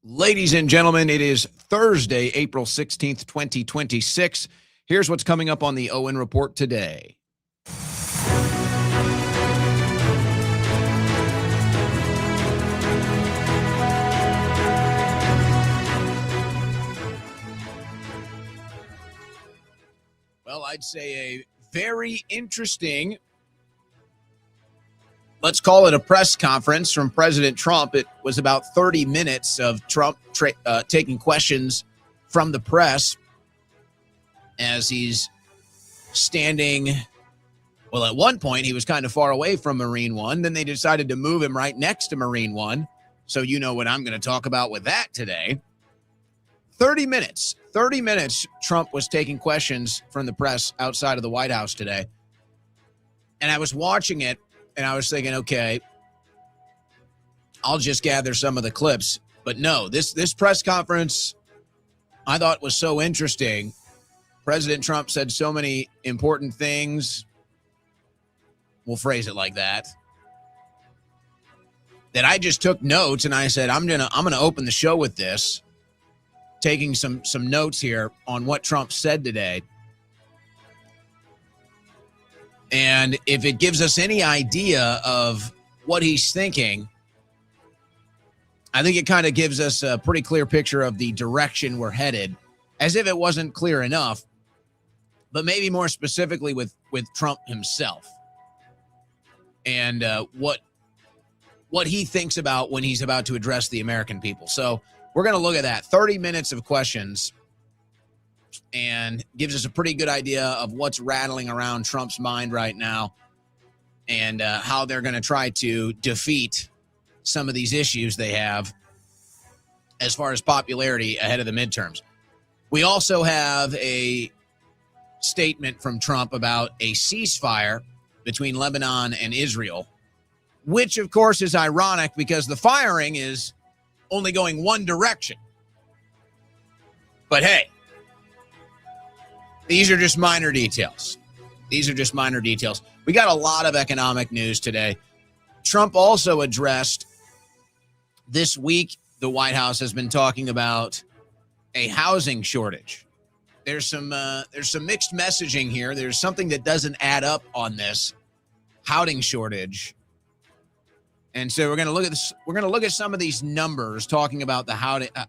Ladies and gentlemen, it is Thursday, April 16th, 2026. Here's what's coming up on the Owen Report today. Well, I'd say a very interesting, let's call it a press conference from President Trump. It was about 30 minutes of Trump taking questions from the press as he's standing. Well, at one point, he was kind of far away from Marine One. Then they decided to move him right next to Marine One. So you know what I'm going to talk about with that today. 30 minutes, Trump was taking questions from the press outside of the White House today. And I was watching it, and I was thinking, okay, I'll just gather some of the clips. But no, this press conference I thought was so interesting. President Trump said so many important things. We'll phrase it like that. That I just took notes, and I said, I'm gonna open the show with this, taking some notes here on what Trump said today. And if it gives us any idea of what he's thinking, I think it kind of gives us a pretty clear picture of the direction we're headed, as if it wasn't clear enough, but maybe more specifically with Trump himself and what he thinks about when he's about to address the American people. So we're going to look at that. 30 minutes of questions, and gives us a pretty good idea of what's rattling around Trump's mind right now and how they're going to try to defeat some of these issues they have as far as popularity ahead of the midterms. We also have a statement from Trump about a ceasefire between Lebanon and Israel, which, of course, is ironic because the firing is only going one direction. But hey, these are just minor details. We got a lot of economic news today. Trump also addressed this week, the White House has been talking about a housing shortage. There's some mixed messaging here. There's something that doesn't add up on this housing shortage. And so we're going to look at this. We're going to look at some of these numbers talking about the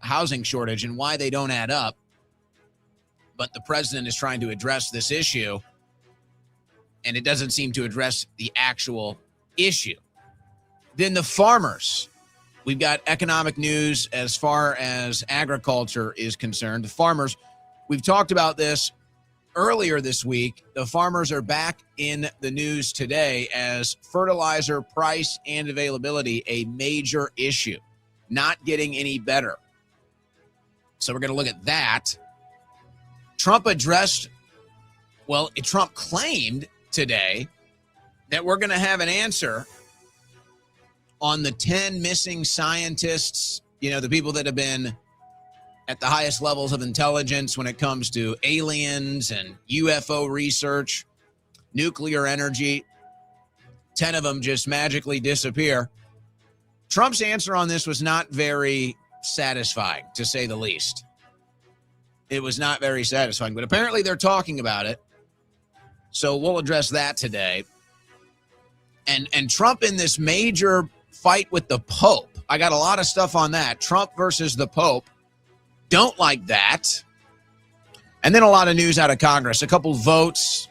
housing shortage and why they don't add up. But the president is trying to address this issue, and it doesn't seem to address the actual issue. Then the farmers. We've got economic news as far as agriculture is concerned. The farmers, we've talked about this earlier this week. The farmers are back in the news today as fertilizer price and availability, a major issue, not getting any better. So we're going to look at that. Trump claimed today that we're going to have an answer on the 10 missing scientists, the people that have been at the highest levels of intelligence when it comes to aliens and UFO research, nuclear energy. 10 of them just magically disappear. Trump's answer on this was not very satisfying, to say the least. It was not very satisfying, but apparently they're talking about it. So we'll address that today. And Trump in this major fight with the Pope. I got a lot of stuff on that. Trump versus the Pope. Don't like that. And then a lot of news out of Congress. A couple votes.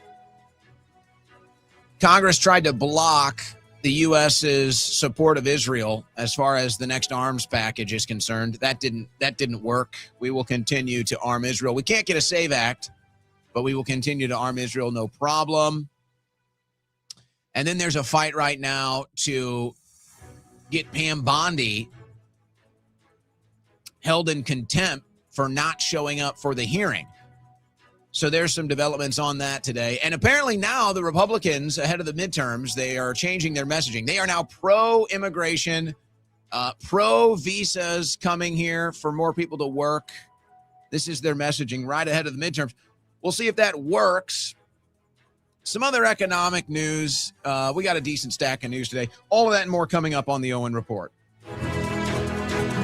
Congress tried to block the U.S.'s support of Israel as far as the next arms package is concerned. That didn't work. We will continue to arm Israel. We can't get a SAVE Act, but we will continue to arm Israel, no problem. And then there's a fight right now to get Pam Bondi held in contempt for not showing up for the hearing. So there's some developments on that today. And apparently now the Republicans, ahead of the midterms, they are changing their messaging. They are now pro-immigration, pro-visas coming here for more people to work. This is their messaging right ahead of the midterms. We'll see if that works. Some other economic news. We got a decent stack of news today. All of that and more coming up on the Owen Report.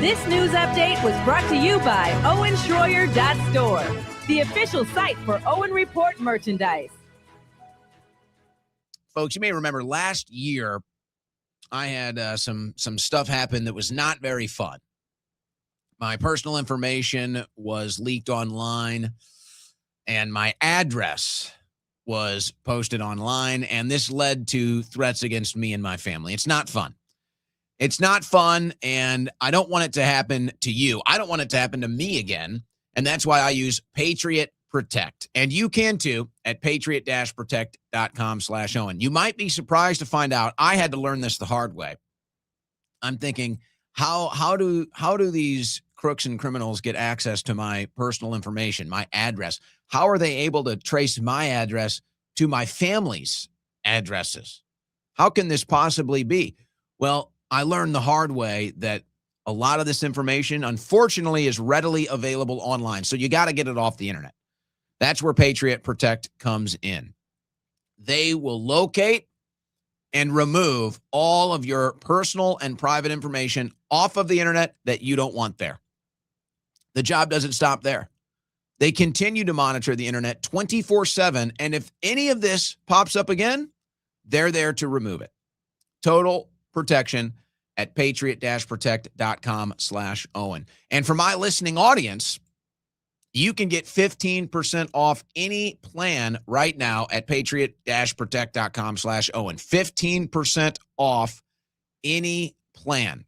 This news update was brought to you by OwenSchroyer.store, the official site for Owen Report merchandise. Folks, you may remember last year I had some stuff happen that was not very fun. My personal information was leaked online, and my address was posted online, and this led to threats against me and my family. It's not fun. It's not fun, and I don't want it to happen to you. I don't want it to happen to me again, and that's why I use Patriot Protect. And you can too at patriot-protect.com/Owen. You might be surprised to find out I had to learn this the hard way. I'm thinking, how do these crooks and criminals get access to my personal information, my address? How are they able to trace my address to my family's addresses? How can this possibly be? Well, I learned the hard way that a lot of this information, unfortunately, is readily available online. So you got to get it off the internet. That's where Patriot Protect comes in. They will locate and remove all of your personal and private information off of the internet that you don't want there. The job doesn't stop there. They continue to monitor the internet 24/7, and if any of this pops up again, they're there to remove it. Total protection at patriot-protect.com/Owen. And for my listening audience, you can get 15% off any plan right now at patriot-protect.com/Owen. 15% off any plan.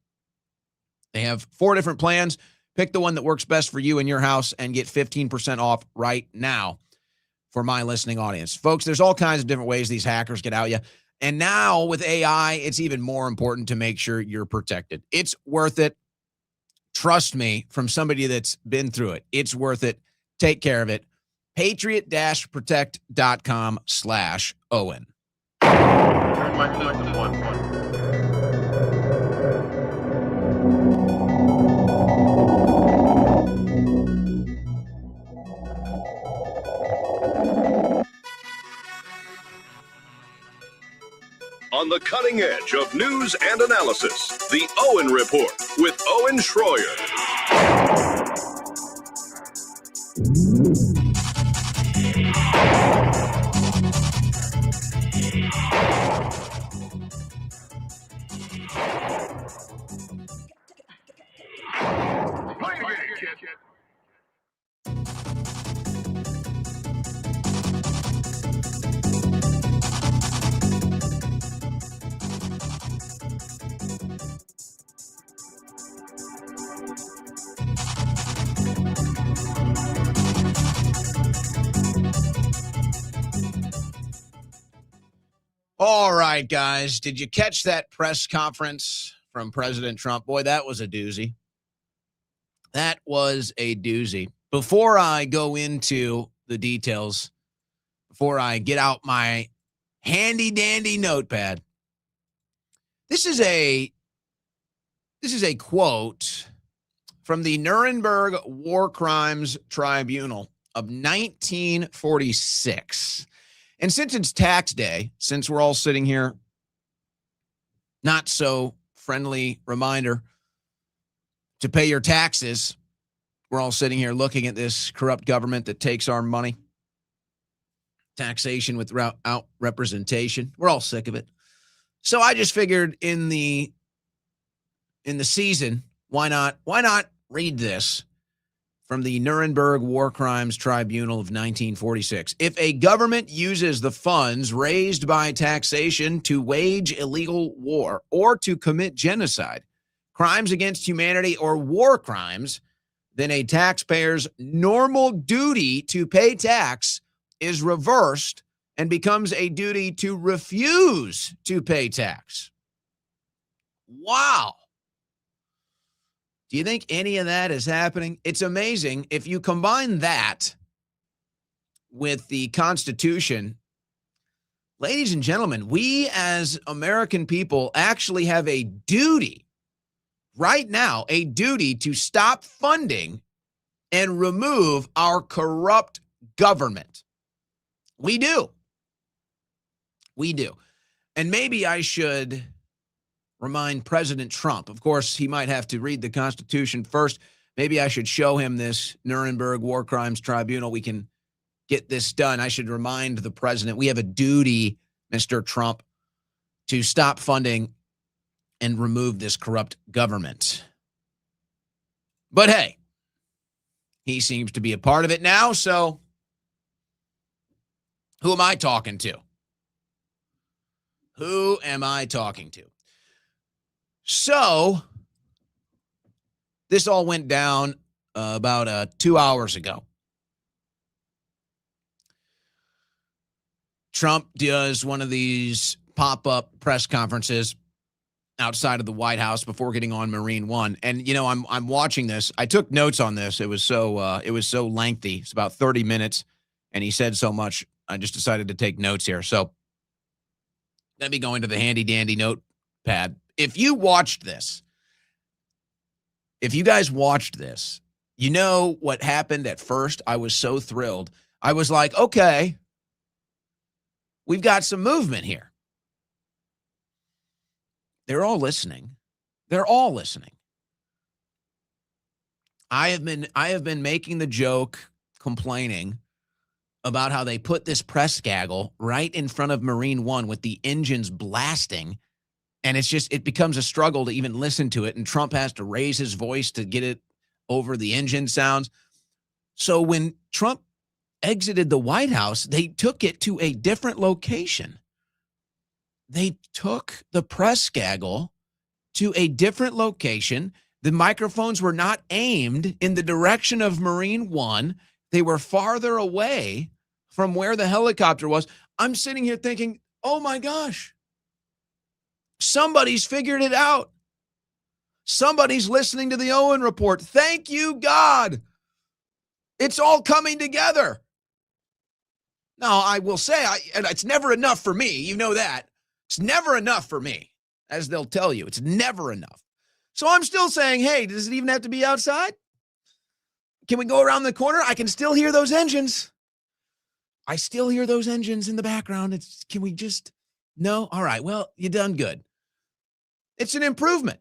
They have 4 different plans. Pick the one that works best for you and your house and get 15% off right now for my listening audience. Folks, there's all kinds of different ways these hackers get at you. And now with AI, it's even more important to make sure you're protected. It's worth it. Trust me, from somebody that's been through it. It's worth it. Take care of it. Patriot-protect.com/Owen. Turn my system 1. On the cutting edge of news and analysis, the Owen Report with Owen Schroyer. All right, guys. Did you catch that press conference from President Trump? Boy, that was a doozy. That was a doozy. Before I go into the details, before I get out my handy-dandy notepad, this is a quote from the Nuremberg War Crimes Tribunal of 1946. And since it's tax day, since we're all sitting here, not so friendly reminder to pay your taxes, we're all sitting here looking at this corrupt government that takes our money. Taxation without representation. We're all sick of it. So I just figured in the season, why not read this from the Nuremberg War Crimes Tribunal of 1946. If a government uses the funds raised by taxation to wage illegal war or to commit genocide, crimes against humanity, or war crimes, then a taxpayer's normal duty to pay tax is reversed and becomes a duty to refuse to pay tax. Wow. Do you think any of that is happening? It's amazing. If you combine that with the Constitution, ladies and gentlemen, we as American people actually have a duty right now, a duty to stop funding and remove our corrupt government. We do. We do. And maybe I should remind President Trump. Of course, he might have to read the Constitution first. Maybe I should show him this Nuremberg War Crimes Tribunal. We can get this done. I should remind the president we have a duty, Mr. Trump, to stop funding and remove this corrupt government. But hey, he seems to be a part of it now, so who am I talking to? Who am I talking to? So, this all went down about 2 hours ago. Trump does one of these pop-up press conferences outside of the White House before getting on Marine One. And, you know, I'm watching this. I took notes on this. It was so lengthy. It's about 30 minutes, and he said so much. I just decided to take notes here. So, let me go into the handy-dandy notepad. If you watched this, if you guys watched this, you know what happened at first. I was so thrilled. I was like, okay, we've got some movement here. They're all listening. They're all listening. I have been making the joke, complaining about how they put this press gaggle right in front of Marine One with the engines blasting. And it becomes a struggle to even listen to it. And Trump has to raise his voice to get it over the engine sounds. So when Trump exited the White House, they took it to a different location. They took the press gaggle to a different location. The microphones were not aimed in the direction of Marine One. They were farther away from where the helicopter was. I'm sitting here thinking, oh my gosh, somebody's figured it out. Somebody's listening to the Owen Report. Thank you, God. It's all coming together. Now, I will say, and it's never enough for me. You know that. It's never enough for me, as they'll tell you. It's never enough. So I'm still saying, hey, does it even have to be outside? Can we go around the corner? I can still hear those engines. I still hear those engines in the background. Can we just, no? All right, well, you done good. It's an improvement.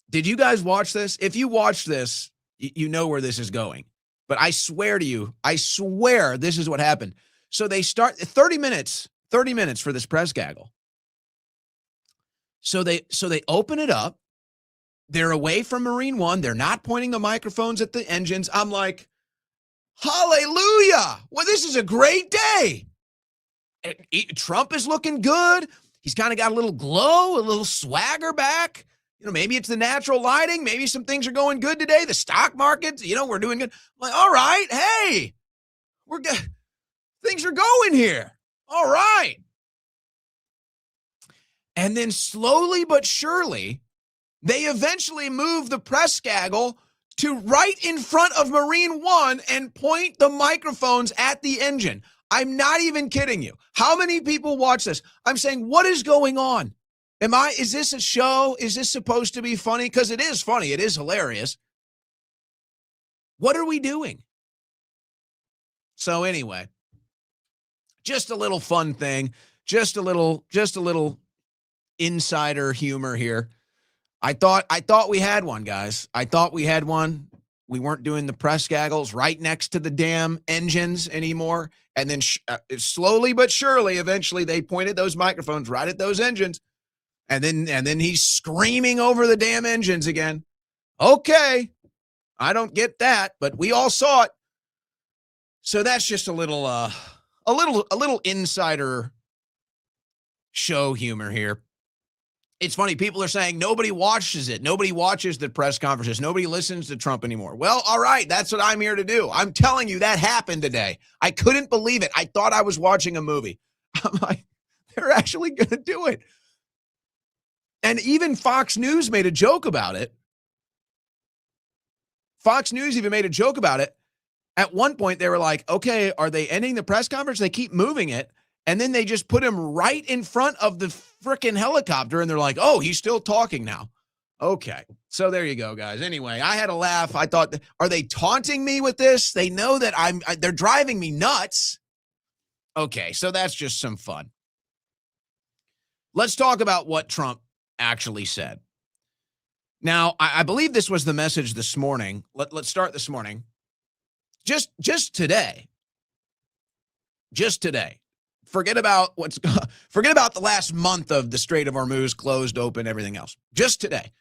Did you guys watch this? If you watched this, you know where this is going. But I swear to you, I swear this is what happened. So they start 30 minutes for this press gaggle. So they open it up. They're away from Marine One. They're not pointing the microphones at the engines. I'm like, hallelujah. Well, this is a great day. Trump is looking good. He's kind of got a little glow, a little swagger back. You know, maybe it's the natural lighting. Maybe some things are going good today. The stock market, we're doing good. I'm like, all right, hey, we're good. Things are going here. All right. And then slowly but surely, they eventually move the press gaggle to right in front of Marine One and point the microphones at the engine. I'm not even kidding you. How many people watch this? I'm saying, what is going on? Is this a show? Is this supposed to be funny? Because it is funny. It is hilarious. What are we doing? So anyway, just a little fun thing. Just a little insider humor here. I thought we had one, guys. I thought we had one. We weren't doing the press gaggles right next to the damn engines anymore. And then slowly but surely, eventually they pointed those microphones right at those engines. And then he's screaming over the damn engines again. Okay, I don't get that, but we all saw it. So that's just a little insider show humor here. It's funny. People are saying nobody watches it. Nobody watches the press conferences. Nobody listens to Trump anymore. Well, all right. That's what I'm here to do. I'm telling you that happened today. I couldn't believe it. I thought I was watching a movie. I'm like, they're actually going to do it. And even Fox News made a joke about it. Fox News even made a joke about it. At one point, they were like, okay, are they ending the press conference? They keep moving it. And then they just put him right in front of the freaking helicopter. And they're like, oh, he's still talking now. Okay. So there you go, guys. Anyway, I had a laugh. I thought, are they taunting me with this? They know that they're driving me nuts. Okay. So that's just some fun. Let's talk about what Trump actually said. Now, I believe this was the message this morning. Let's start this morning. Just today. Just today. Forget about the last month of the Strait of Hormuz closed, open, everything else. Just today.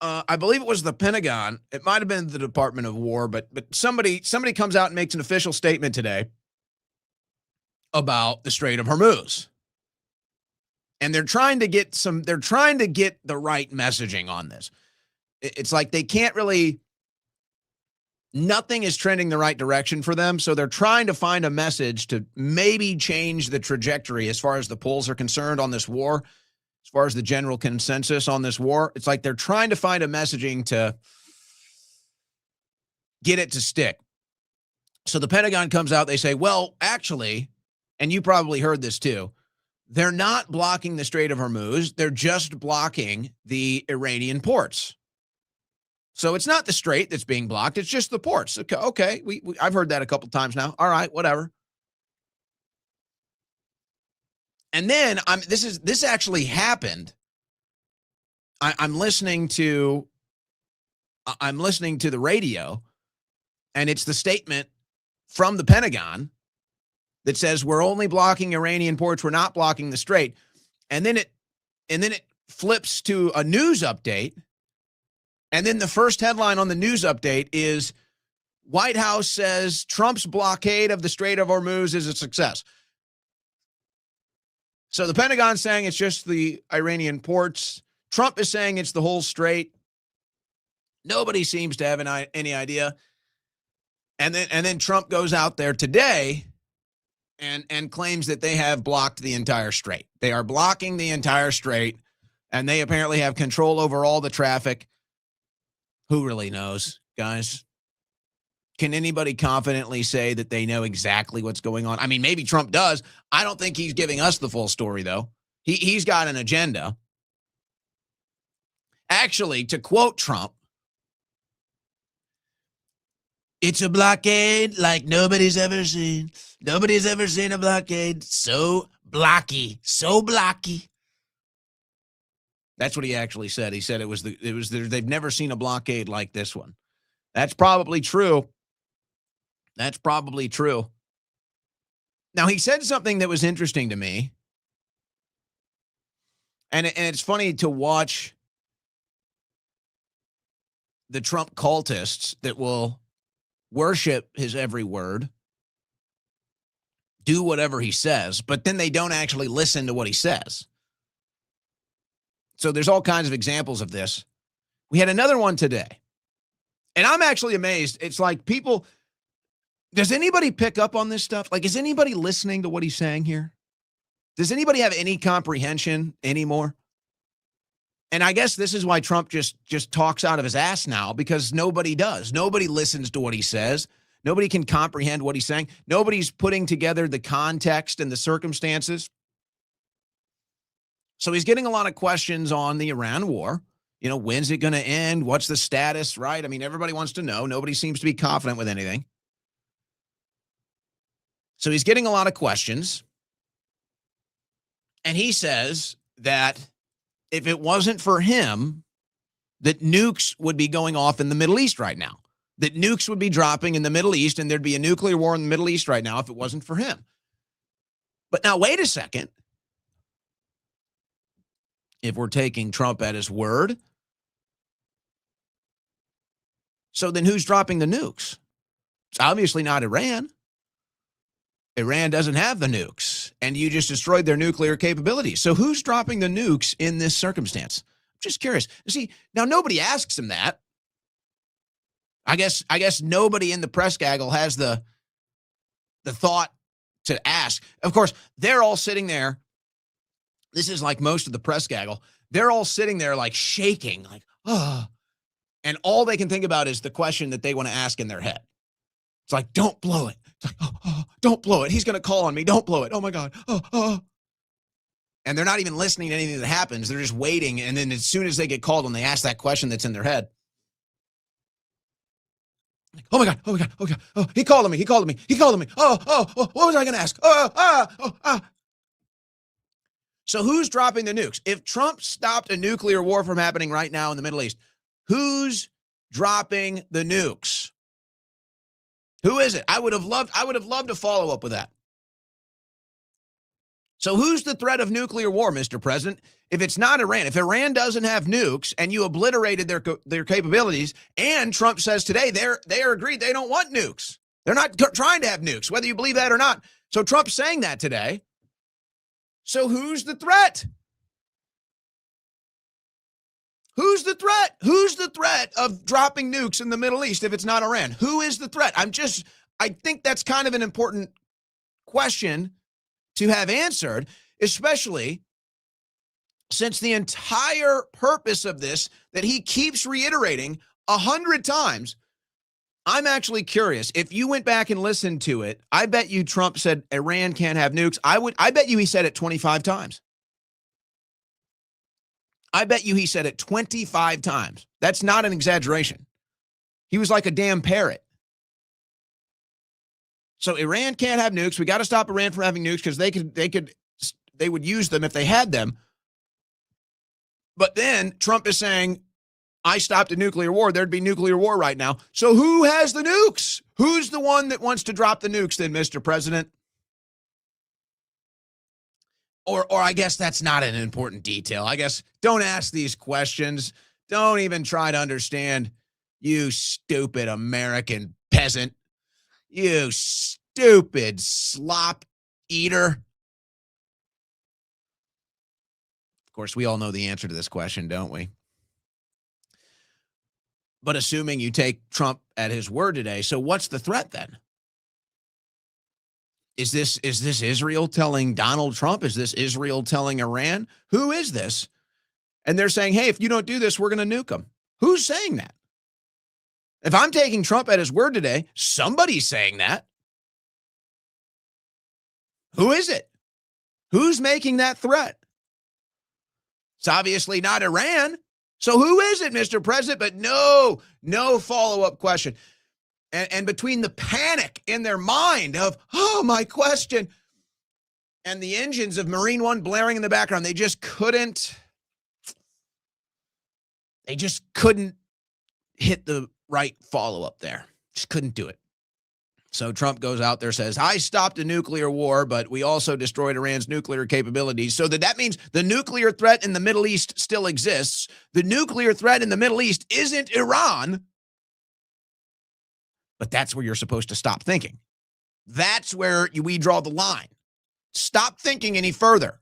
I believe it was the Pentagon. It might have been the Department of War, but somebody comes out and makes an official statement today about the Strait of Hormuz. And they're trying to get the right messaging on this. It's like they can't really, nothing is trending the right direction for them. So they're trying to find a message to maybe change the trajectory as far as the polls are concerned on this war, as far as the general consensus on this war. It's like they're trying to find a messaging to get it to stick. So the Pentagon comes out, they say, well, actually, and you probably heard this too, they're not blocking the Strait of Hormuz. They're just blocking the Iranian ports. So it's not the strait that's being blocked. It's just the ports. Okay. I've heard that a couple times now. All right, whatever. And then this actually happened. I'm listening to the radio, and it's the statement from the Pentagon that says we're only blocking Iranian ports, we're not blocking the strait. And then it flips to a news update. And then the first headline on the news update is White House says Trump's blockade of the Strait of Hormuz is a success. So the Pentagon's saying it's just the Iranian ports. Trump is saying it's the whole strait. Nobody seems to have any idea. And then Trump goes out there today and claims that they have blocked the entire strait. They are blocking the entire strait, and they apparently have control over all the traffic. Who really knows, guys? Can anybody confidently say that they know exactly what's going on? I mean, maybe Trump does. I don't think he's giving us the full story, though. He's got an agenda. Actually, to quote Trump, it's a blockade like nobody's ever seen. Nobody's ever seen a blockade so blocky, so blocky. That's what he actually said. He said they've never seen a blockade like this one. That's probably true. That's probably true. Now, he said something that was interesting to me. And it's funny to watch the Trump cultists that will worship his every word, do whatever he says, but then they don't actually listen to what he says. So there's all kinds of examples of this. We had another one today. And I'm actually amazed. It's like people, does anybody pick up on this stuff? Like, is anybody listening to what he's saying here? Does anybody have any comprehension anymore? And I guess this is why Trump just talks out of his ass now, because nobody does. Nobody listens to what he says. Nobody can comprehend what he's saying. Nobody's putting together the context and the circumstances. So he's getting a lot of questions on the Iran war. You know, when's it going to end? What's the status, right? I mean, everybody wants to know. Nobody seems to be confident with anything. So he's getting a lot of questions. And he says that if it wasn't for him, that nukes would be going off in the Middle East right now. That nukes would be dropping in the Middle East, and there'd be a nuclear war in the Middle East right now if it wasn't for him. But now, wait a second. If we're taking Trump at his word, so then who's dropping the nukes? It's obviously not Iran. Iran doesn't have the nukes, and you just destroyed their nuclear capabilities. So who's dropping the nukes in this circumstance? I'm just curious. See, now nobody asks him that. I guess nobody in the press gaggle has the thought to ask. Of course, they're all sitting there. This is like most of the press gaggle. They're all sitting there like shaking, like, oh. And all they can think about is the question that they want to ask in their head. It's like, don't blow it. It's like, oh, don't blow it. He's going to call on me. Don't blow it. Oh, my God. Oh. And they're not even listening to anything that happens. They're just waiting. And then as soon as they get called on, they ask that question that's in their head. Like, oh, my God. Oh, my God. Oh, God. Oh, he called on me. He called on me. He called on me. Oh, what was I going to ask? So who's dropping the nukes? If Trump stopped a nuclear war from happening right now in the Middle East, who's dropping the nukes? Who is it? I would have loved to follow up with that. So who's the threat of nuclear war, Mr. President? If it's not Iran, if Iran doesn't have nukes and you obliterated their capabilities, and Trump says today they are agreed they don't want nukes. They're not trying to have nukes, whether you believe that or not. So Trump's saying that today. So who's the threat? Who's the threat? Who's the threat of dropping nukes in the Middle East if it's not Iran? Who is the threat? I think that's kind of an important question to have answered, especially since the entire purpose of this that he keeps reiterating 100 times. I'm actually curious. If you went back and listened to it, I bet you Trump said Iran can't have nukes. I bet you he said it 25 times. I bet you he said it 25 times. That's not an exaggeration. He was like a damn parrot. So Iran can't have nukes. We got to stop Iran from having nukes because they would use them if they had them. But then Trump is saying, I stopped a nuclear war. There'd be nuclear war right now. So who has the nukes? Who's the one that wants to drop the nukes then, Mr. President? Or I guess that's not an important detail. I guess don't ask these questions. Don't even try to understand, you stupid American peasant. You stupid slop eater. Of course, we all know the answer to this question, don't we? But assuming you take Trump at his word today, so what's the threat then? Is this Israel telling Donald Trump? Is this Israel telling Iran? Who is this? And they're saying, hey, if you don't do this, we're going to nuke them. Who's saying that? If I'm taking Trump at his word today, somebody's saying that. Who is it? Who's making that threat? It's obviously not Iran. So who is it, Mr. President? But no follow-up question. And between the panic in their mind of, oh, my question, and the engines of Marine One blaring in the background, they just couldn't hit the right follow-up there. Just couldn't do it. So Trump goes out there, says, I stopped a nuclear war, but we also destroyed Iran's nuclear capabilities. So that means the nuclear threat in the Middle East still exists. The nuclear threat in the Middle East isn't Iran. But that's where you're supposed to stop thinking. That's where we draw the line. Stop thinking any further.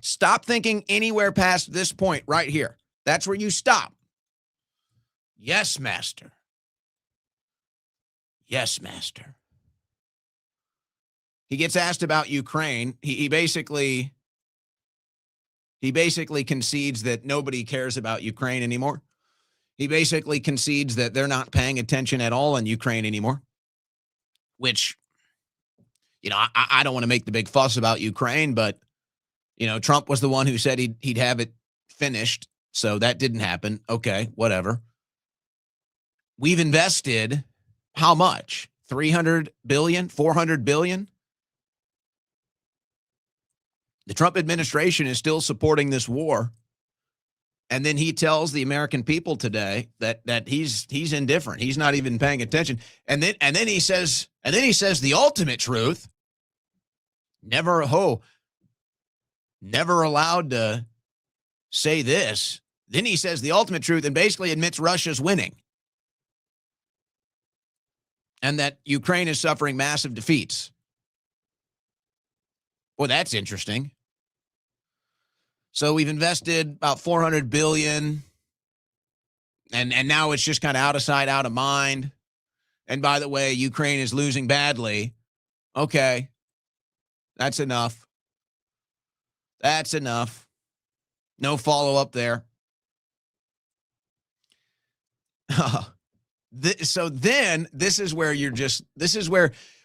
Stop thinking anywhere past this point right here. That's where you stop. Yes, master. Yes, master. He gets asked about Ukraine. He basically concedes that nobody cares about Ukraine anymore. He basically concedes that they're not paying attention at all in Ukraine anymore, which, I don't want to make the big fuss about Ukraine, but, Trump was the one who said he'd have it finished. So that didn't happen. Okay, whatever. We've invested how much? 300 billion, 400 billion? The Trump administration is still supporting this war. And then he tells the American people today that he's indifferent. He's not even paying attention. And then he says the ultimate truth. Never allowed to say this. Then he says the ultimate truth and basically admits Russia's winning. And that Ukraine is suffering massive defeats. Well, that's interesting. So we've invested about 400 billion, and now it's just kind of out of sight, out of mind. And by the way, Ukraine is losing badly. Okay, that's enough. That's enough. No follow-up there. So then this is where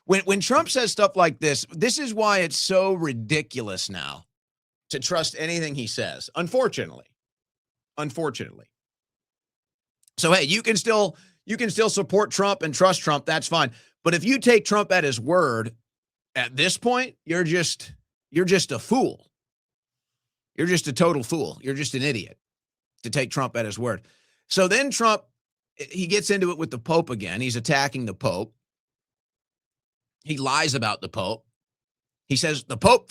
when Trump says stuff like this is why it's so ridiculous now to trust anything he says, unfortunately. So, hey, you can still support Trump and trust Trump. That's fine. But if you take Trump at his word at this point, you're just you're just a fool. You're just a total fool. You're just an idiot to take Trump at his word. So then Trump, he gets into it with the Pope again. He's attacking the Pope. He lies about the Pope. He says the Pope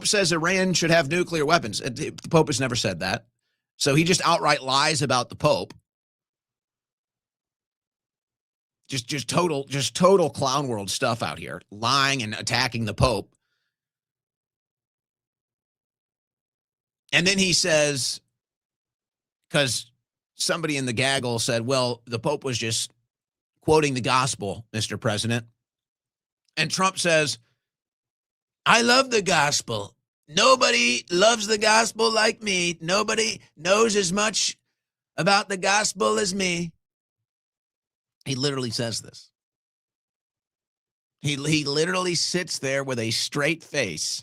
says Iran should have nuclear weapons. The Pope has never said that. So he just outright lies about the Pope. Just total clown world stuff out here, lying and attacking the Pope. And then he says, because somebody in the gaggle said, well, the Pope was just quoting the gospel, Mr. President. And Trump says, I love the gospel. Nobody loves the gospel like me. Nobody knows as much about the gospel as me. He literally says this. He literally sits there with a straight face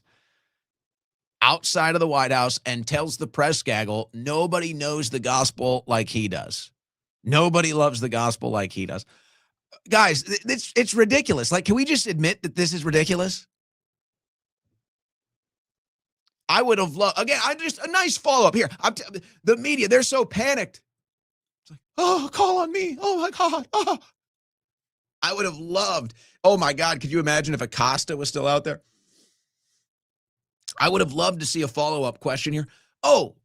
outside of the White House and tells the press gaggle, nobody knows the gospel like he does. Nobody loves the gospel like he does. Guys, it's ridiculous. Like, can we just admit that this is ridiculous? I would have loved, again, just a nice follow-up here. The media, they're so panicked. It's like, oh, call on me. Oh, my God. Oh. I would have loved, oh, my God, could you imagine if Acosta was still out there? I would have loved to see a follow-up question here. Oh,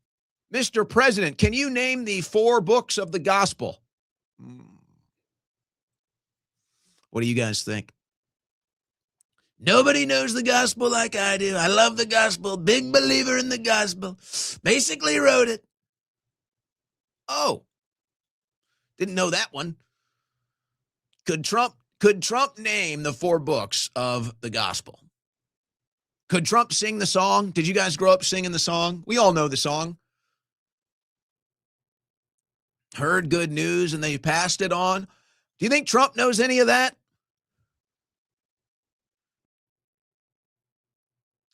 Mr. President, can you name the 4 books of the gospel? What do you guys think? Nobody knows the gospel like I do. I love the gospel. Big believer in the gospel. Basically wrote it. Oh, didn't know that one. Could Trump name the 4 books of the gospel? Could Trump sing the song? Did you guys grow up singing the song? We all know the song. Heard good news and they passed it on. Do you think Trump knows any of that?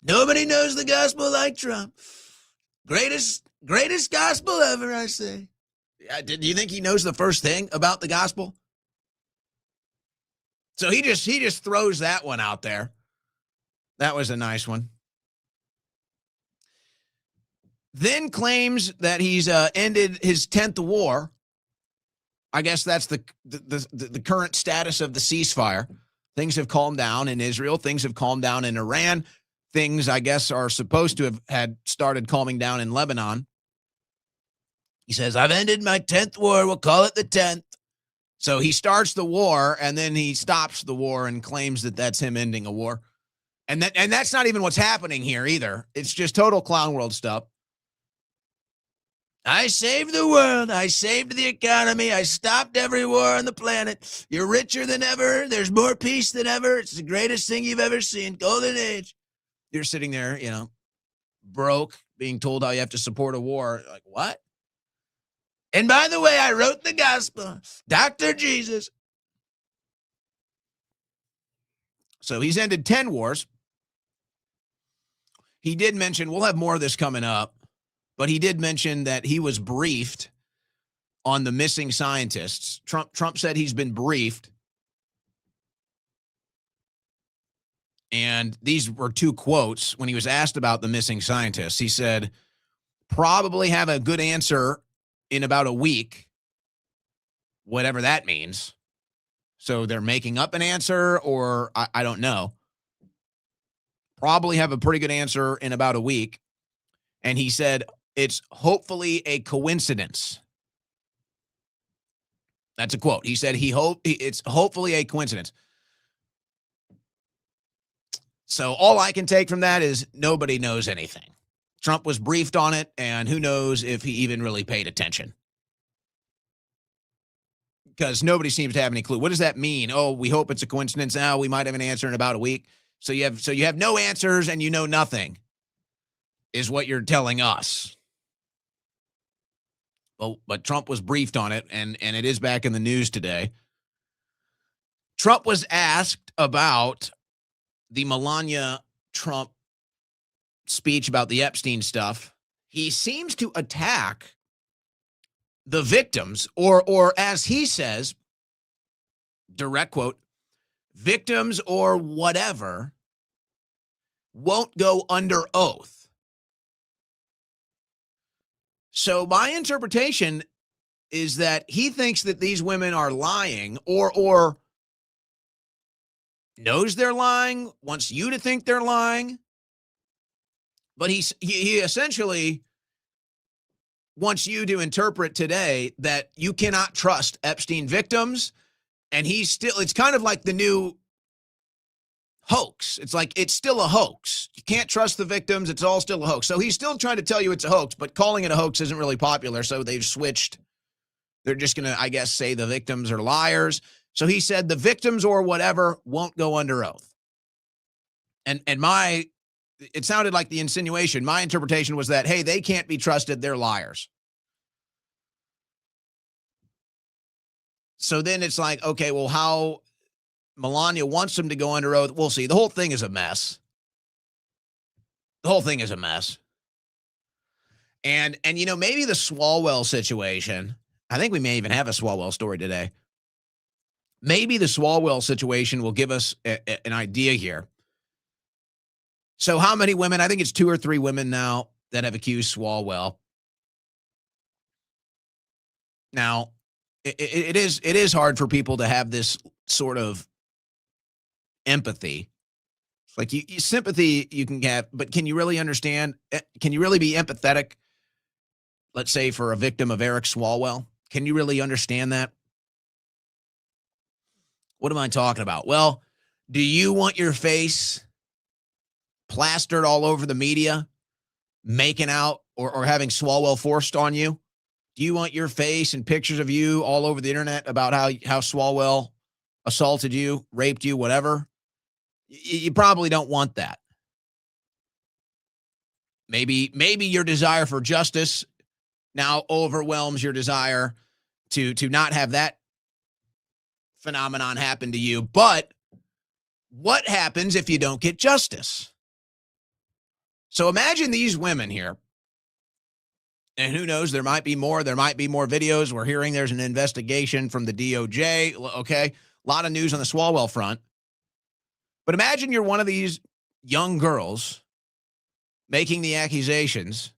Nobody knows the gospel like Trump. Greatest gospel ever, I say. Do you think he knows the first thing about the gospel? So he just throws that one out there. That was a nice one. Then claims that he's ended his 10th war. I guess that's the current status of the ceasefire. Things have calmed down in Israel. Things have calmed down in Iran. Things, I guess, are supposed to have had started calming down in Lebanon. He says, I've ended my 10th war. We'll call it the 10th. So he starts the war, and then he stops the war and claims that that's him ending a war. And that's not even what's happening here either. It's just total clown world stuff. I saved the world. I saved the economy. I stopped every war on the planet. You're richer than ever. There's more peace than ever. It's the greatest thing you've ever seen. Golden age. You're sitting there, broke, being told how you have to support a war. Like, what? And by the way, I wrote the gospel. Dr. Jesus. So he's ended 10 wars. He did mention, we'll have more of this coming up, but he did mention that he was briefed on the missing scientists. Trump said he's been briefed. And these were 2 quotes. When he was asked about the missing scientists, he said, probably have a good answer in about a week, whatever that means. So they're making up an answer, or I don't know. Probably have a pretty good answer in about a week. And he said, it's hopefully a coincidence. That's a quote. He said it's hopefully a coincidence. So all I can take from that is nobody knows anything. Trump was briefed on it, and who knows if he even really paid attention. Because nobody seems to have any clue. What does that mean? Oh, we hope it's a coincidence. Now we might have an answer in about a week. So you have no answers and you know nothing, is what you're telling us. Well, but Trump was briefed on it, and it is back in the news today. Trump was asked about the Melania Trump speech about the Epstein stuff. He seems to attack the victims, or as he says, direct quote, victims or whatever, won't go under oath. So my interpretation is that he thinks that these women are lying or knows they're lying, wants you to think they're lying. But he essentially wants you to interpret today that you cannot trust Epstein victims. And it's kind of like the new hoax. It's like, it's still a hoax. You can't trust the victims. It's all still a hoax. So he's still trying to tell you it's a hoax, but calling it a hoax isn't really popular. So they've switched. They're just going to, I guess, say the victims are liars. So he said the victims or whatever won't go under oath. And it sounded like the insinuation. My interpretation was that, hey, they can't be trusted. They're liars. So then it's like, okay, well, how Melania wants them to go under oath, we'll see. The whole thing is a mess. The whole thing is a mess. And maybe the Swallwell situation, I think we may even have a Swallwell story today. Maybe the Swallwell situation will give us an idea here. So how many women? I think it's 2 or 3 women now that have accused Swallwell. Now, it is hard for people to have this sort of empathy. It's like sympathy you can have, but can you really understand? Can you really be empathetic? Let's say for a victim of Eric Swallwell, can you really understand that? What am I talking about? Well, do you want your face plastered all over the media, making out or having Swallwell forced on you? Do you want your face and pictures of you all over the internet about how Swallwell assaulted you, raped you, whatever? You probably don't want that. Maybe your desire for justice now overwhelms your desire to not have that phenomenon happen to you. But what happens if you don't get justice? So imagine these women here. And who knows, there might be more. There might be more videos. We're hearing there's an investigation from the DOJ. Okay, a lot of news on the Swallwell front. But imagine you're one of these young girls making the accusations.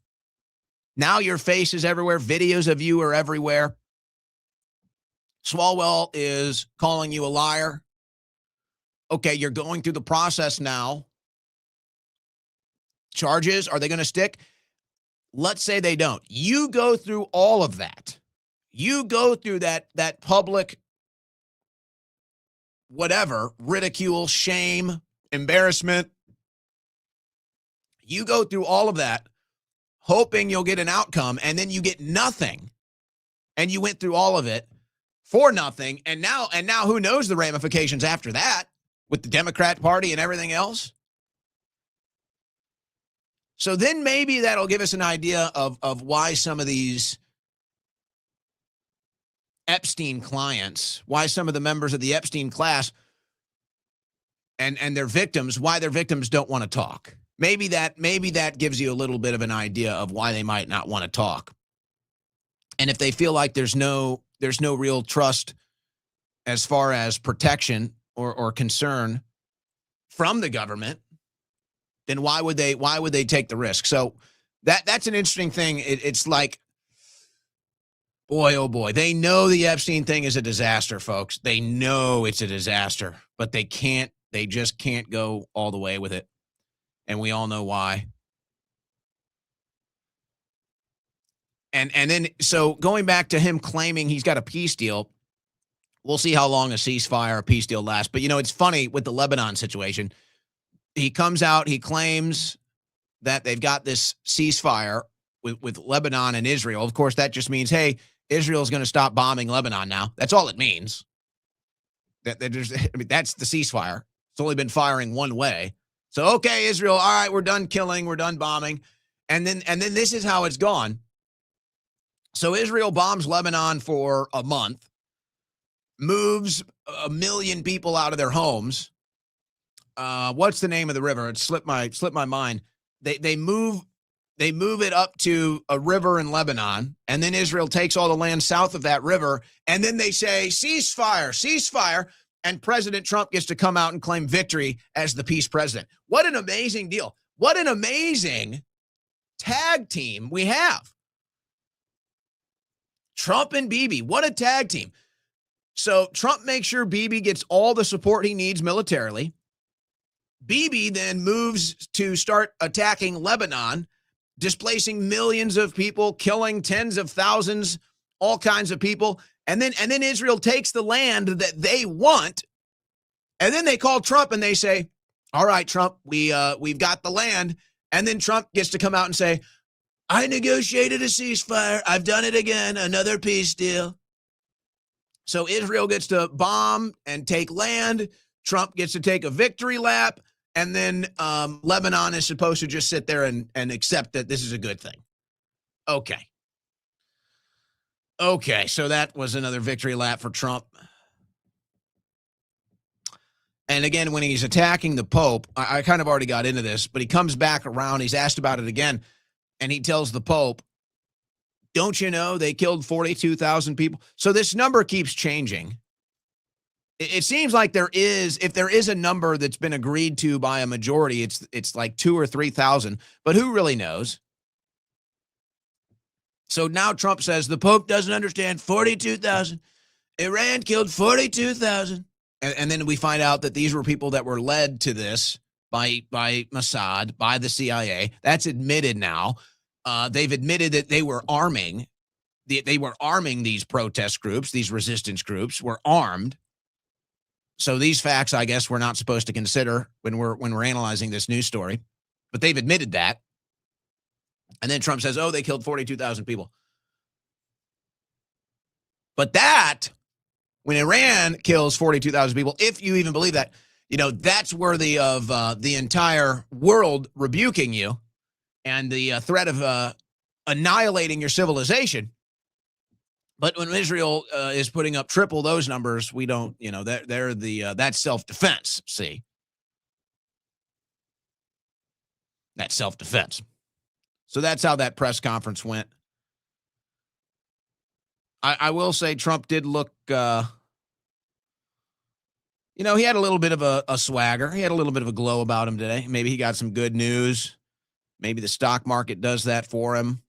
Now your face is everywhere. Videos of you are everywhere. Swallwell is calling you a liar. Okay, you're going through the process now. Charges, are they going to stick? Let's say they don't. You go through all of that. You go through that public, whatever, ridicule, shame, embarrassment. You go through all of that, hoping you'll get an outcome, and then you get nothing. And you went through all of it for nothing. And now who knows the ramifications after that with the Democrat Party and everything else? So then maybe that'll give us an idea of why some of these Epstein clients, why some of the members of the Epstein class and their victims, why their victims don't want to talk. Maybe that gives you a little bit of an idea of why they might not want to talk. And if they feel like there's no real trust as far as protection or concern from the government, then why would they take the risk? So that's an interesting thing. It's like, boy, oh boy, they know the Epstein thing is a disaster, folks. They know it's a disaster, but they just can't go all the way with it. And we all know why. And then, so going back to him claiming he's got a peace deal, we'll see how long a ceasefire, a peace deal lasts. But, it's funny with the Lebanon situation. He comes out, he claims that they've got this ceasefire with Lebanon and Israel. Of course, that just means, hey, Israel's going to stop bombing Lebanon now. That's all it means. That's the ceasefire. It's only been firing one way. So, okay, Israel, all right, we're done killing, we're done bombing. And then this is how it's gone. So Israel bombs Lebanon for a month, moves 1 million people out of their homes. What's the name of the river? It slipped my mind. They move it up to a river in Lebanon, and then Israel takes all the land south of that river, and then they say ceasefire. and President Trump gets to come out and claim victory as the peace president. What an amazing deal. What an amazing tag team we have. Trump and Bibi, what a tag team. So Trump makes sure Bibi gets all the support he needs militarily. Bibi then moves to start attacking Lebanon, displacing millions of people, killing tens of thousands, all kinds of people. And then Israel takes the land that they want. And then they call Trump and they say, all right, Trump, we've got the land. And then Trump gets to come out and say, I negotiated a ceasefire. I've done it again, another peace deal. So Israel gets to bomb and take land. Trump gets to take a victory lap. And then Lebanon is supposed to just sit there and accept that this is a good thing. Okay, so that was another victory lap for Trump. And again, when he's attacking the Pope, I kind of already got into this, but he comes back around. He's asked about it again. And he tells the Pope, don't you know they killed 42,000 people? So this number keeps changing. It seems like if there is a number that's been agreed to by a majority, it's like 2,000 or 3,000, but who really knows? So now Trump says the Pope doesn't understand 42,000. Iran killed 42,000. And then we find out that these were people that were led to this by Mossad, by the CIA. That's admitted now. They've admitted that they were arming. They were arming these protest groups, these resistance groups were armed. So these facts, I guess, we're not supposed to consider when we're analyzing this news story. But they've admitted that. And then Trump says, oh, they killed 42,000 people. But that, when Iran kills 42,000 people, if you even believe that, that's worthy of the entire world rebuking you and the threat of annihilating your civilization. But when Israel is putting up triple those numbers, we don't, they're that's self-defense. See, that's self-defense. So that's how that press conference went. I will say Trump did look, he had a little bit of a swagger. He had a little bit of a glow about him today. Maybe he got some good news. Maybe the stock market does that for him.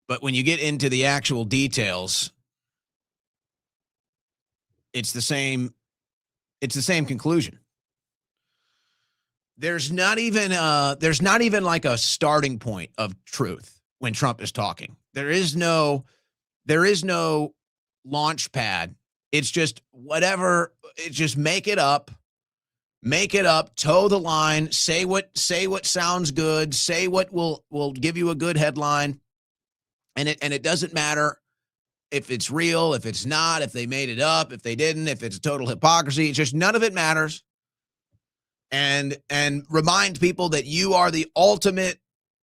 But when you get into the actual details, it's the same conclusion. There's not even like a starting point of truth when Trump is talking. There is no launch pad. It's just whatever. It's just make it up, toe the line, say what sounds good, say what will give you a good headline. And it doesn't matter if it's real, if it's not, if they made it up, if they didn't, if it's total hypocrisy. It's just none of it matters. And remind people that you are the ultimate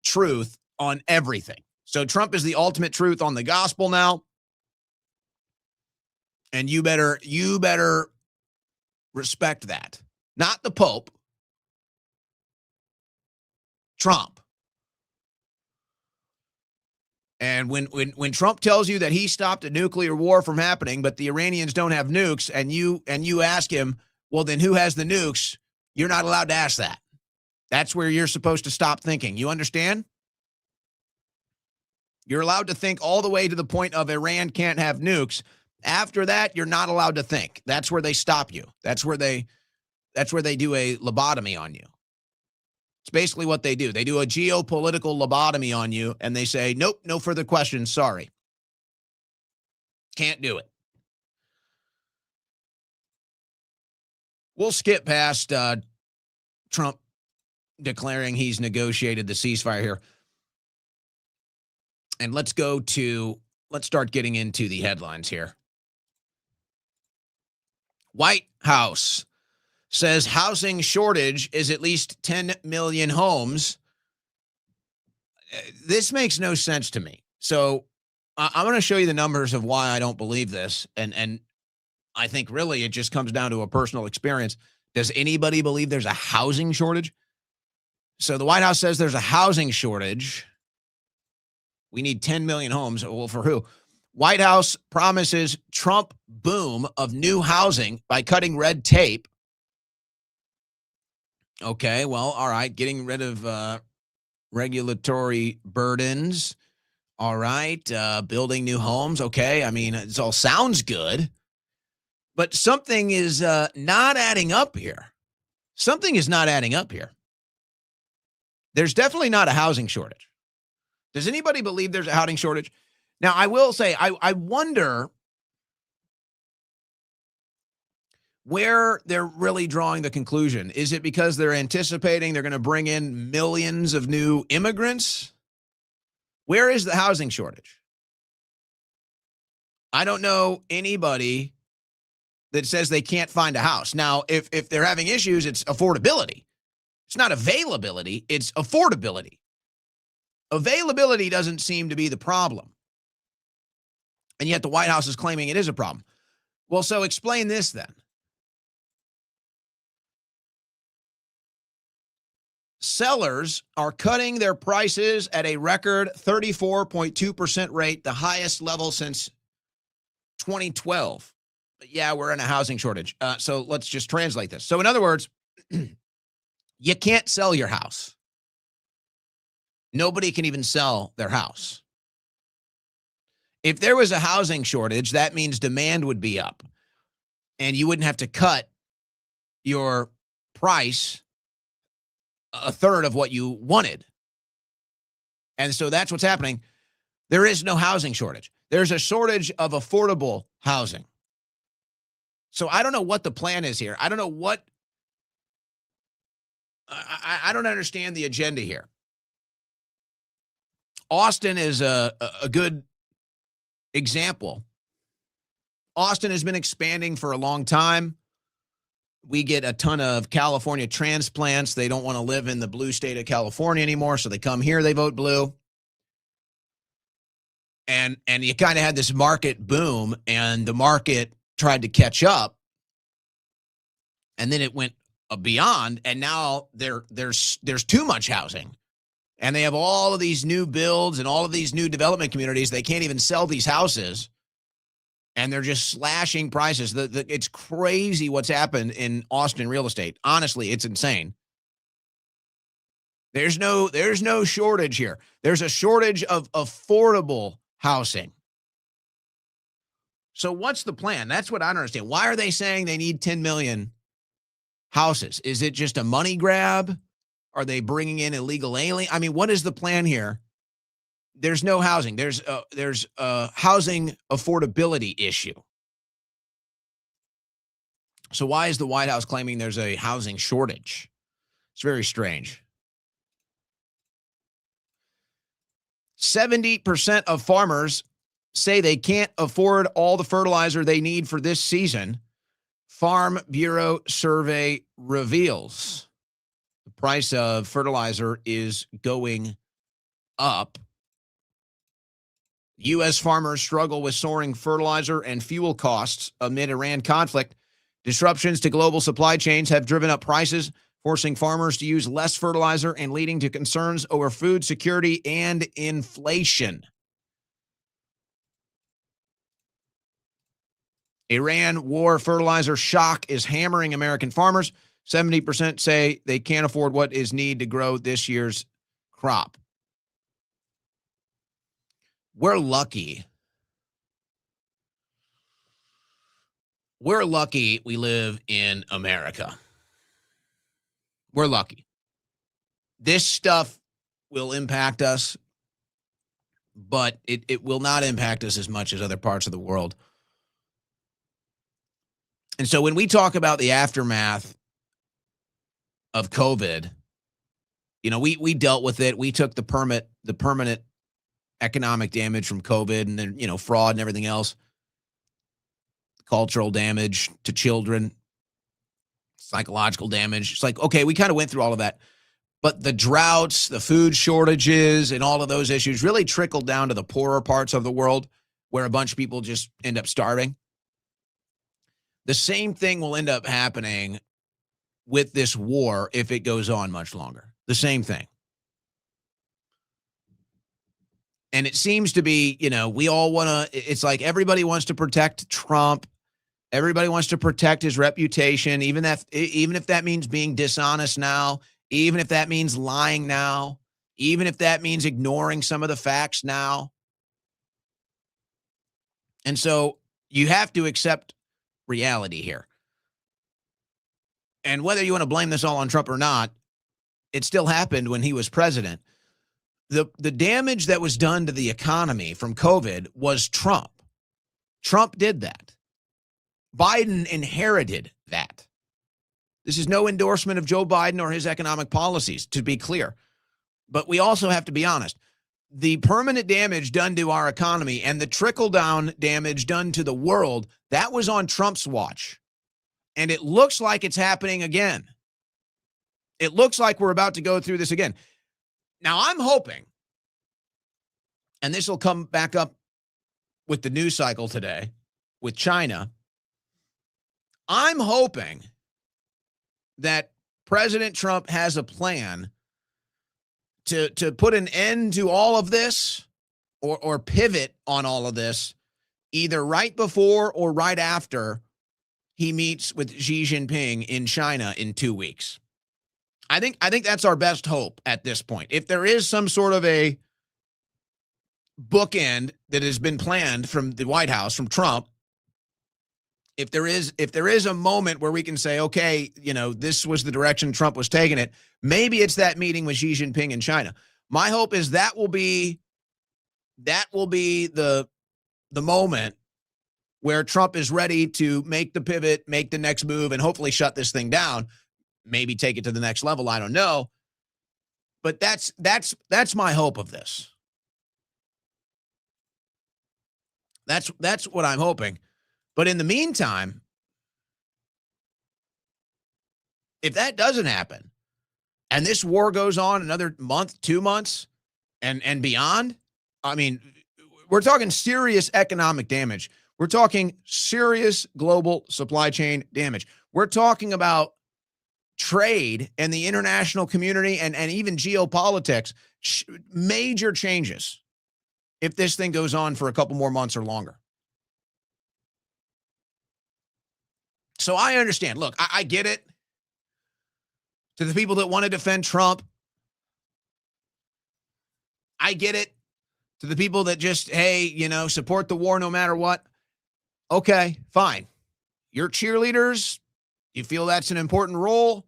truth on everything. So Trump is the ultimate truth on the gospel now. And you better respect that. Not the Pope. Trump. And when Trump tells you that he stopped a nuclear war from happening, but the Iranians don't have nukes, and you ask him, well, then who has the nukes? You're not allowed to ask that. That's where you're supposed to stop thinking. You understand? You're allowed to think all the way to the point of Iran can't have nukes. After that, you're not allowed to think. That's where they stop you. That's where they do a lobotomy on you. It's basically what they do. They do a geopolitical lobotomy on you, and they say, nope, no further questions. Sorry. Can't do it. We'll skip past Trump declaring he's negotiated the ceasefire here. And let's start getting into the headlines here. White House says housing shortage is at least 10 million homes. This makes no sense to me. So I'm going to show you the numbers of why I don't believe this. And I think really it just comes down to a personal experience. Does anybody believe there's a housing shortage? So the White House says there's a housing shortage. We need 10 million homes. Well, for who? White House promises Trump boom of new housing by cutting red tape. Okay, well, all right, getting rid of regulatory burdens. All right, building new homes. Okay, I mean, it all sounds good, but something is not adding up here. Something is not adding up here. There's definitely not a housing shortage. Does anybody believe there's a housing shortage? Now, I will say, I wonder where they're really drawing the conclusion. Is it because they're anticipating they're going to bring in millions of new immigrants? Where is the housing shortage? I don't know anybody that says they can't find a house. Now, if they're having issues, it's affordability. It's not availability, it's affordability. Availability doesn't seem to be the problem. And yet the White House is claiming it is a problem. Well, so explain this then. Sellers are cutting their prices at a record 34.2% rate, the highest level since 2012. But yeah, we're in a housing shortage. So let's just translate this. So in other words, you can't sell your house. Nobody can even sell their house. If there was a housing shortage, that means demand would be up. And you wouldn't have to cut your price a third of what you wanted. And so that's what's happening. There is no housing shortage. There's a shortage of affordable housing. So I don't know what the plan is here. I don't know what, I don't understand the agenda here. Austin is a good example. Austin has been expanding for a long time. We get a ton of California transplants. They don't want to live in the blue state of California anymore, so they come here, they vote blue. And you kind of had this market boom, and the market tried to catch up, and then it went beyond, and now there's too much housing. And they have all of these new builds and all of these new development communities. They can't even sell these houses. And they're just slashing prices. It's crazy what's happened in Austin real estate. Honestly, it's insane. There's no shortage here. There's a shortage of affordable housing. So what's the plan? That's what I don't understand. Why are they saying they need 10 million houses? Is it just a money grab? Are they bringing in illegal alien? I mean, what is the plan here? There's no housing. There's a housing affordability issue. So why is the White House claiming there's a housing shortage? It's very strange. 70% of farmers say they can't afford all the fertilizer they need for this season. Farm Bureau survey reveals the price of fertilizer is going up. U.S. farmers struggle with soaring fertilizer and fuel costs amid Iran conflict. Disruptions to global supply chains have driven up prices, forcing farmers to use less fertilizer and leading to concerns over food security and inflation. Iran war fertilizer shock is hammering American farmers. 70% say they can't afford what is needed to grow this year's crop. We're lucky. We're lucky we live in America. We're lucky. This stuff will impact us, but it will not impact us as much as other parts of the world. And so when we talk about the aftermath of COVID, you know, we dealt with it. We took the permanent economic damage from COVID and then, you know, fraud and everything else, cultural damage to children, psychological damage. It's like, okay, we kind of went through all of that. But the droughts, the food shortages, and all of those issues really trickled down to the poorer parts of the world where a bunch of people just end up starving. The same thing will end up happening with this war if it goes on much longer. The same thing. And it seems to be, we all want to, it's like everybody wants to protect Trump. Everybody wants to protect his reputation, even if that means being dishonest now, even if that means lying now, even if that means ignoring some of the facts now. And so you have to accept reality here. And whether you want to blame this all on Trump or not, it still happened when he was president. The damage that was done to the economy from COVID was Trump. Trump did that. Biden inherited that. This is no endorsement of Joe Biden or his economic policies, to be clear. But we also have to be honest. The permanent damage done to our economy and the trickle-down damage done to the world, that was on Trump's watch. And it looks like it's happening again. It looks like we're about to go through this again. Now, I'm hoping, and this will come back up with the news cycle today with China, I'm hoping that President Trump has a plan to put an end to all of this or pivot on all of this, either right before or right after he meets with Xi Jinping in China in 2 weeks. I think that's our best hope at this point. If there is some sort of a bookend that has been planned from the White House, from Trump, if there is a moment where we can say, okay, this was the direction Trump was taking it, maybe it's that meeting with Xi Jinping in China. My hope is that will be the moment where Trump is ready to make the pivot, make the next move, and hopefully shut this thing down. Maybe take it to the next level. I don't know. But that's my hope of this. That's what I'm hoping. But in the meantime, if that doesn't happen and this war goes on another month, 2 months and beyond, I mean, we're talking serious economic damage. We're talking serious global supply chain damage. We're talking about trade and the international community and even geopolitics, major changes if this thing goes on for a couple more months or longer. So I understand. Look, I get it. To the people that want to defend Trump, I get it. To the people that just, hey, support the war no matter what. Okay, fine. You're cheerleaders. You feel that's an important role.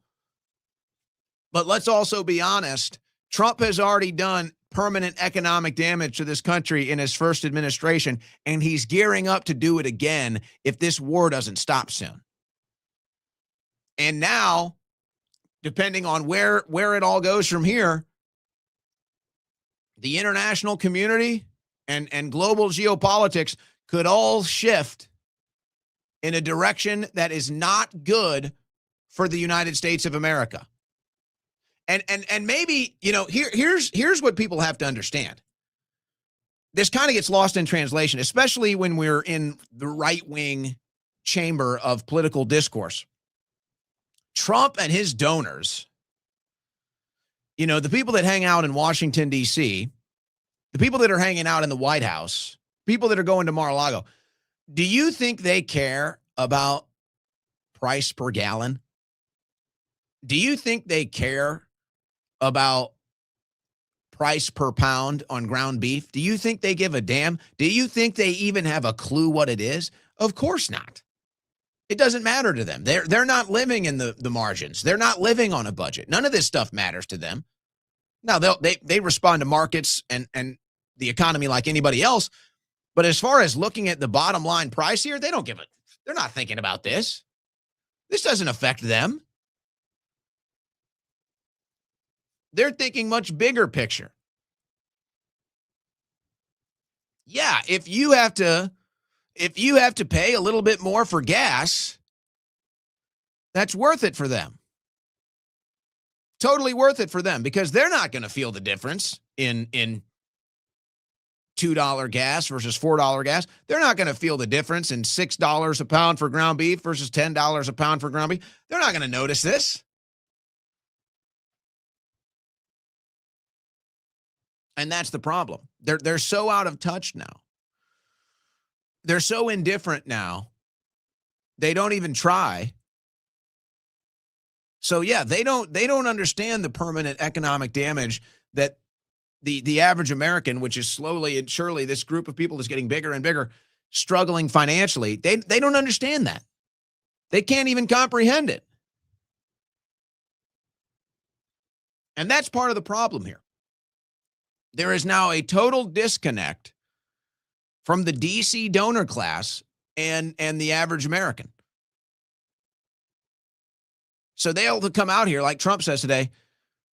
But let's also be honest. Trump has already done permanent economic damage to this country in his first administration, and he's gearing up to do it again if this war doesn't stop soon. And now, depending on where it all goes from here, the international community and global geopolitics could all shift in a direction that is not good for the United States of America. And maybe, here's what people have to understand. This kind of gets lost in translation, especially when we're in the right-wing chamber of political discourse. Trump and his donors, the people that hang out in Washington, D.C., the people that are hanging out in the White House, people that are going to Mar-a-Lago, do you think they care about price per gallon? Do you think they care about price per pound on ground beef? Do you think they give a damn? Do you think they even have a clue what it is? Of course not. It doesn't matter to them. They're not living in the margins. They're not living on a budget. None of this stuff matters to them. Now, they respond to markets and the economy like anybody else. But as far as looking at the bottom line price here, they don't give it. They're not thinking about this. This doesn't affect them. They're thinking much bigger picture. Yeah, if you have to pay a little bit more for gas, that's worth it for them. Totally worth it for them because they're not going to feel the difference in $2 gas versus $4 gas. They're not going to feel the difference in $6 a pound for ground beef versus $10 a pound for ground beef. They're not going to notice this. And that's the problem. They're so out of touch now. They're so indifferent now. They don't even try. So yeah, they don't understand the permanent economic damage that the average American, which is slowly and surely this group of people is getting bigger and bigger, struggling financially. They don't understand that. They can't even comprehend it. And that's part of the problem here. There is now a total disconnect from the DC donor class and the average American. So they'll come out here, like Trump says today,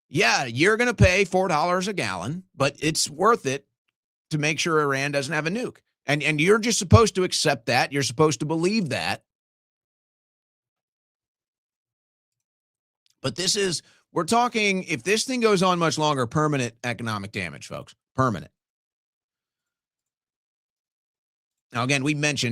yeah, you're going to pay $4 a gallon, but it's worth it to make sure Iran doesn't have a nuke. And you're just supposed to accept that. You're supposed to believe that. But we're talking, if this thing goes on much longer, permanent economic damage, folks. Permanent. Now, again,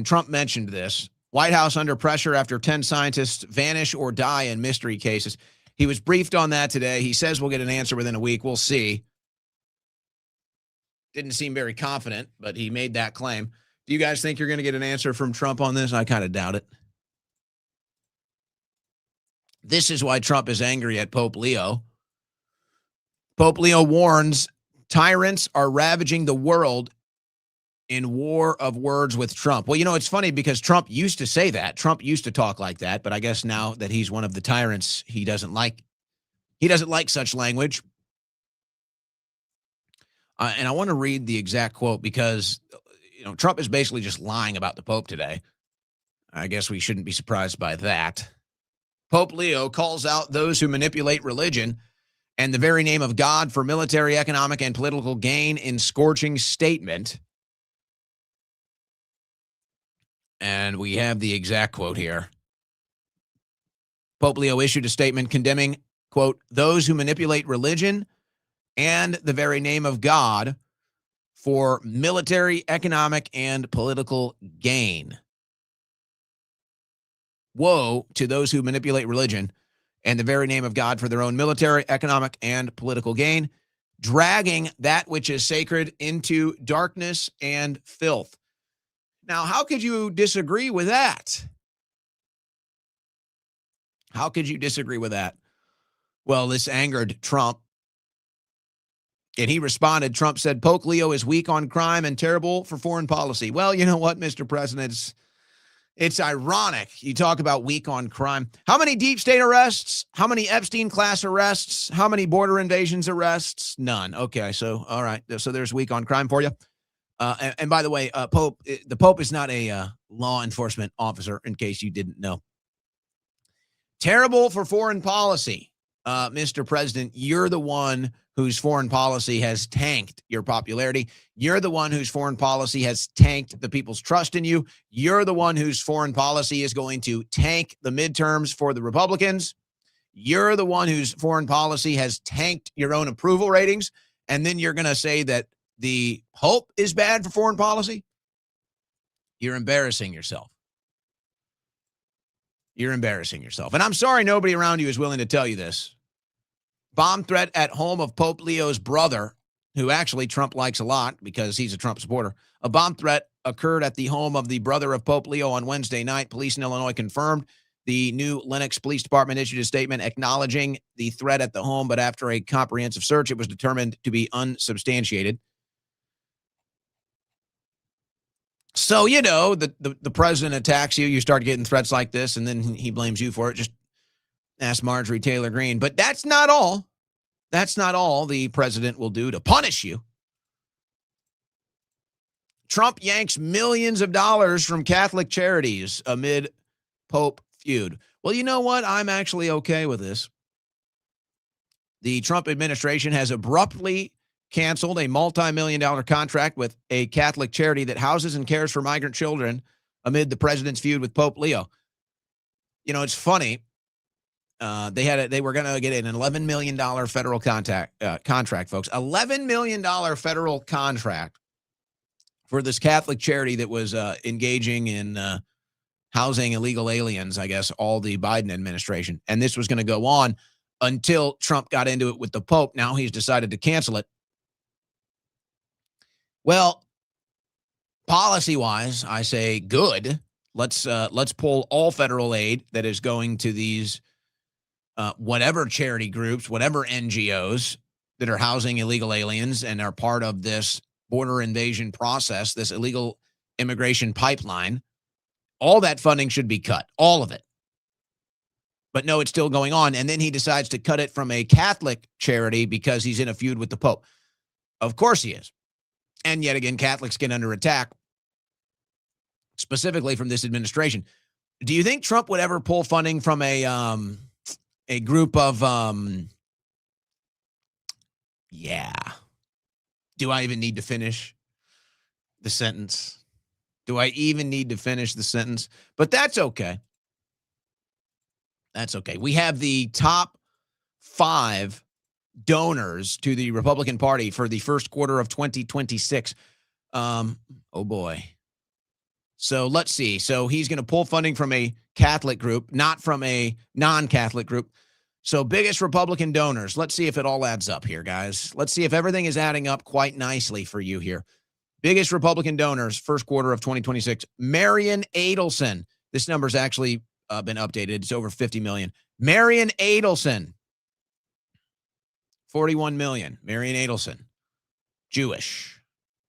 Trump mentioned this. White House under pressure after 10 scientists vanish or die in mystery cases. He was briefed on that today. He says we'll get an answer within a week. We'll see. Didn't seem very confident, but he made that claim. Do you guys think you're going to get an answer from Trump on this? I kind of doubt it. This is why Trump is angry at Pope Leo. Pope Leo warns tyrants are ravaging the world in war of words with Trump. Well, it's funny because Trump used to say that. Trump used to talk like that, but I guess now that he's one of the tyrants, he doesn't like such language. And I want to read the exact quote because, Trump is basically just lying about the Pope today. I guess we shouldn't be surprised by that. Pope Leo calls out those who manipulate religion and the very name of God for military, economic, and political gain in scorching statement. And we have the exact quote here. Pope Leo issued a statement condemning, quote, those who manipulate religion and the very name of God for military, economic, and political gain. Woe to those who manipulate religion and the very name of God for their own military, economic, and political gain, dragging that which is sacred into darkness and filth. Now, how could you disagree with that? How could you disagree with that? Well, this angered Trump. And he responded. Trump said, Pope Leo is weak on crime and terrible for foreign policy. Well, you know what, Mr. President? It's ironic you talk about weak on crime. How many deep state arrests? How many Epstein class arrests? How many border invasions arrests? None. Okay, so all right. So there's weak on crime for you. And by the way, the Pope is not a law enforcement officer, in case you didn't know. Terrible for foreign policy. Mr. President, you're the one whose foreign policy has tanked your popularity. You're the one whose foreign policy has tanked the people's trust in you. You're the one whose foreign policy is going to tank the midterms for the Republicans. You're the one whose foreign policy has tanked your own approval ratings. And then you're going to say that the Pope is bad for foreign policy? You're embarrassing yourself. You're embarrassing yourself. And I'm sorry nobody around you is willing to tell you this. Bomb threat at home of Pope Leo's brother, who actually Trump likes a lot because he's a Trump supporter. A bomb threat occurred at the home of the brother of Pope Leo on Wednesday night. Police in Illinois confirmed. The new Lenox Police Department issued a statement acknowledging the threat at the home, but after a comprehensive search, it was determined to be unsubstantiated. So, the president attacks you, you start getting threats like this, and then he blames you for it. Just ask Marjorie Taylor Greene. But that's not all. That's not all the president will do to punish you. Trump yanks millions of dollars from Catholic charities amid Pope feud. Well, you know what? I'm actually okay with this. The Trump administration has abruptly canceled a multi-million-dollar contract with a Catholic charity that houses and cares for migrant children amid the president's feud with Pope Leo. It's funny. They were going to get an $11 million federal contract, folks. $11 million federal contract for this Catholic charity that was engaging in housing illegal aliens, I guess, all the Biden administration. And this was going to go on until Trump got into it with the Pope. Now he's decided to cancel it. Well, policy-wise, I say good. Let's pull all federal aid that is going to these whatever charity groups, whatever NGOs that are housing illegal aliens and are part of this border invasion process, this illegal immigration pipeline. All that funding should be cut, all of it. But no, it's still going on. And then he decides to cut it from a Catholic charity because he's in a feud with the Pope. Of course he is. And yet again, Catholics get under attack, specifically from this administration. Do you think Trump would ever pull funding from a group of, do I even need to finish the sentence? Do I even need to finish the sentence? But that's okay. That's okay. We have the top 5 donors to the Republican Party for the first quarter of 2026. Oh, boy. So let's see. So he's going to pull funding from a Catholic group, not from a non-Catholic group. So biggest Republican donors. Let's see if it all adds up here, guys. Let's see if everything is adding up quite nicely for you here. Biggest Republican donors, first quarter of 2026. Marion Adelson. This number's actually been updated. It's over 50 million. Marion Adelson, 41 million. Marion Adelson, Jewish.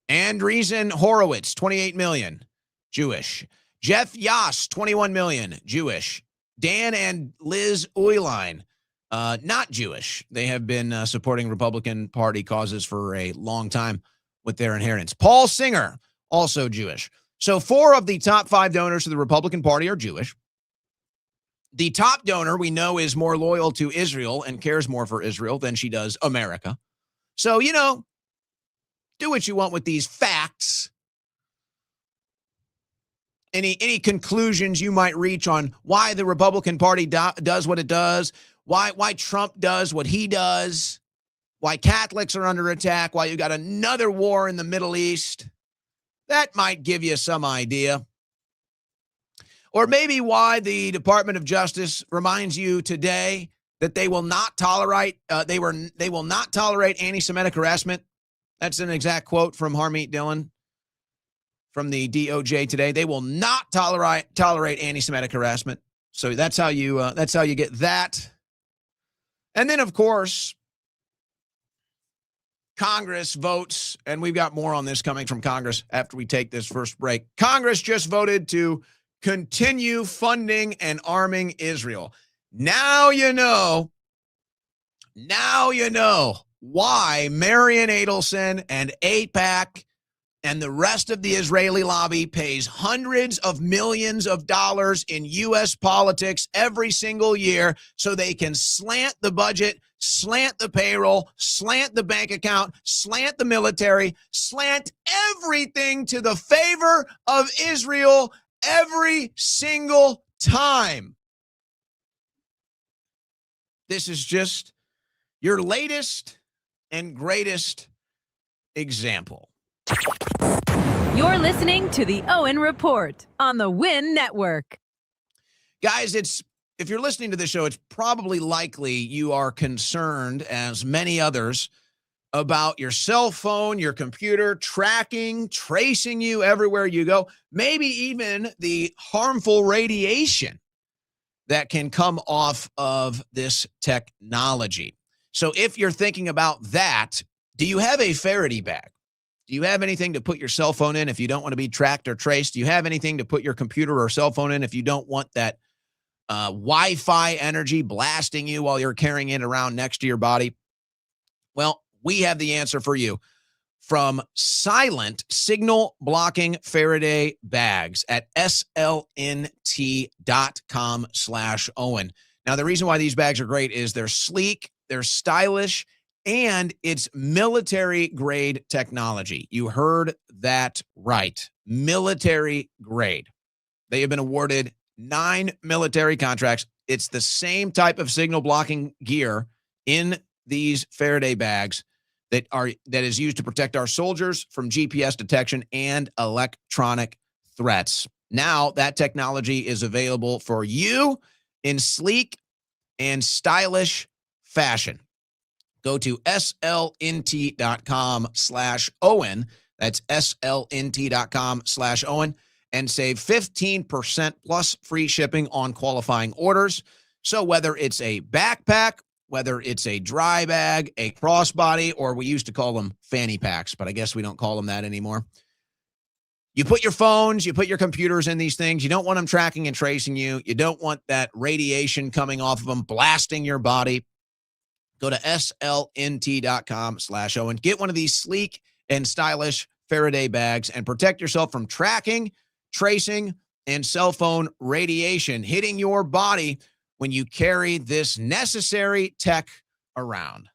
Andreessen Horowitz, 28 million, Jewish. Jeff Yass, 21 million, Jewish. Dan and Liz Uyline, not Jewish. They have been supporting Republican Party causes for a long time with their inheritance. Paul Singer, also Jewish. So 4 of the top 5 donors to the Republican Party are Jewish. The top donor we know is more loyal to Israel and cares more for Israel than she does America. So, do what you want with these facts. Any conclusions you might reach on why the Republican Party does what it does, why Trump does what he does, why Catholics are under attack, why you got another war in the Middle East, that might give you some idea. Or maybe why the Department of Justice reminds you today that they will not tolerate they will not tolerate anti-Semitic harassment. That's an exact quote from Harmeet Dillon from the DOJ today. They will not tolerate anti-Semitic harassment. So that's how you get that. And then of course, Congress votes, and we've got more on this coming from Congress after we take this first break. Congress just voted to continue funding and arming Israel. Now you know why Marion Adelson and AIPAC and the rest of the Israeli lobby pays hundreds of millions of dollars in U.S. politics every single year so they can slant the budget, slant the payroll, slant the bank account, slant the military, slant everything to the favor of Israel every single time. This is just your latest and greatest example. You're listening to the Owen Report on the Win Network. Guys, if you're listening to this show, it's probably likely you are concerned, as many others, about your cell phone, your computer, tracing you everywhere you go, maybe even the harmful radiation that can come off of this technology. So if you're thinking about that, do you have a Faraday bag? Do you have anything to put your cell phone in if you don't want to be tracked or traced? Do you have anything to put your computer or cell phone in if you don't want that Wi-Fi energy blasting you while you're carrying it around next to your body? Well, we have the answer for you from Silent Signal Blocking Faraday Bags at slnt.com/Owen. Now, the reason why these bags are great is they're sleek, they're stylish, and it's military-grade technology. You heard that right. Military-grade. They have been awarded 9 military contracts. It's the same type of signal blocking gear in these Faraday bags that is used to protect our soldiers from GPS detection and electronic threats. Now that technology is available for you in sleek and stylish fashion. Go to slnt.com/Owen. That's slnt.com/Owen and save 15% plus free shipping on qualifying orders. So whether it's a backpack, whether it's a dry bag, a crossbody, or we used to call them fanny packs, but I guess we don't call them that anymore. You put your phones, you put your computers in these things. You don't want them tracking and tracing you. You don't want that radiation coming off of them, blasting your body. Go to slnt.com/Owen. Get one of these sleek and stylish Faraday bags and protect yourself from tracking, tracing, and cell phone radiation hitting your body when you carry this necessary tech around.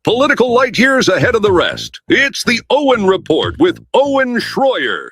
Political light years ahead of the rest. It's the Owen Report with Owen Schroyer.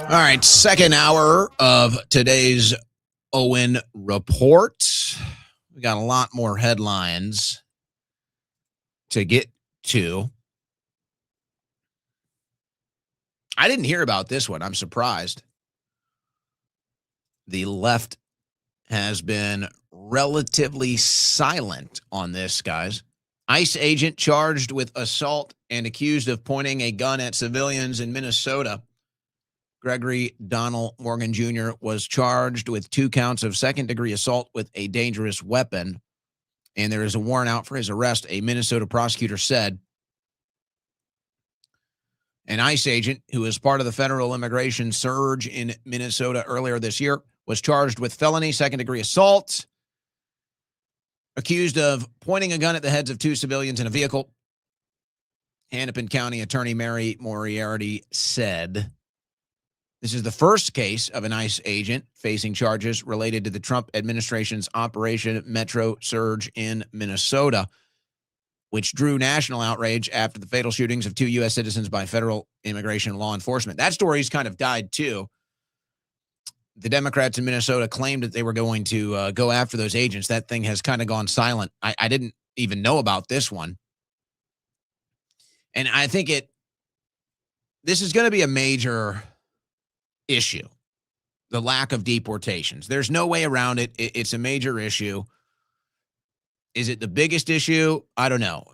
All right, second hour of today's Owen Report. We got a lot more headlines to get to. I didn't hear about this one. I'm surprised. The left has been relatively silent on this, guys. ICE agent charged with assault and accused of pointing a gun at civilians in Minnesota. Gregory Donald Morgan Jr. was charged with 2 counts of second-degree assault with a dangerous weapon, and there is a warrant out for his arrest, a Minnesota prosecutor said. An ICE agent who was part of the federal immigration surge in Minnesota earlier this year was charged with felony second-degree assault, accused of pointing a gun at the heads of 2 civilians in a vehicle. Hennepin County Attorney Mary Moriarty said this is the first case of an ICE agent facing charges related to the Trump administration's Operation Metro Surge in Minnesota, which drew national outrage after the fatal shootings of 2 U.S. citizens by federal immigration law enforcement. That story's kind of died, too. The Democrats in Minnesota claimed that they were going to go after those agents. That thing has kind of gone silent. I didn't even know about this one. And I think this is going to be a major issue, the lack of deportations. There's no way around it. It's a major issue. Is it the biggest issue? I don't know.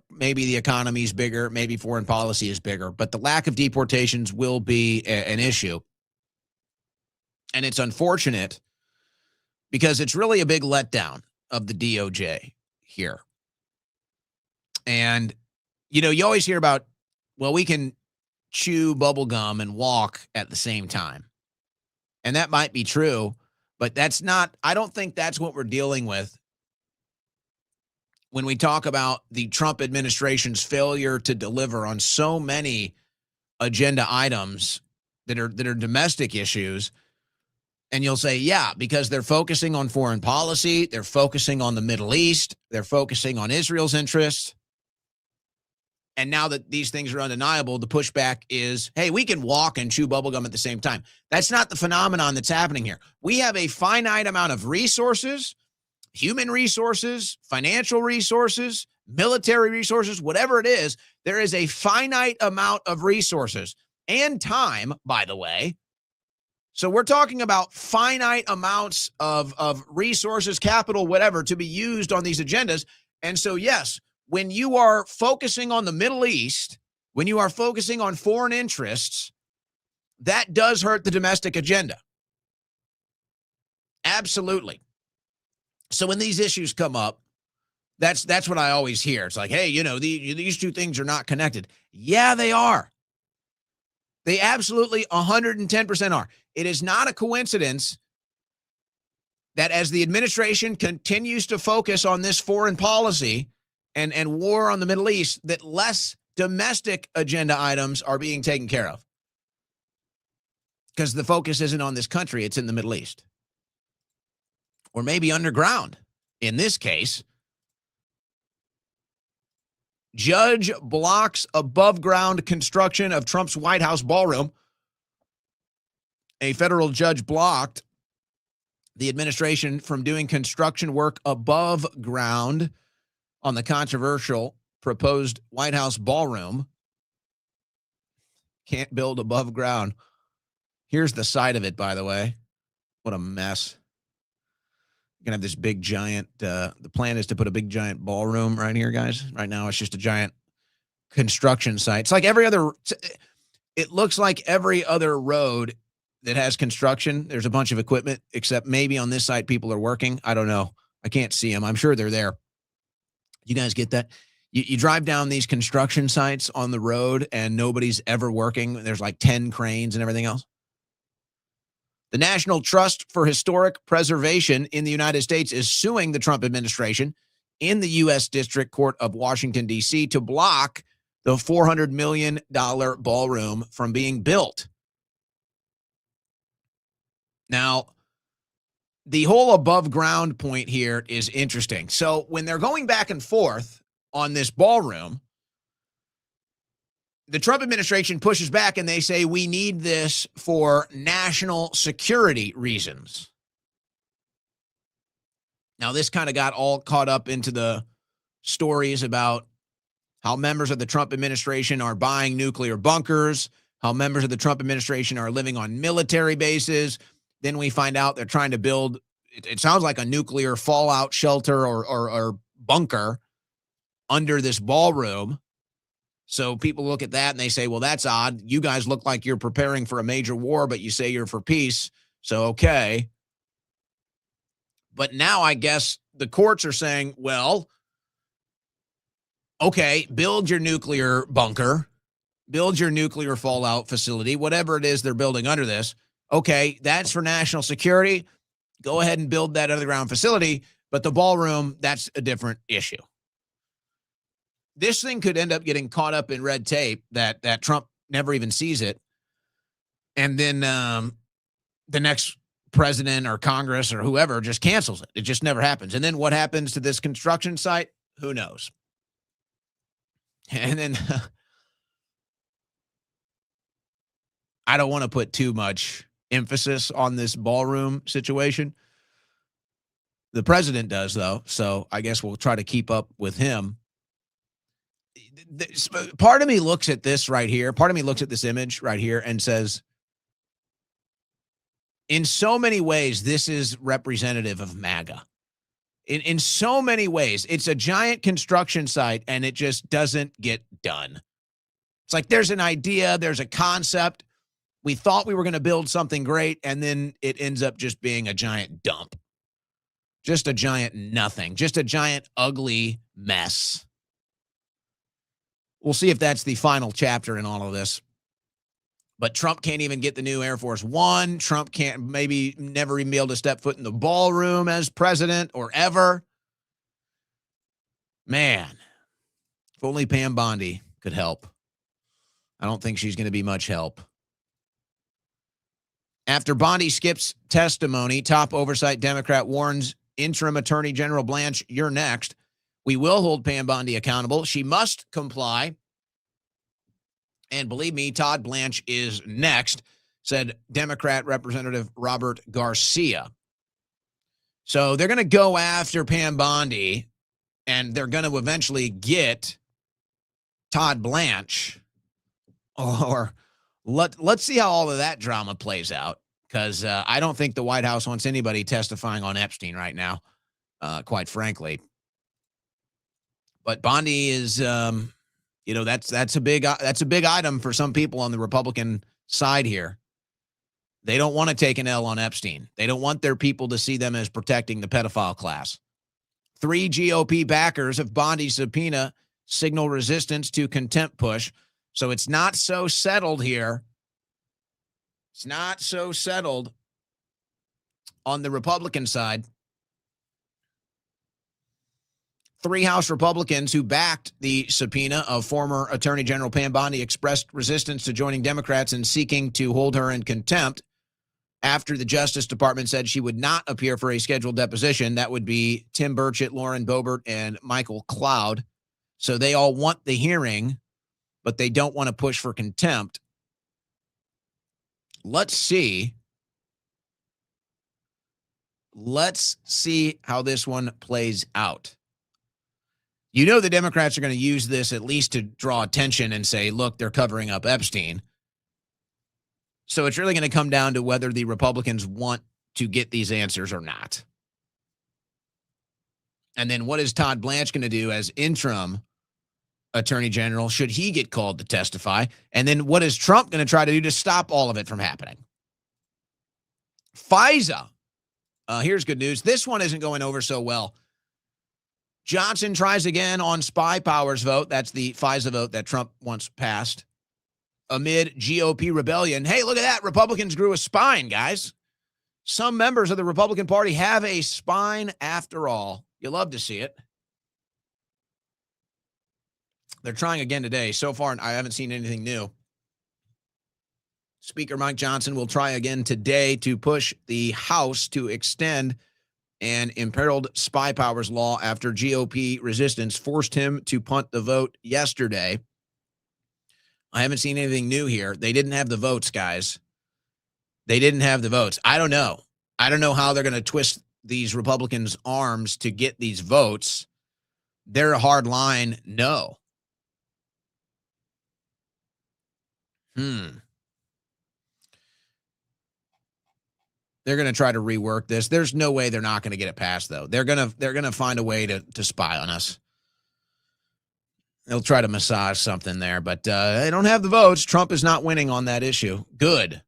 Maybe the economy is bigger. Maybe foreign policy is bigger. But the lack of deportations will be an issue. And it's unfortunate because it's really a big letdown of the DOJ here. And, you always hear about, well, we can chew bubble gum and walk at the same time. And that might be true, but I don't think that's what we're dealing with when we talk about the Trump administration's failure to deliver on so many agenda items that are domestic issues. And you'll say, yeah, because they're focusing on foreign policy, they're focusing on the Middle East, they're focusing on Israel's interests. And now that these things are undeniable, the pushback is, hey, we can walk and chew bubblegum at the same time. That's not the phenomenon that's happening here. We have a finite amount of resources, human resources, financial resources, military resources, whatever it is. There is a finite amount of resources and time, by the way. So we're talking about finite amounts of resources, capital, whatever, to be used on these agendas. And so, yes, when you are focusing on the Middle East, when you are focusing on foreign interests, that does hurt the domestic agenda. Absolutely. So when these issues come up, that's what I always hear. It's like, hey, these two things are not connected. Yeah, they are. They absolutely 110% are. It is not a coincidence that as the administration continues to focus on this foreign policy and war on the Middle East, that less domestic agenda items are being taken care of. Because the focus isn't on this country, it's in the Middle East. Or maybe underground. In this case, judge blocks above-ground construction of Trump's White House ballroom. A federal judge blocked the administration from doing construction work above ground on the controversial proposed White House ballroom. Can't build above ground. Here's the side of it, by the way. What a mess. You're going to have this big giant, the plan is to put a big giant ballroom right here, guys. Right now, it's just a giant construction site. It's like it looks like every other road that has construction. There's a bunch of equipment, except maybe on this site, people are working. I don't know. I can't see them. I'm sure they're there. You guys get that? You drive down these construction sites on the road and nobody's ever working. There's like 10 cranes and everything else. The National Trust for Historic Preservation in the United States is suing the Trump administration in the U.S. District Court of Washington, D.C. to block the $400 million ballroom from being built. Now, the whole above ground point here is interesting. So when they're going back and forth on this ballroom, the Trump administration pushes back and they say, we need this for national security reasons. Now, this kind of got all caught up into the stories about how members of the Trump administration are buying nuclear bunkers, how members of the Trump administration are living on military bases. Then we find out they're trying to build, it sounds like a nuclear fallout shelter or bunker under this ballroom. So people look at that and they say, well, that's odd. You guys look like you're preparing for a major war, but you say you're for peace. So, okay. But now I guess the courts are saying, well, okay, build your nuclear bunker, build your nuclear fallout facility, whatever it is they're building under this. Okay, that's for national security. Go ahead and build that underground facility. But the ballroom, that's a different issue. This thing could end up getting caught up in red tape that Trump never even sees it. And then the next president or Congress or whoever just cancels it. It just never happens. And then what happens to this construction site? Who knows? And then I don't want to put too much emphasis on this ballroom situation. The president does, though. So I guess we'll try to keep up with him. Part of me looks at this right here. Part of me looks at this image right here and says, in so many ways, this is representative of MAGA. In so many ways, it's a giant construction site and it just doesn't get done. It's like there's an idea, there's a concept. We thought we were going to build something great, and then it ends up just being a giant dump. Just a giant nothing. Just a giant ugly mess. We'll see if that's the final chapter in all of this. But Trump can't even get the new Air Force One. Trump can't maybe never even be able to step foot in the ballroom as president or ever. Man, if only Pam Bondi could help. I don't think she's going to be much help. After Bondi skips testimony, top oversight Democrat warns interim Attorney General Blanche, you're next. We will hold Pam Bondi accountable. She must comply. And believe me, Todd Blanche is next, said Democrat Representative Robert Garcia. So they're going to go after Pam Bondi, and they're going to eventually get Todd Blanche. Or let's see how all of that drama plays out, because I don't think the White House wants anybody testifying on Epstein right now, quite frankly. But Bondi is, that's a big item for some people on the Republican side here. They don't want to take an L on Epstein. They don't want their people to see them as protecting the pedophile class. 3 GOP backers of Bondi's subpoena signal resistance to contempt push. So it's not so settled here. It's not so settled on the Republican side. 3 House Republicans who backed the subpoena of former Attorney General Pam Bondi expressed resistance to joining Democrats in seeking to hold her in contempt after the Justice Department said she would not appear for a scheduled deposition. That would be Tim Burchett, Lauren Boebert, and Michael Cloud. So they all want the hearing, but they don't want to push for contempt. Let's see. Let's see how this one plays out. You know the Democrats are going to use this at least to draw attention and say, look, they're covering up Epstein. So it's really going to come down to whether the Republicans want to get these answers or not. And then what is Todd Blanche going to do as interim Attorney General should he get called to testify? And then what is Trump going to try to do to stop all of it from happening? FISA. Here's good news. This one isn't going over so well. Johnson tries again on spy powers vote. That's the FISA vote that Trump once passed. Amid GOP rebellion. Hey, look at that. Republicans grew a spine, guys. Some members of the Republican Party have a spine after all. You love to see it. They're trying again today. So far, I haven't seen anything new. Speaker Mike Johnson will try again today to push the House to extend an imperiled spy powers law after GOP resistance forced him to punt the vote yesterday. I haven't seen anything new here. They didn't have the votes, guys. They didn't have the votes. I don't know. I don't know how they're going to twist these Republicans' arms to get these votes. They're a hard line no. They're going to try to rework this. There's no way they're not going to get it passed, though. They're going to find a way to spy on us. They'll try to massage something there, but they don't have the votes. Trump is not winning on that issue. Good.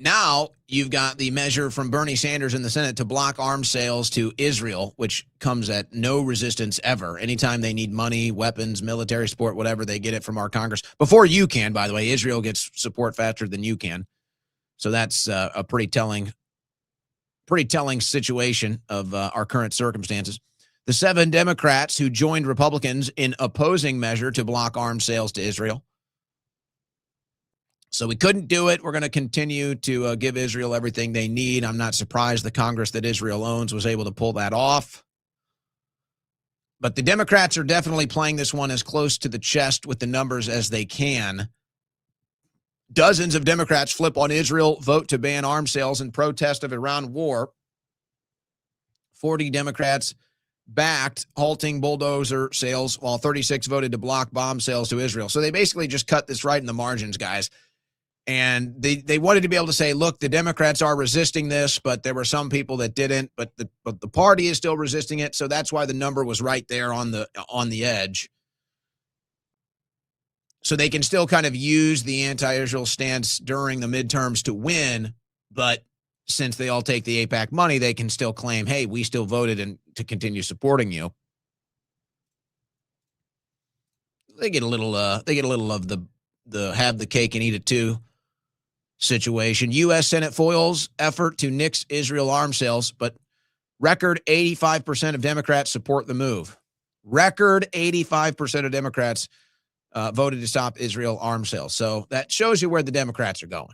Now you've got the measure from Bernie Sanders in the Senate to block arms sales to Israel, which comes at no resistance ever. Anytime they need money, weapons, military support, whatever, they get it from our Congress. Before you can, by the way, Israel gets support faster than you can. So that's a pretty telling situation of our current circumstances. The 7 Democrats who joined Republicans in opposing measure to block arms sales to Israel. So we couldn't do it. We're going to continue to give Israel everything they need. I'm not surprised the Congress that Israel owns was able to pull that off. But the Democrats are definitely playing this one as close to the chest with the numbers as they can. Dozens of Democrats flip on Israel, vote to ban arms sales in protest of Iran war. 40 Democrats backed halting bulldozer sales, while 36 voted to block bomb sales to Israel. So they basically just cut this right in the margins, guys. And they wanted to be able to say, look, the Democrats are resisting this, but there were some people that didn't, but the party is still resisting it. So that's why the number was right there on the edge. So they can still kind of use the anti-Israel stance during the midterms to win, but since they all take the AIPAC money, they can still claim, hey, we still voted and to continue supporting you. They get a little of the have the cake and eat it too situation. U.S. Senate foils effort to nix Israel arms sales, but record 85% of Democrats support the move. Record 85% of Democrats voted to stop Israel arms sales. So that shows you where the Democrats are going.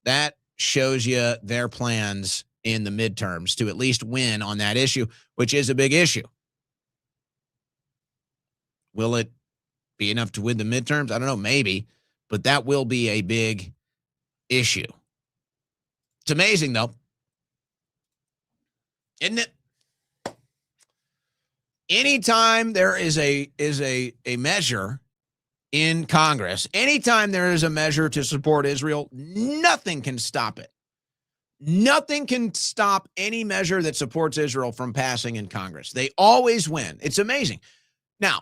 That shows you their plans in the midterms to at least win on that issue, which is a big issue. Will it be enough to win the midterms? I don't know, maybe, but that will be a big issue. It's amazing, though, isn't it? Anytime there is a measure in Congress, anytime there is a measure to support Israel, nothing can stop it. Nothing can stop any measure that supports Israel from passing in Congress. They always win. It's amazing. Now,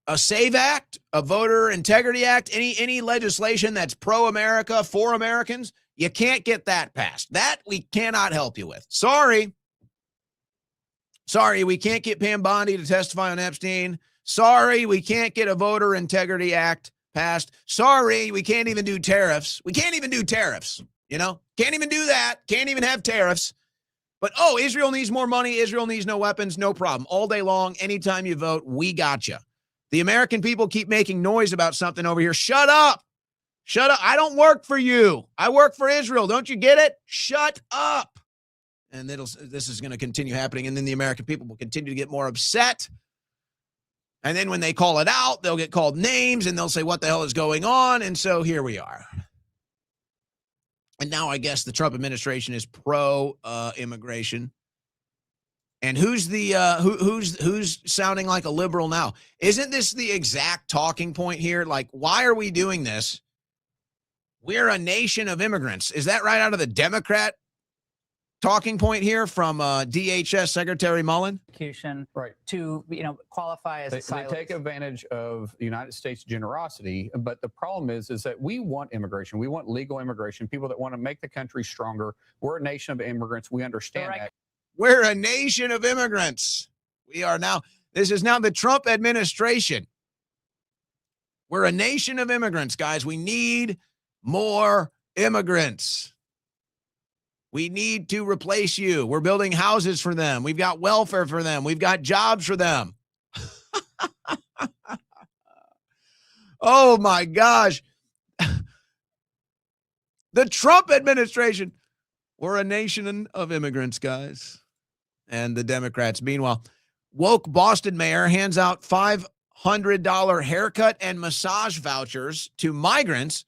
a SAVE Act, a Voter Integrity Act, any legislation that's pro-America, for Americans, you can't get that passed. That we cannot help you with. Sorry, we can't get Pam Bondi to testify on Epstein. Sorry, we can't get a Voter Integrity Act passed. Sorry, we can't even do tariffs. We can't even do tariffs, Can't even do that. Can't even have tariffs. But, Israel needs more money. Israel needs no weapons. No problem. All day long, anytime you vote, we got you. The American people keep making noise about something over here. Shut up. Shut up. I don't work for you. I work for Israel. Don't you get it? Shut up. And this is going to continue happening. And then the American people will continue to get more upset. And then when they call it out, they'll get called names and they'll say, what the hell is going on? And so here we are. And now I guess the Trump administration is pro-immigration. And who's sounding like a liberal now? Isn't this the exact talking point here? Like, why are we doing this? We're a nation of immigrants. Is that right out of the Democrat talking point here from DHS Secretary Mullen? Right. To qualify as they take advantage of the United States generosity, but the problem is that we want immigration. We want legal immigration, people that want to make the country stronger. We're a nation of immigrants. We understand that. We're a nation of immigrants. We are now. This is now the Trump administration. We're a nation of immigrants, guys. We need more immigrants. We need to replace you. We're building houses for them. We've got welfare for them. We've got jobs for them. Oh, my gosh. The Trump administration. We're a nation of immigrants, guys. And the Democrats. Meanwhile, woke Boston mayor hands out $500 haircut and massage vouchers to migrants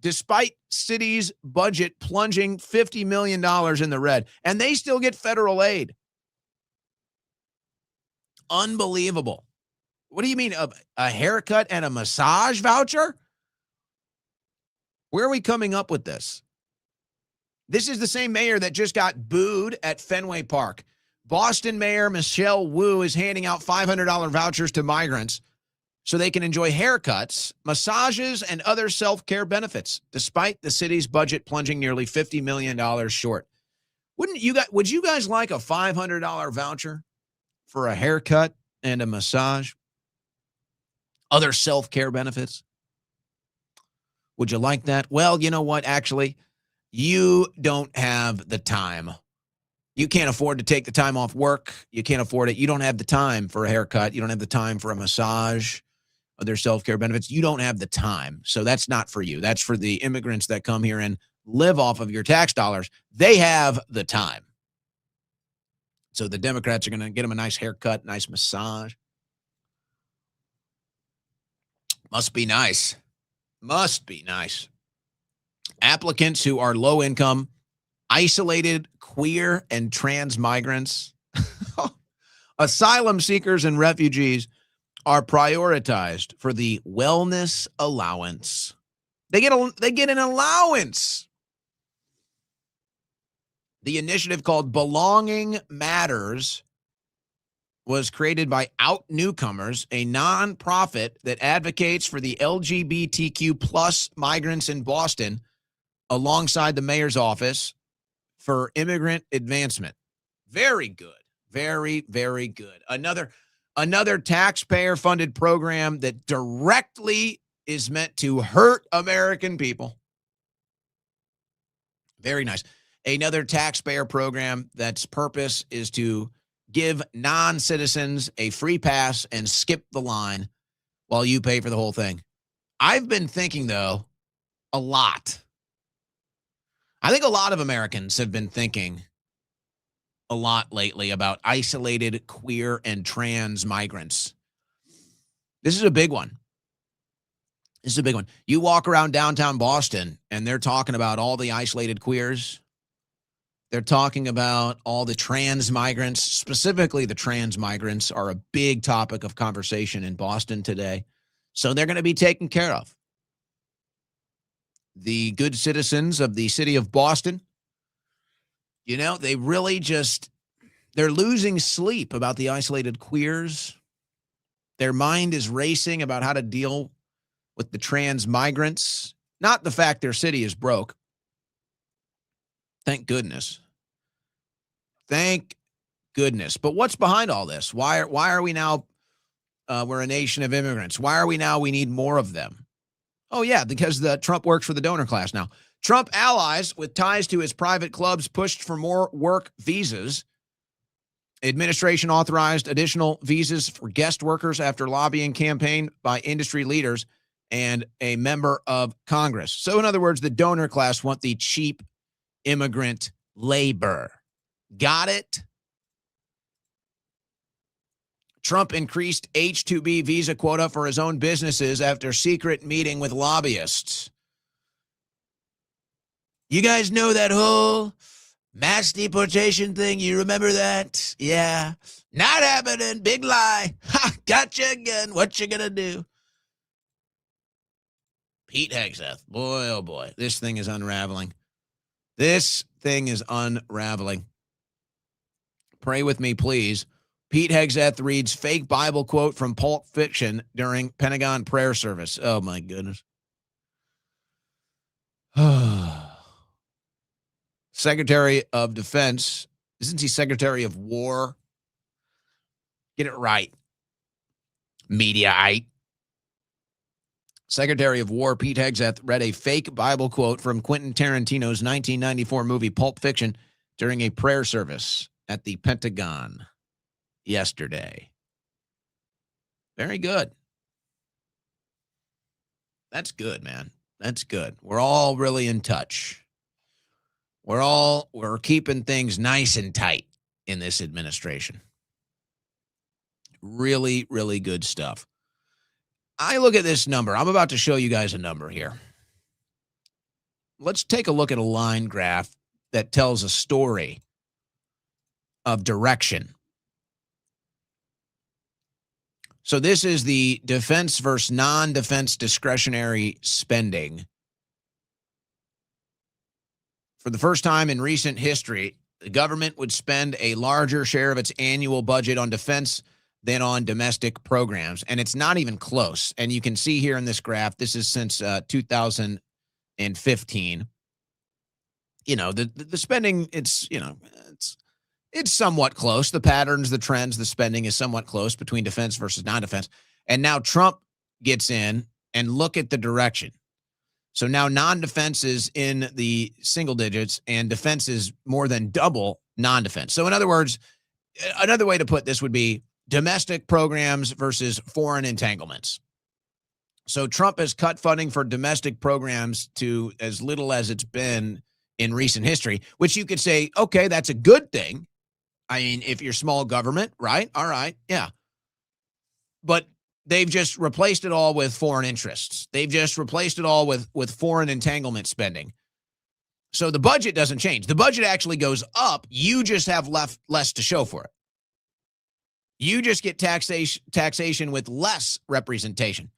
despite city's budget plunging $50 million in the red. And they still get federal aid. Unbelievable. What do you mean a haircut and a massage voucher? Where are we coming up with this? This is the same mayor that just got booed at Fenway Park. Boston Mayor Michelle Wu is handing out $500 vouchers to migrants so they can enjoy haircuts, massages, and other self-care benefits, despite the city's budget plunging nearly $50 million short. Would you guys like a $500 voucher for a haircut and a massage? Other self-care benefits? Would you like that? Well, you know what? Actually, you don't have the time. You can't afford to take the time off work. You can't afford it. You don't have the time for a haircut. You don't have the time for a massage, other self-care benefits. You don't have the time. So that's not for you. That's for the immigrants that come here and live off of your tax dollars. They have the time. So the Democrats are going to get them a nice haircut, nice massage. Must be nice. Must be nice. Applicants who are low income, isolated, queer, and trans migrants, asylum seekers, and refugees are prioritized for the wellness allowance. They get an allowance. The initiative called Belonging Matters was created by Out Newcomers, a nonprofit that advocates for the LGBTQ plus migrants in Boston, alongside the mayor's office for immigrant advancement. Very good. Very, very good. Another taxpayer-funded program that directly is meant to hurt American people. Very nice. Another taxpayer program that's purpose is to give non-citizens a free pass and skip the line while you pay for the whole thing. I've been thinking, though, a lot. I think a lot of Americans have been thinking a lot lately about isolated, queer, and trans migrants. This is a big one. This is a big one. You walk around downtown Boston, and they're talking about all the isolated queers. They're talking about all the trans migrants. Specifically, the trans migrants are a big topic of conversation in Boston today. So they're going to be taken care of. The good citizens of the city of Boston, they really they're losing sleep about the isolated queers. Their mind is racing about how to deal with the trans migrants, not the fact their city is broke. Thank goodness. Thank goodness. But what's behind all this? Why are we now, we're a nation of immigrants? Why are we now, we need more of them? Oh, yeah, because Trump works for the donor class now. Trump allies with ties to his private clubs pushed for more work visas. Administration authorized additional visas for guest workers after lobbying campaign by industry leaders and a member of Congress. So, in other words, the donor class want the cheap immigrant labor. Got it? Trump increased H-2B visa quota for his own businesses after secret meeting with lobbyists. You guys know that whole mass deportation thing? You remember that? Yeah. Not happening. Big lie. Ha, gotcha again. What you gonna do? Pete Hegseth. Boy, oh boy. This thing is unraveling. This thing is unraveling. Pray with me, please. Pete Hegseth reads fake Bible quote from Pulp Fiction during Pentagon prayer service. Oh, my goodness. Secretary of Defense. Isn't he Secretary of War? Get it right. Mediaite. Secretary of War Pete Hegseth read a fake Bible quote from Quentin Tarantino's 1994 movie Pulp Fiction during a prayer service at the Pentagon yesterday. Very good. That's good, man. That's good. We're all really in touch. We're keeping things nice and tight in this administration. Really, really good stuff. I look at this number. I'm about to show you guys a number here. Let's take a look at a line graph that tells a story of direction. So this is the defense versus non-defense discretionary spending. For the first time in recent history, the government would spend a larger share of its annual budget on defense than on domestic programs. And it's not even close. And you can see here in this graph, this is since 2015. You know, the spending, it's somewhat close. The patterns, the trends, the spending is somewhat close between defense versus non-defense. And now Trump gets in, and look at the direction. So now non-defense is in the single digits and defense is more than double non-defense. So in other words, another way to put this would be domestic programs versus foreign entanglements. So Trump has cut funding for domestic programs to as little as it's been in recent history, which you could say, okay, that's a good thing. I mean, if you're small government, right? All right. Yeah. But they've just replaced it all with foreign interests. They've just replaced it all with foreign entanglement spending. So the budget doesn't change. The budget actually goes up. You just have less to show for it. You just get taxation with less representation.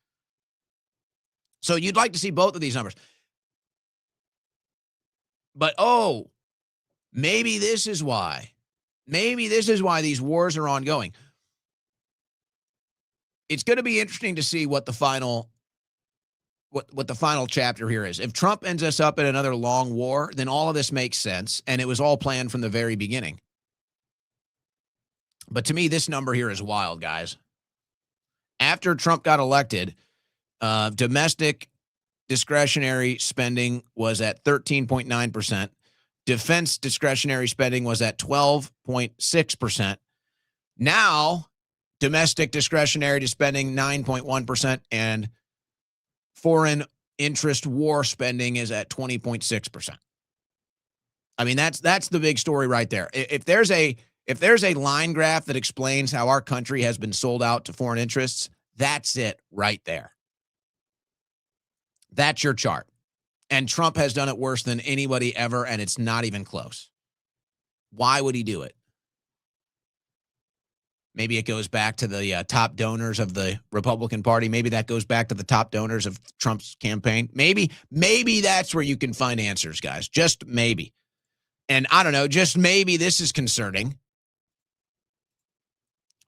So you'd like to see both of these numbers. But, maybe this is why. Maybe this is why these wars are ongoing. It's going to be interesting to see what the final chapter here is. If Trump ends us up in another long war, then all of this makes sense, and it was all planned from the very beginning. But to me, this number here is wild, guys. After Trump got elected, domestic discretionary spending was at 13.9%. Defense discretionary spending was at 12.6%. Now, domestic discretionary spending 9.1%, and foreign interest war spending is at 20.6%. I mean, that's the big story right there. If there's a line graph that explains how our country has been sold out to foreign interests, that's it right there. That's your chart. And Trump has done it worse than anybody ever, and it's not even close. Why would he do it? Maybe it goes back to the top donors of the Republican Party. Maybe that goes back to the top donors of Trump's campaign. Maybe that's where you can find answers, guys. Just maybe. And I don't know, just maybe this is concerning.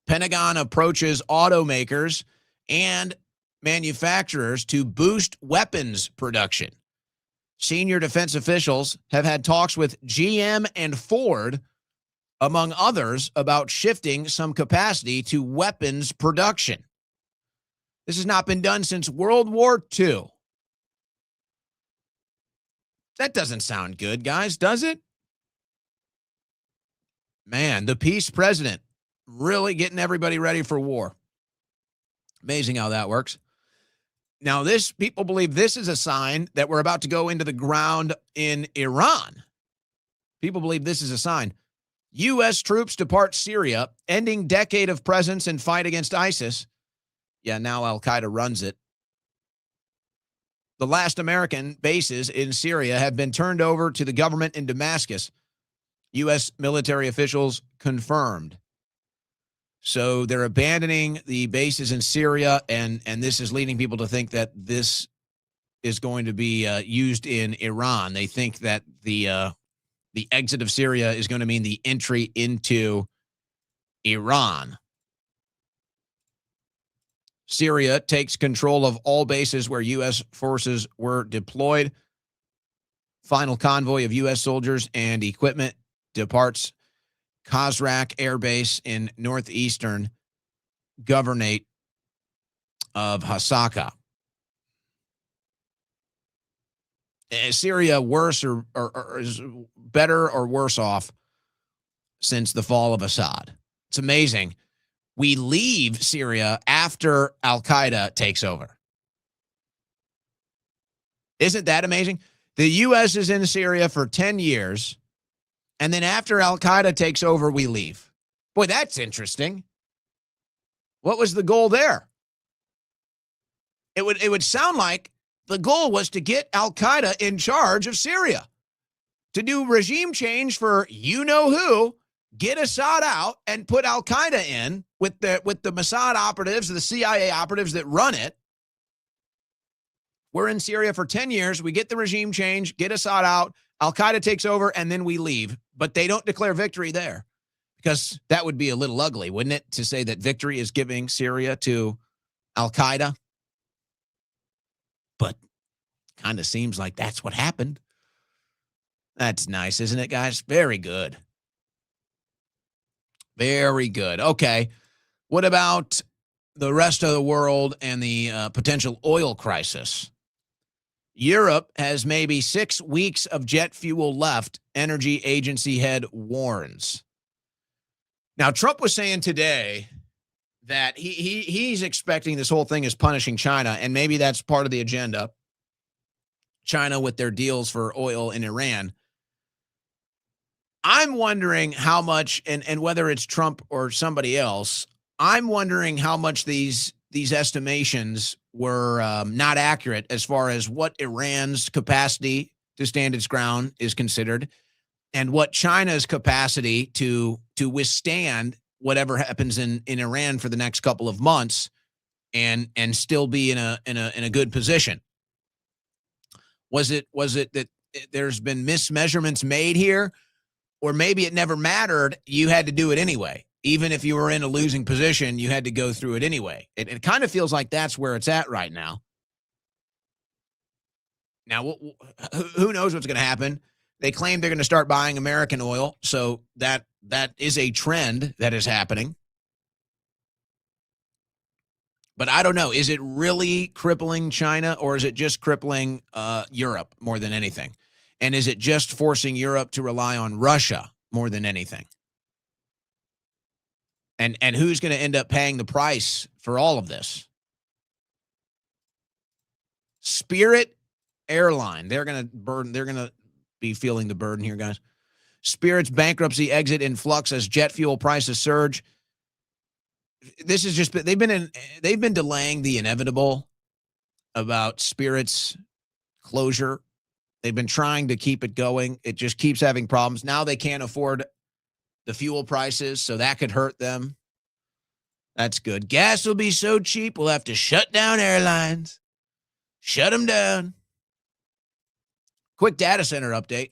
Pentagon approaches automakers and manufacturers to boost weapons production. Senior defense officials have had talks with GM and Ford, among others, about shifting some capacity to weapons production. This has not been done since World War II. That doesn't sound good, guys, does it? Man, the peace president really getting everybody ready for war. Amazing how that works. Now, people believe this is a sign that we're about to go into the ground in Iran. People believe this is a sign. U.S. troops depart Syria, ending decade of presence and fight against ISIS. Yeah, now Al-Qaeda runs it. The last American bases in Syria have been turned over to the government in Damascus. U.S. military officials confirmed. So they're abandoning the bases in Syria, and this is leading people to think that this is going to be used in Iran. They think that the exit of Syria is going to mean the entry into Iran. Syria takes control of all bases where U.S. forces were deployed. Final convoy of U.S. soldiers and equipment departs Khazrak Air Base in northeastern governorate of Hasaka. Is Syria worse or is better or worse off since the fall of Assad? It's amazing. We leave Syria after Al-Qaeda takes over. Isn't that amazing? The U.S. is in Syria for 10 years. And then after Al-Qaeda takes over, we leave. Boy, that's interesting. What was the goal there? It would sound like the goal was to get Al-Qaeda in charge of Syria, to do regime change for you-know-who, get Assad out and put Al-Qaeda in with the Mossad operatives, the CIA operatives that run it. We're in Syria for 10 years. We get the regime change, get Assad out, Al-Qaeda takes over, and then we leave. But they don't declare victory there because that would be a little ugly, wouldn't it, to say that victory is giving Syria to Al-Qaeda? But kind of seems like that's what happened. That's nice, isn't it, guys? Very good. Very good. Okay. What about the rest of the world and the potential oil crisis? Europe has maybe 6 weeks of jet fuel left, energy agency head warns. Now, Trump was saying today that he's expecting this whole thing is punishing China, and maybe that's part of the agenda. China with their deals for oil in Iran. I'm wondering how much, and whether it's Trump or somebody else, I'm wondering how much these estimations were not accurate as far as what Iran's capacity to stand its ground is considered and what China's capacity to withstand whatever happens in Iran for the next couple of months and still be in a good position. Was it that there's been mismeasurements made here? Or maybe it never mattered. You had to do it anyway. Even if you were in a losing position, you had to go through it anyway. It kind of feels like that's where it's at right now. Now, who knows what's going to happen? They claim they're going to start buying American oil. So that is a trend that is happening. But I don't know. Is it really crippling China or is it just crippling Europe more than anything? And is it just forcing Europe to rely on Russia more than anything? And who's going to end up paying the price for all of this? Spirit Airline. They're going to be feeling the burden here, guys. Spirit's bankruptcy exit in flux as jet fuel prices surge. This is just they've been delaying the inevitable about Spirit's closure. They've been trying to keep it going. It just keeps having problems. Now they can't afford the fuel prices, so that could hurt them. That's good. Gas will be so cheap, we'll have to shut down airlines. Shut them down. Quick data center update.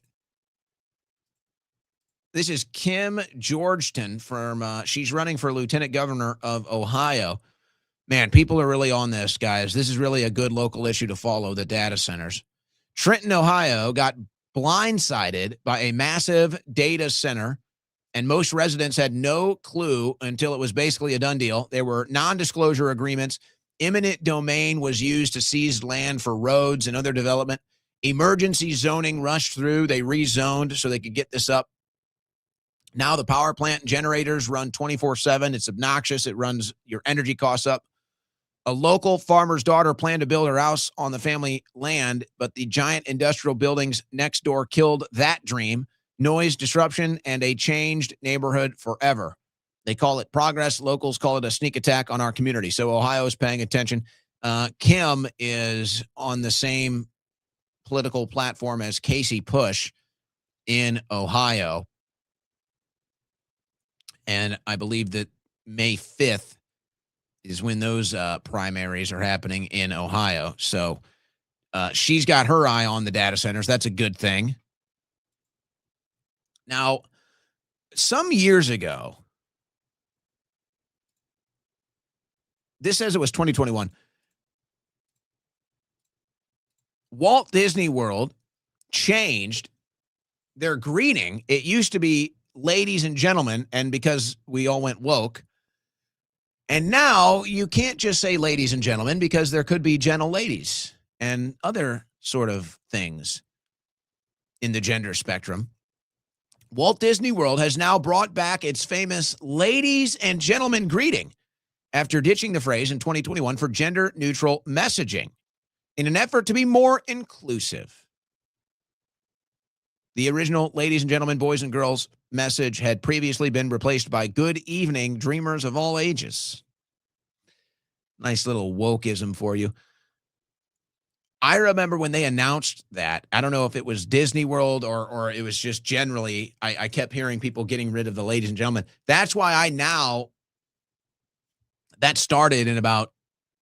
This is Kim Georgeton from, she's running for lieutenant governor of Ohio. Man, people are really on this, guys. This is really a good local issue to follow, the data centers. Trenton, Ohio got blindsided by a massive data center, and most residents had no clue until it was basically a done deal. There were non-disclosure agreements. Eminent domain was used to seize land for roads and other development. Emergency zoning rushed through. They rezoned so they could get this up. Now the power plant generators run 24/7. It's obnoxious. It runs your energy costs up. A local farmer's daughter planned to build her house on the family land, but the giant industrial buildings next door killed that dream. Noise, disruption, and a changed neighborhood forever. They call it progress. Locals call it a sneak attack on our community. So Ohio is paying attention. Kim is on the same political platform as Casey Push in Ohio. And I believe that May 5th is when those primaries are happening in Ohio. So she's got her eye on the data centers. That's a good thing. Now, some years ago, this says it was 2021, Walt Disney World changed their greeting. It used to be ladies and gentlemen, and because we all went woke, and now you can't just say ladies and gentlemen because there could be gentle ladies and other sort of things in the gender spectrum. Walt Disney World has now brought back its famous ladies and gentlemen greeting after ditching the phrase in 2021 for gender-neutral messaging in an effort to be more inclusive. The original ladies and gentlemen, boys and girls message had previously been replaced by good evening, dreamers of all ages. Nice little wokeism for you. I remember when they announced that. I don't know if it was Disney World or it was just generally, I kept hearing people getting rid of the ladies and gentlemen. That's why that started in about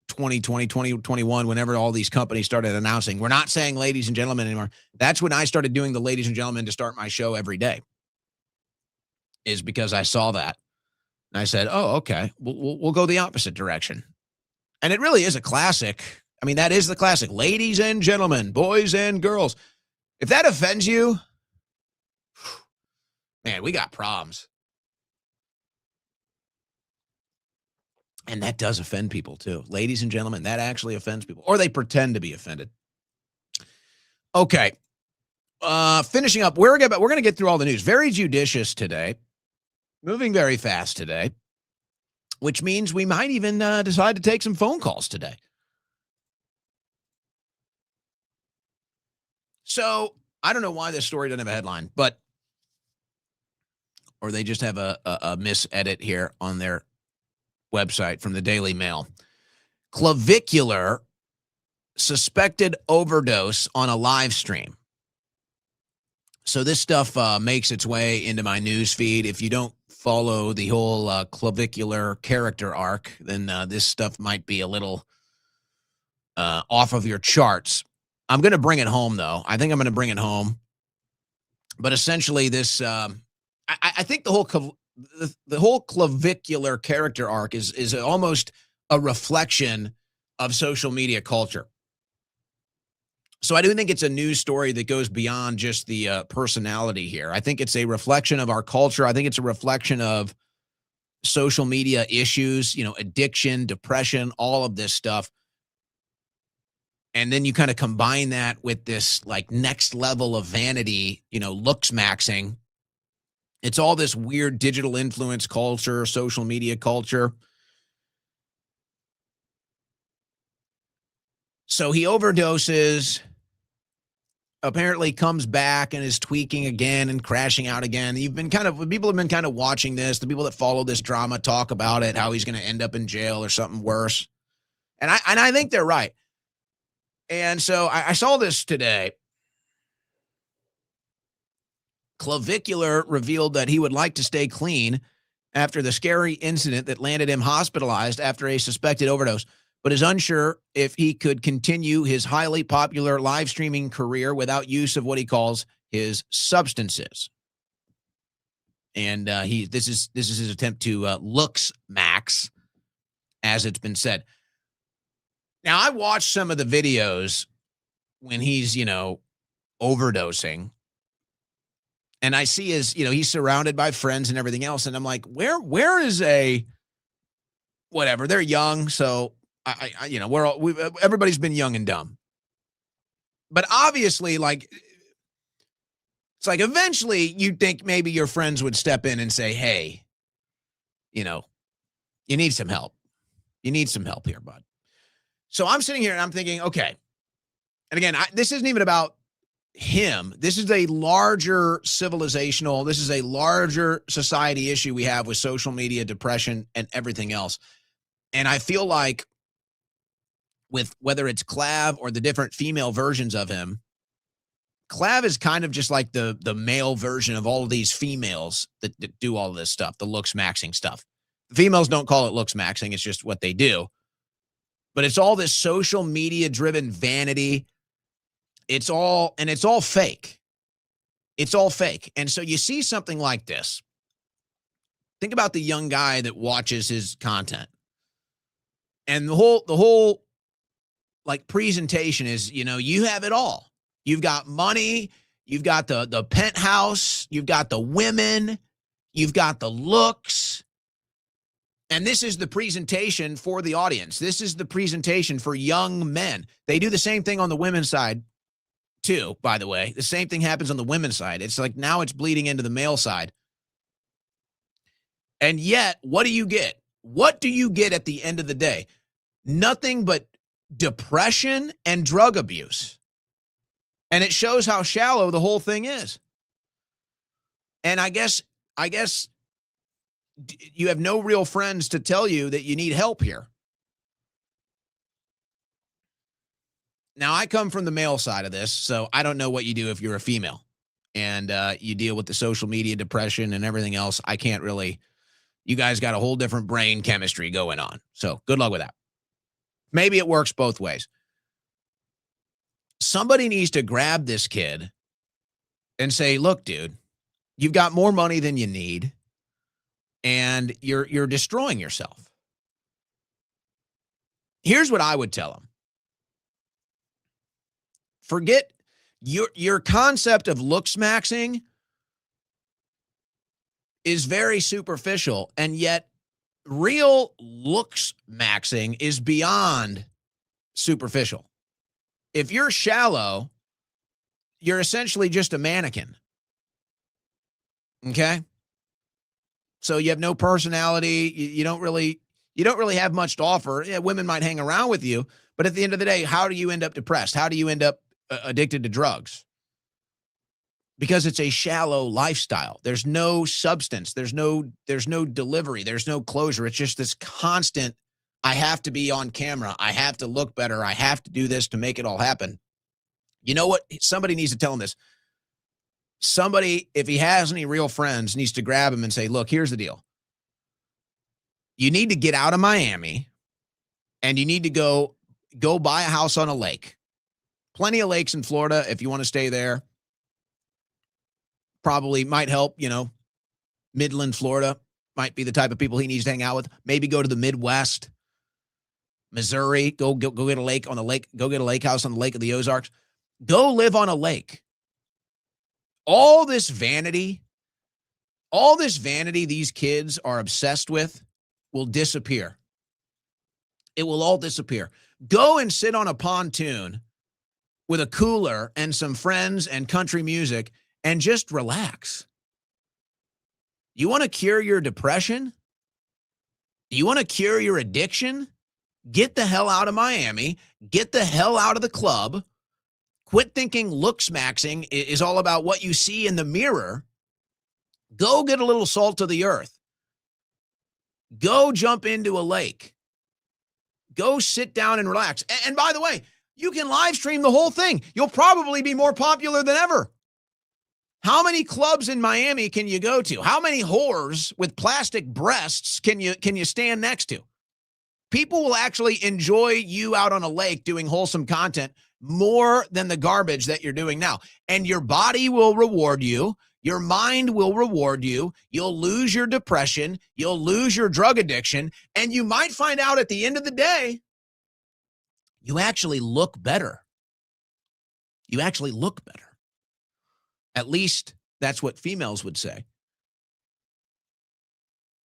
2020, 2021, whenever all these companies started announcing, we're not saying ladies and gentlemen anymore. That's when I started doing the ladies and gentlemen to start my show every day, is because I saw that. And I said, oh, okay, we'll go the opposite direction. And it really is a classic. I mean, that is the classic. Ladies and gentlemen, boys and girls. If that offends you, man, we got problems. And that does offend people too. Ladies and gentlemen, that actually offends people. Or they pretend to be offended. Okay. Finishing up, we're going to get through all the news. Very judicious today. Moving very fast today. Which means we might even decide to take some phone calls today. So, I don't know why this story doesn't have a headline, or they just have a misedit here on their website from the Daily Mail. Clavicular suspected overdose on a live stream. So this stuff makes its way into my news feed. If you don't follow the whole clavicular character arc, then this stuff might be a little off of your charts. I'm going to bring it home, though. I think I'm going to bring it home. But essentially, this I think the whole clavicular character arc is almost a reflection of social media culture. So I do think it's a news story that goes beyond just the personality here. I think it's a reflection of our culture. I think it's a reflection of social media issues, addiction, depression, all of this stuff. And then you kind of combine that with this like next level of vanity, looks maxing. It's all this weird digital influence culture, social media culture. So he overdoses, apparently comes back and is tweaking again and crashing out again. People have been kind of watching this. The people that follow this drama talk about it, how he's going to end up in jail or something worse. And I think they're right. And so I saw this today. Clavicular revealed that he would like to stay clean after the scary incident that landed him hospitalized after a suspected overdose, but is unsure if he could continue his highly popular live streaming career without use of what he calls his substances. And this is his attempt to looks max, as it's been said. Now, I watched some of the videos when he's, overdosing. And I see he's surrounded by friends and everything else. And I'm like, where is whatever? They're young. So everybody's been young and dumb. But obviously, it's like eventually you'd think maybe your friends would step in and say, hey, you need some help. You need some help here, bud. So I'm sitting here and I'm thinking, okay. And again, this isn't even about him. This is a larger civilizational, this is a larger society issue we have with social media, depression, and everything else. And I feel like with whether it's Clav or the different female versions of him, Clav is kind of just like the male version of all of these females that do all of this stuff, the looks maxing stuff. The females don't call it looks maxing. It's just what they do. But it's all this social media driven vanity. It's all fake. It's all fake. And so you see something like this. Think about the young guy that watches his content. And the whole like presentation is, you have it all. You've got money, you've got the penthouse, you've got the women, you've got the looks. And this is the presentation for the audience. This is the presentation for young men. They do the same thing on the women's side too, by the way. The same thing happens on the women's side. It's like now it's bleeding into the male side. And yet, what do you get? What do you get at the end of the day? Nothing but depression and drug abuse. And it shows how shallow the whole thing is. And I guess you have no real friends to tell you that you need help here. Now, I come from the male side of this, so I don't know what you do if you're a female and you deal with the social media depression and everything else. I can't really, you guys got a whole different brain chemistry going on. So good luck with that. Maybe it works both ways. Somebody needs to grab this kid and say, look, dude, you've got more money than you need, and you're destroying yourself. Here's what I would tell him. Forget your concept of looks maxing is very superficial, and yet real looks maxing is beyond superficial. If you're shallow, you're essentially just a mannequin. Okay? So you have no personality, you don't really have much to offer. Yeah, women might hang around with you, but at the end of the day, how do you end up depressed? How do you end up addicted to drugs? Because it's a shallow lifestyle. There's no substance. There's no delivery. There's no closure. It's just this constant, I have to be on camera. I have to look better. I have to do this to make it all happen. You know what? Somebody needs to tell him this. Somebody, if he has any real friends, needs to grab him and say, look, here's the deal. You need to get out of Miami, and you need to go buy a house on a lake. Plenty of lakes in Florida if you want to stay there. Probably might help, Midland, Florida might be the type of people he needs to hang out with. Maybe go to the Midwest, Missouri, go get a lake on the lake, go get a lake house on the Lake of the Ozarks. Go live on a lake. All this vanity these kids are obsessed with will disappear. It will all disappear. Go and sit on a pontoon with a cooler and some friends and country music and just relax. You want to cure your depression? You want to cure your addiction? Get the hell out of Miami. Get the hell out of the club. Quit thinking looks maxing is all about what you see in the mirror. Go get a little salt of the earth. Go jump into a lake. Go sit down and relax. And by the way, you can live stream the whole thing. You'll probably be more popular than ever. How many clubs in Miami can you go to? How many whores with plastic breasts can you stand next to? People will actually enjoy you out on a lake doing wholesome content more than the garbage that you're doing now. And your body will reward you. Your mind will reward you. You'll lose your depression. You'll lose your drug addiction. And you might find out at the end of the day, you actually look better. You actually look better. At least that's what females would say.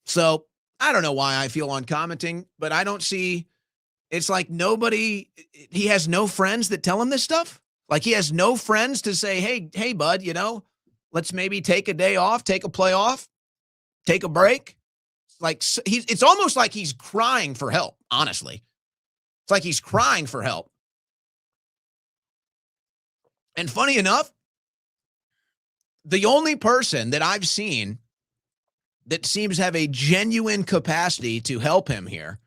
So I don't know why I feel on commenting, but I don't see, it's like he has no friends that tell him this stuff. Like he has no friends to say, hey, bud, let's maybe take a day off, take a play off, take a break. It's almost like he's crying for help, honestly. It's like he's crying for help. And funny enough, the only person that I've seen that seems to have a genuine capacity to help him here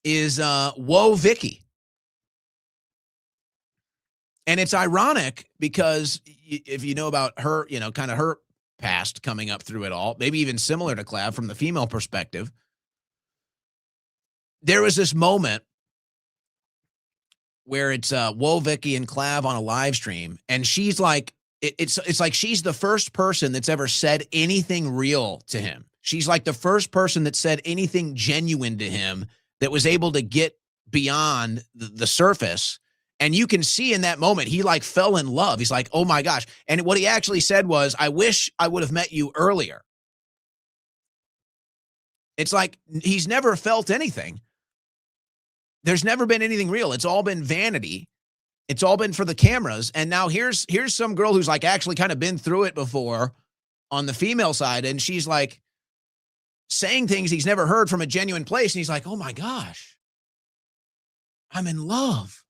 is Whoa Vicky. And it's ironic because if you know about her, kind of her past coming up through it all, maybe even similar to Clav from the female perspective, there was this moment where it's Whoa Vicky and Clav on a live stream, and she's like, it's like she's the first person that's ever said anything real to him. She's like the first person that said anything genuine to him that was able to get beyond the surface. And you can see in that moment, he like fell in love. He's like, oh my gosh. And what he actually said was, I wish I would have met you earlier. It's like he's never felt anything. There's never been anything real. It's all been vanity. It's all been for the cameras. And now here's some girl who's like actually kind of been through it before on the female side. And she's like saying things he's never heard from a genuine place. And he's like, oh my gosh, I'm in love.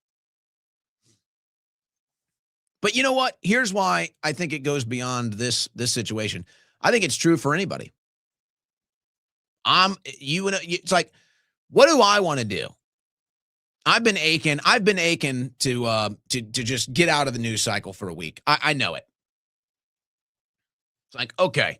But you know what? Here's why I think it goes beyond this situation. I think it's true for anybody. It's like, what do I want to do? I've been aching to just get out of the news cycle for a week. I know it. It's like, okay,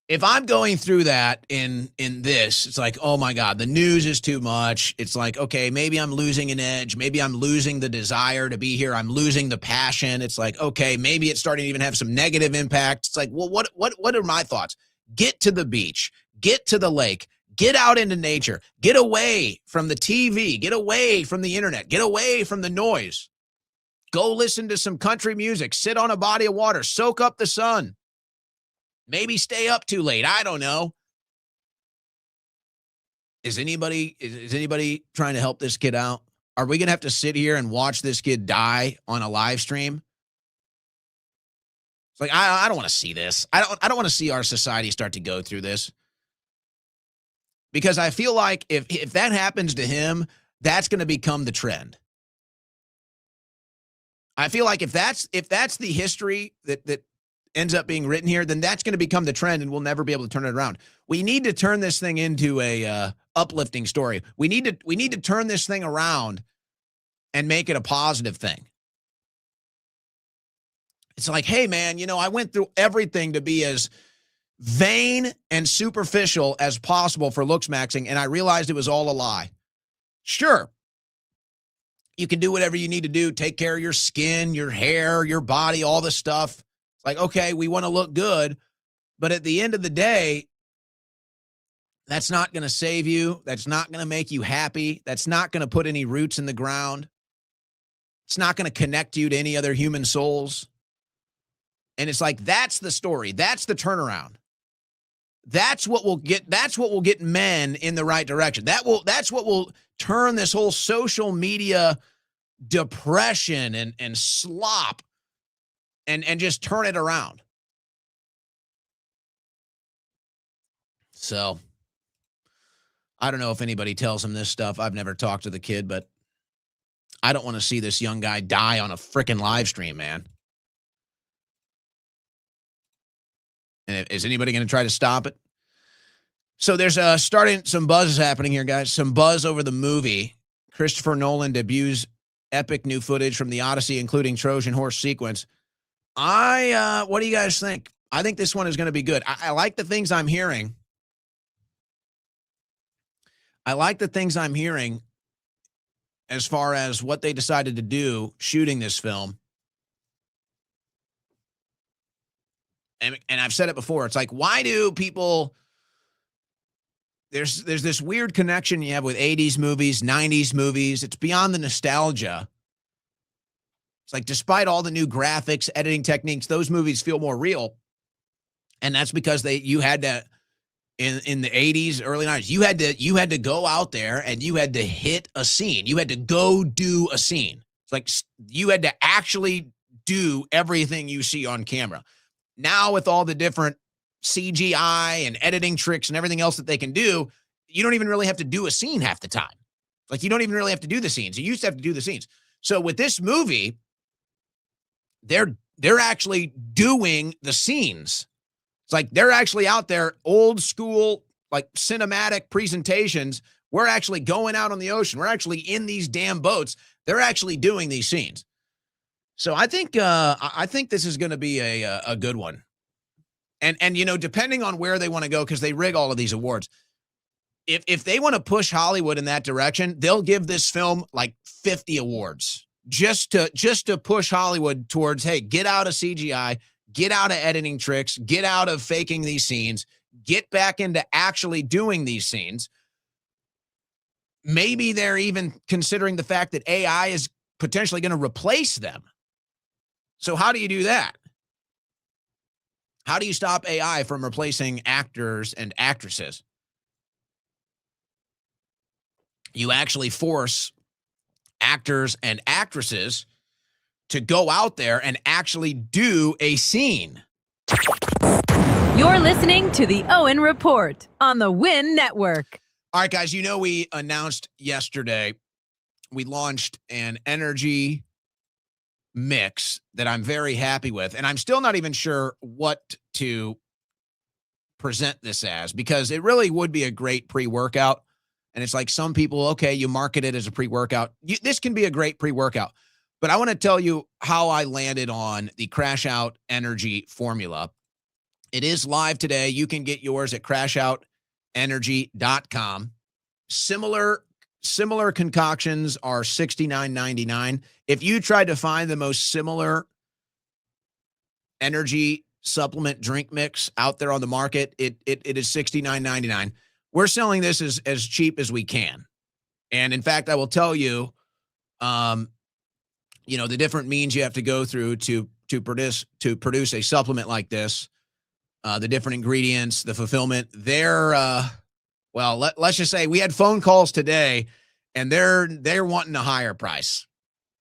if I'm going through that in this, it's like, oh my God, the news is too much. It's like, okay, maybe I'm losing an edge. Maybe I'm losing the desire to be here. I'm losing the passion. It's like, okay, maybe it's starting to even have some negative impact. It's like, well, what are my thoughts? Get to the beach, get to the lake, get out into nature, get away from the TV, get away from the internet, get away from the noise. Go listen to some country music, sit on a body of water, soak up the sun. Maybe stay up too late. I don't know. Is anybody trying to help this kid out? Are we going to have to sit here and watch this kid die on a live stream? It's like, I don't want to see this. I don't want to see our society start to go through this. Because I feel like if that happens to him, that's going to become the trend. I feel like if that's the history that ends up being written here, then that's going to become the trend and we'll never be able to turn it around. We need to turn this thing into a uplifting story. We need to turn this thing around and make it a positive thing. It's like, hey man, I went through everything to be as vain and superficial as possible for looks maxing, and I realized it was all a lie. Sure, you can do whatever you need to do, take care of your skin, your hair, your body, all the stuff. It's like, okay, we want to look good, but at the end of the day, that's not going to save you. That's not going to make you happy. That's not going to put any roots in the ground. It's not going to connect you to any other human souls. And it's like, that's the story. That's the turnaround. That's what will get men in the right direction. That's what will turn this whole social media depression and slop and just turn it around. So I don't know if anybody tells him this stuff. I've never talked to the kid, but I don't want to see this young guy die on a freaking live stream, man. And is anybody going to try to stop it? So there's starting some buzz is happening here, guys. Some buzz over the movie. Christopher Nolan debuts epic new footage from the Odyssey, including Trojan horse sequence. What do you guys think? I think this one is going to be good. I like the things I'm hearing. As far as what they decided to do shooting this film. And I've said it before. It's like, why do people... There's this weird connection you have with 80s movies, 90s movies. It's beyond the nostalgia. It's like, despite all the new graphics, editing techniques, those movies feel more real. And that's because you had to, in the 80s, early 90s, you had to go out there and you had to hit a scene. You had to go do a scene. It's like you had to actually do everything you see on camera. Now with all the different CGI and editing tricks and everything else that they can do, you don't even really have to do a scene half the time. Like, you don't even really have to do the scenes. You used to have to do the scenes. So with this movie, they're actually doing the scenes. It's like they're actually out there, old school, like cinematic presentations. We're actually going out on the ocean. We're actually in these damn boats. They're actually doing these scenes. So I think this is going to be a good one. And depending on where they want to go, because they rig all of these awards, if they want to push Hollywood in that direction, they'll give this film like 50 awards just to push Hollywood towards, hey, get out of CGI, get out of editing tricks, get out of faking these scenes, get back into actually doing these scenes. Maybe they're even considering the fact that AI is potentially going to replace them. So how do you do that? How do you stop AI from replacing actors and actresses? You actually force actors and actresses to go out there and actually do a scene. You're listening to the Owen Report on the Win Network. All right, guys, we announced yesterday we launched an energy mix that I'm very happy with, and I'm still not even sure what to present this as, because it really would be a great pre-workout, And it's like some people, okay, you market it as a pre-workout. This can be a great pre-workout. But I want to tell you how I landed on the Crash Out Energy formula. It is live today. You can get yours at crashoutenergy.com. Similar concoctions are $69.99. If you tried to find the most similar energy supplement drink mix out there on the market, it is $69.99. We're selling this as cheap as we can. And in fact, I will tell you, the different means you have to go through to produce a supplement like this, the different ingredients, the fulfillment. Let's just say we had phone calls today, and they're wanting a higher price.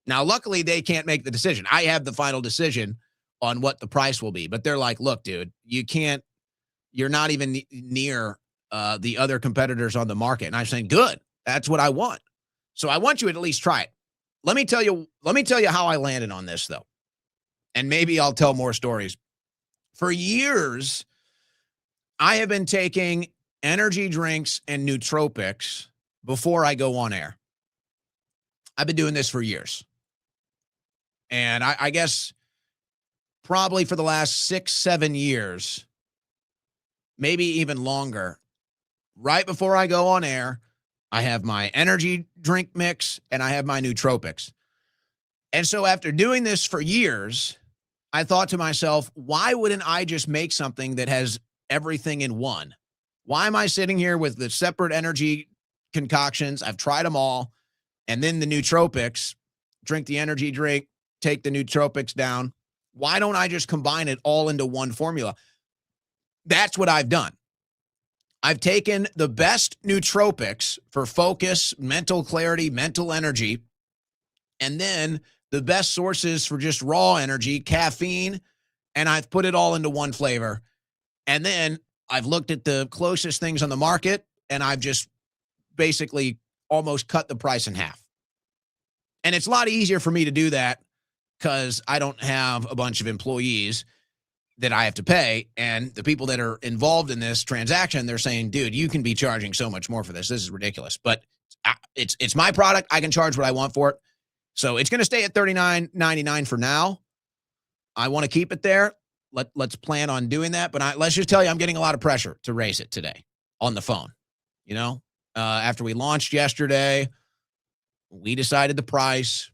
Now, luckily, they can't make the decision. I have the final decision on what the price will be, but they're like, look, dude, you're not even near the other competitors on the market. And I'm saying, good, that's what I want. So I want you to at least try it. Let me tell you how I landed on this, though. And maybe I'll tell more stories. For years, I have been taking energy drinks and nootropics before I go on air. I've been doing this for years. And I guess probably for the last 6-7 years, maybe even longer, right before I go on air, I have my energy drink mix and I have my nootropics. And so after doing this for years, I thought to myself, why wouldn't I just make something that has everything in one? Why am I sitting here with the separate energy concoctions? I've tried them all. And then the nootropics, drink the energy drink, take the nootropics down. Why don't I just combine it all into one formula? That's what I've done. I've taken the best nootropics for focus, mental clarity, mental energy, and then the best sources for just raw energy, caffeine, and I've put it all into one flavor. And then I've looked at the closest things on the market, and I've just basically almost cut the price in half. And it's a lot easier for me to do that because I don't have a bunch of employees that I have to pay. And the people that are involved in this transaction, they're saying, dude, you can be charging so much more for this. This is ridiculous. But it's my product. I can charge what I want for it. So it's going to stay at $39.99 for now. I want to keep it there. Let's plan on doing that. But let's just tell you, I'm getting a lot of pressure to raise it today on the phone. After we launched yesterday, we decided the price.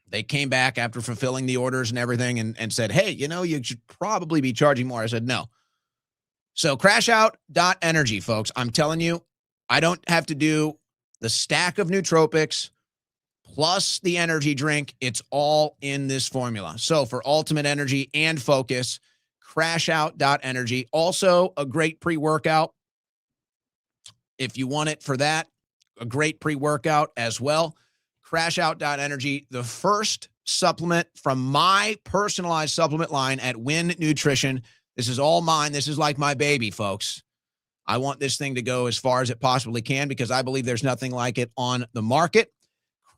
They came back after fulfilling the orders and everything and said, hey, you should probably be charging more. I said, no. So crashout.energy, folks. I'm telling you, I don't have to do the stack of nootropics plus the energy drink. It's all in this formula. So for ultimate energy and focus, crashout.energy. Also a great pre-workout. If you want it for that, a great pre-workout as well. Crashout.energy, the first supplement from my personalized supplement line at Win Nutrition. This is all mine. This is like my baby, folks. I want this thing to go as far as it possibly can because I believe there's nothing like it on the market.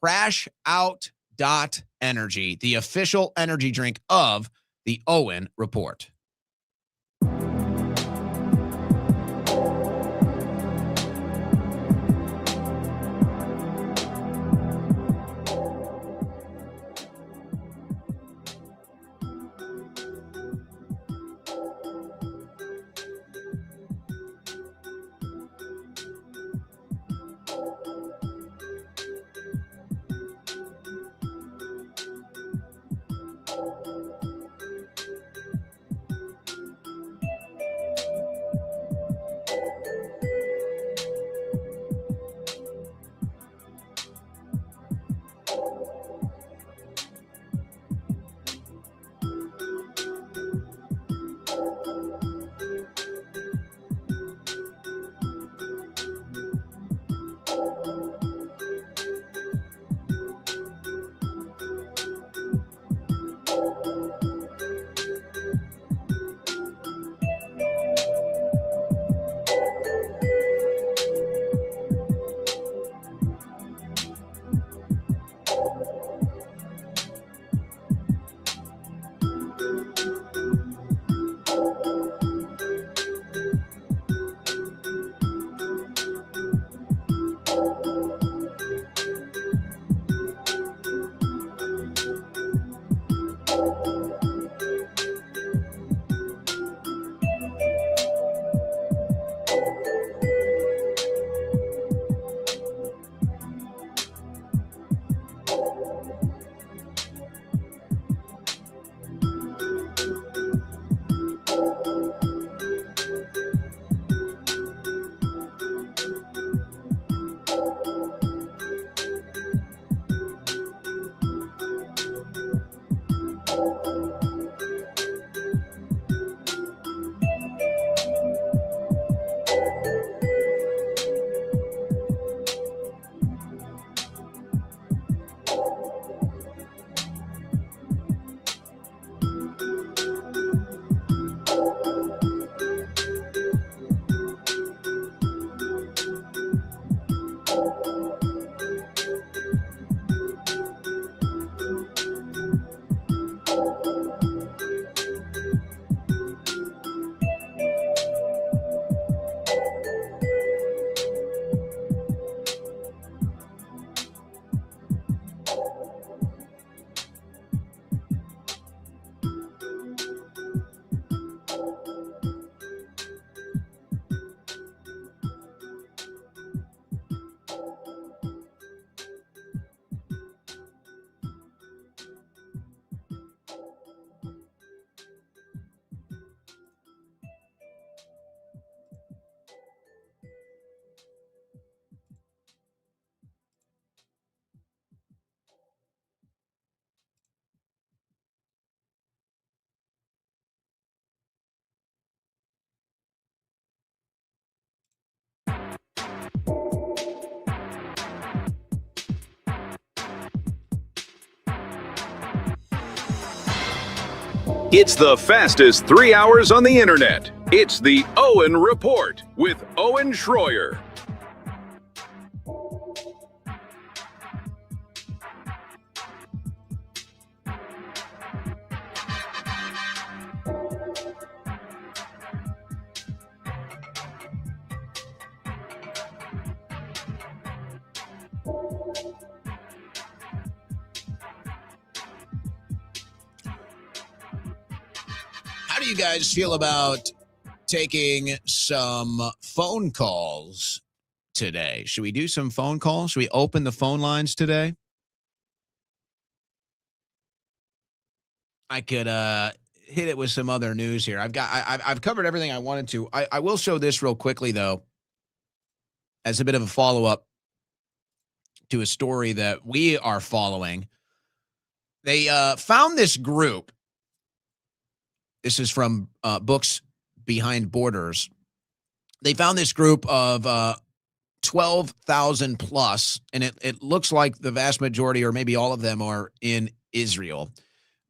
Crashout.energy, the official energy drink of the Owen Report. It's the fastest 3 hours on the internet. It's the Owen Report with Owen Schroyer. How do you guys feel about taking some phone calls today? Should we do some phone calls? Should we open the phone lines today? I could hit it with some other news here. I've covered everything I wanted to. I will show this real quickly though, as a bit of a follow-up to a story that we are following. They found this group. This is from Books Behind Borders. They found this group of 12,000 plus, and it looks like the vast majority, or maybe all of them, are in Israel.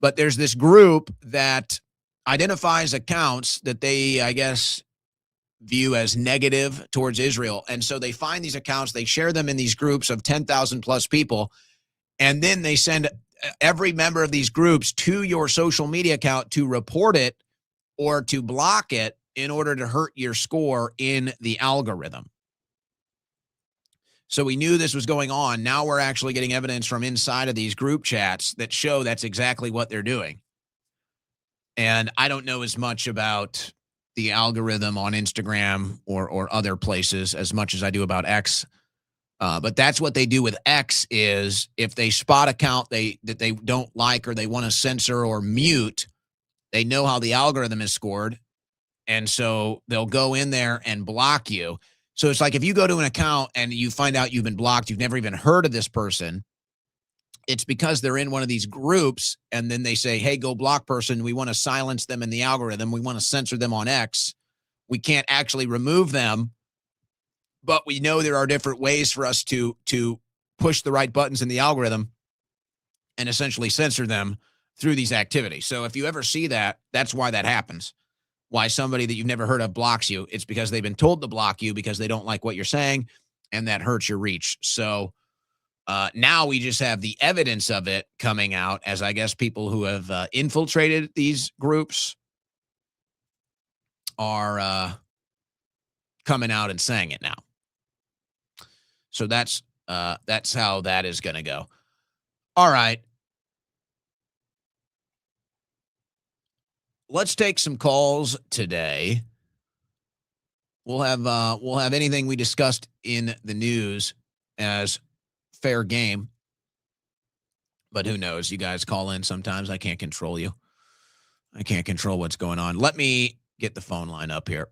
But there's this group that identifies accounts that they, I guess, view as negative towards Israel. And so they find these accounts, they share them in these groups of 10,000 plus people, and then they send every member of these groups to your social media account to report it or to block it in order to hurt your score in the algorithm. So we knew this was going on. Now we're actually getting evidence from inside of these group chats that show that's exactly what they're doing. And I don't know as much about the algorithm on Instagram or other places as much as I do about X. But that's what they do with X is if they spot account that they don't like or they want to censor or mute, they know how the algorithm is scored. And so they'll go in there and block you. So it's like if you go to an account and you find out you've been blocked, you've never even heard of this person, it's because they're in one of these groups and then they say, hey, go block person. We want to silence them in the algorithm. We want to censor them on X. We can't actually remove them, but we know there are different ways for us to push the right buttons in the algorithm and essentially censor them through these activities. So if you ever see that, that's why that happens. Why somebody that you've never heard of blocks you. It's because they've been told to block you because they don't like what you're saying, and that hurts your reach. So now we just have the evidence of it coming out as, I guess, people who have infiltrated these groups are coming out and saying it now. So that's how that is going to go. All right. Let's take some calls today. We'll have anything we discussed in the news as fair game. But who knows? You guys call in sometimes. I can't control you. I can't control what's going on. Let me get the phone line up here.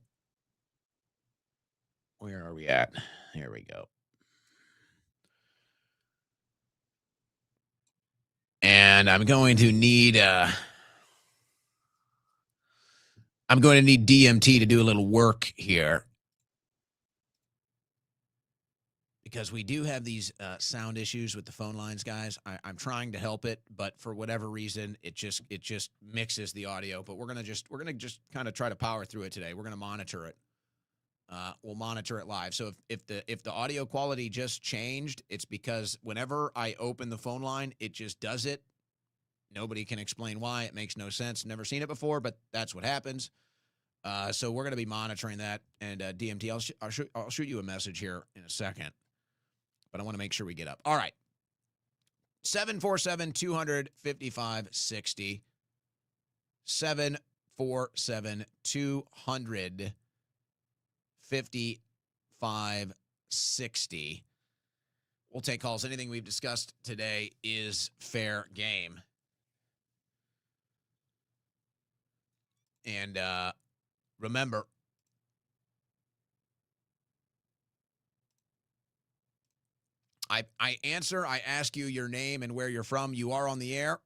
Where are we at? Here we go. And I'm going to need DMT to do a little work here because we do have these sound issues with the phone lines, guys. I'm trying to help it, but for whatever reason, it just mixes the audio. But we're gonna just kind of try to power through it today. We're gonna monitor it. We'll monitor it live. So if the audio quality just changed, it's because whenever I open the phone line, it just does it. Nobody can explain why. It makes no sense. Never seen it before, but that's what happens. So we're going to be monitoring that. And DMT, I'll shoot you a message here in a second. But I want to make sure we get up. All right. 747-255-60. 747-255-60. We'll take calls. Anything we've discussed today is fair game. And remember, I ask you your name and where you're from. You are on the air.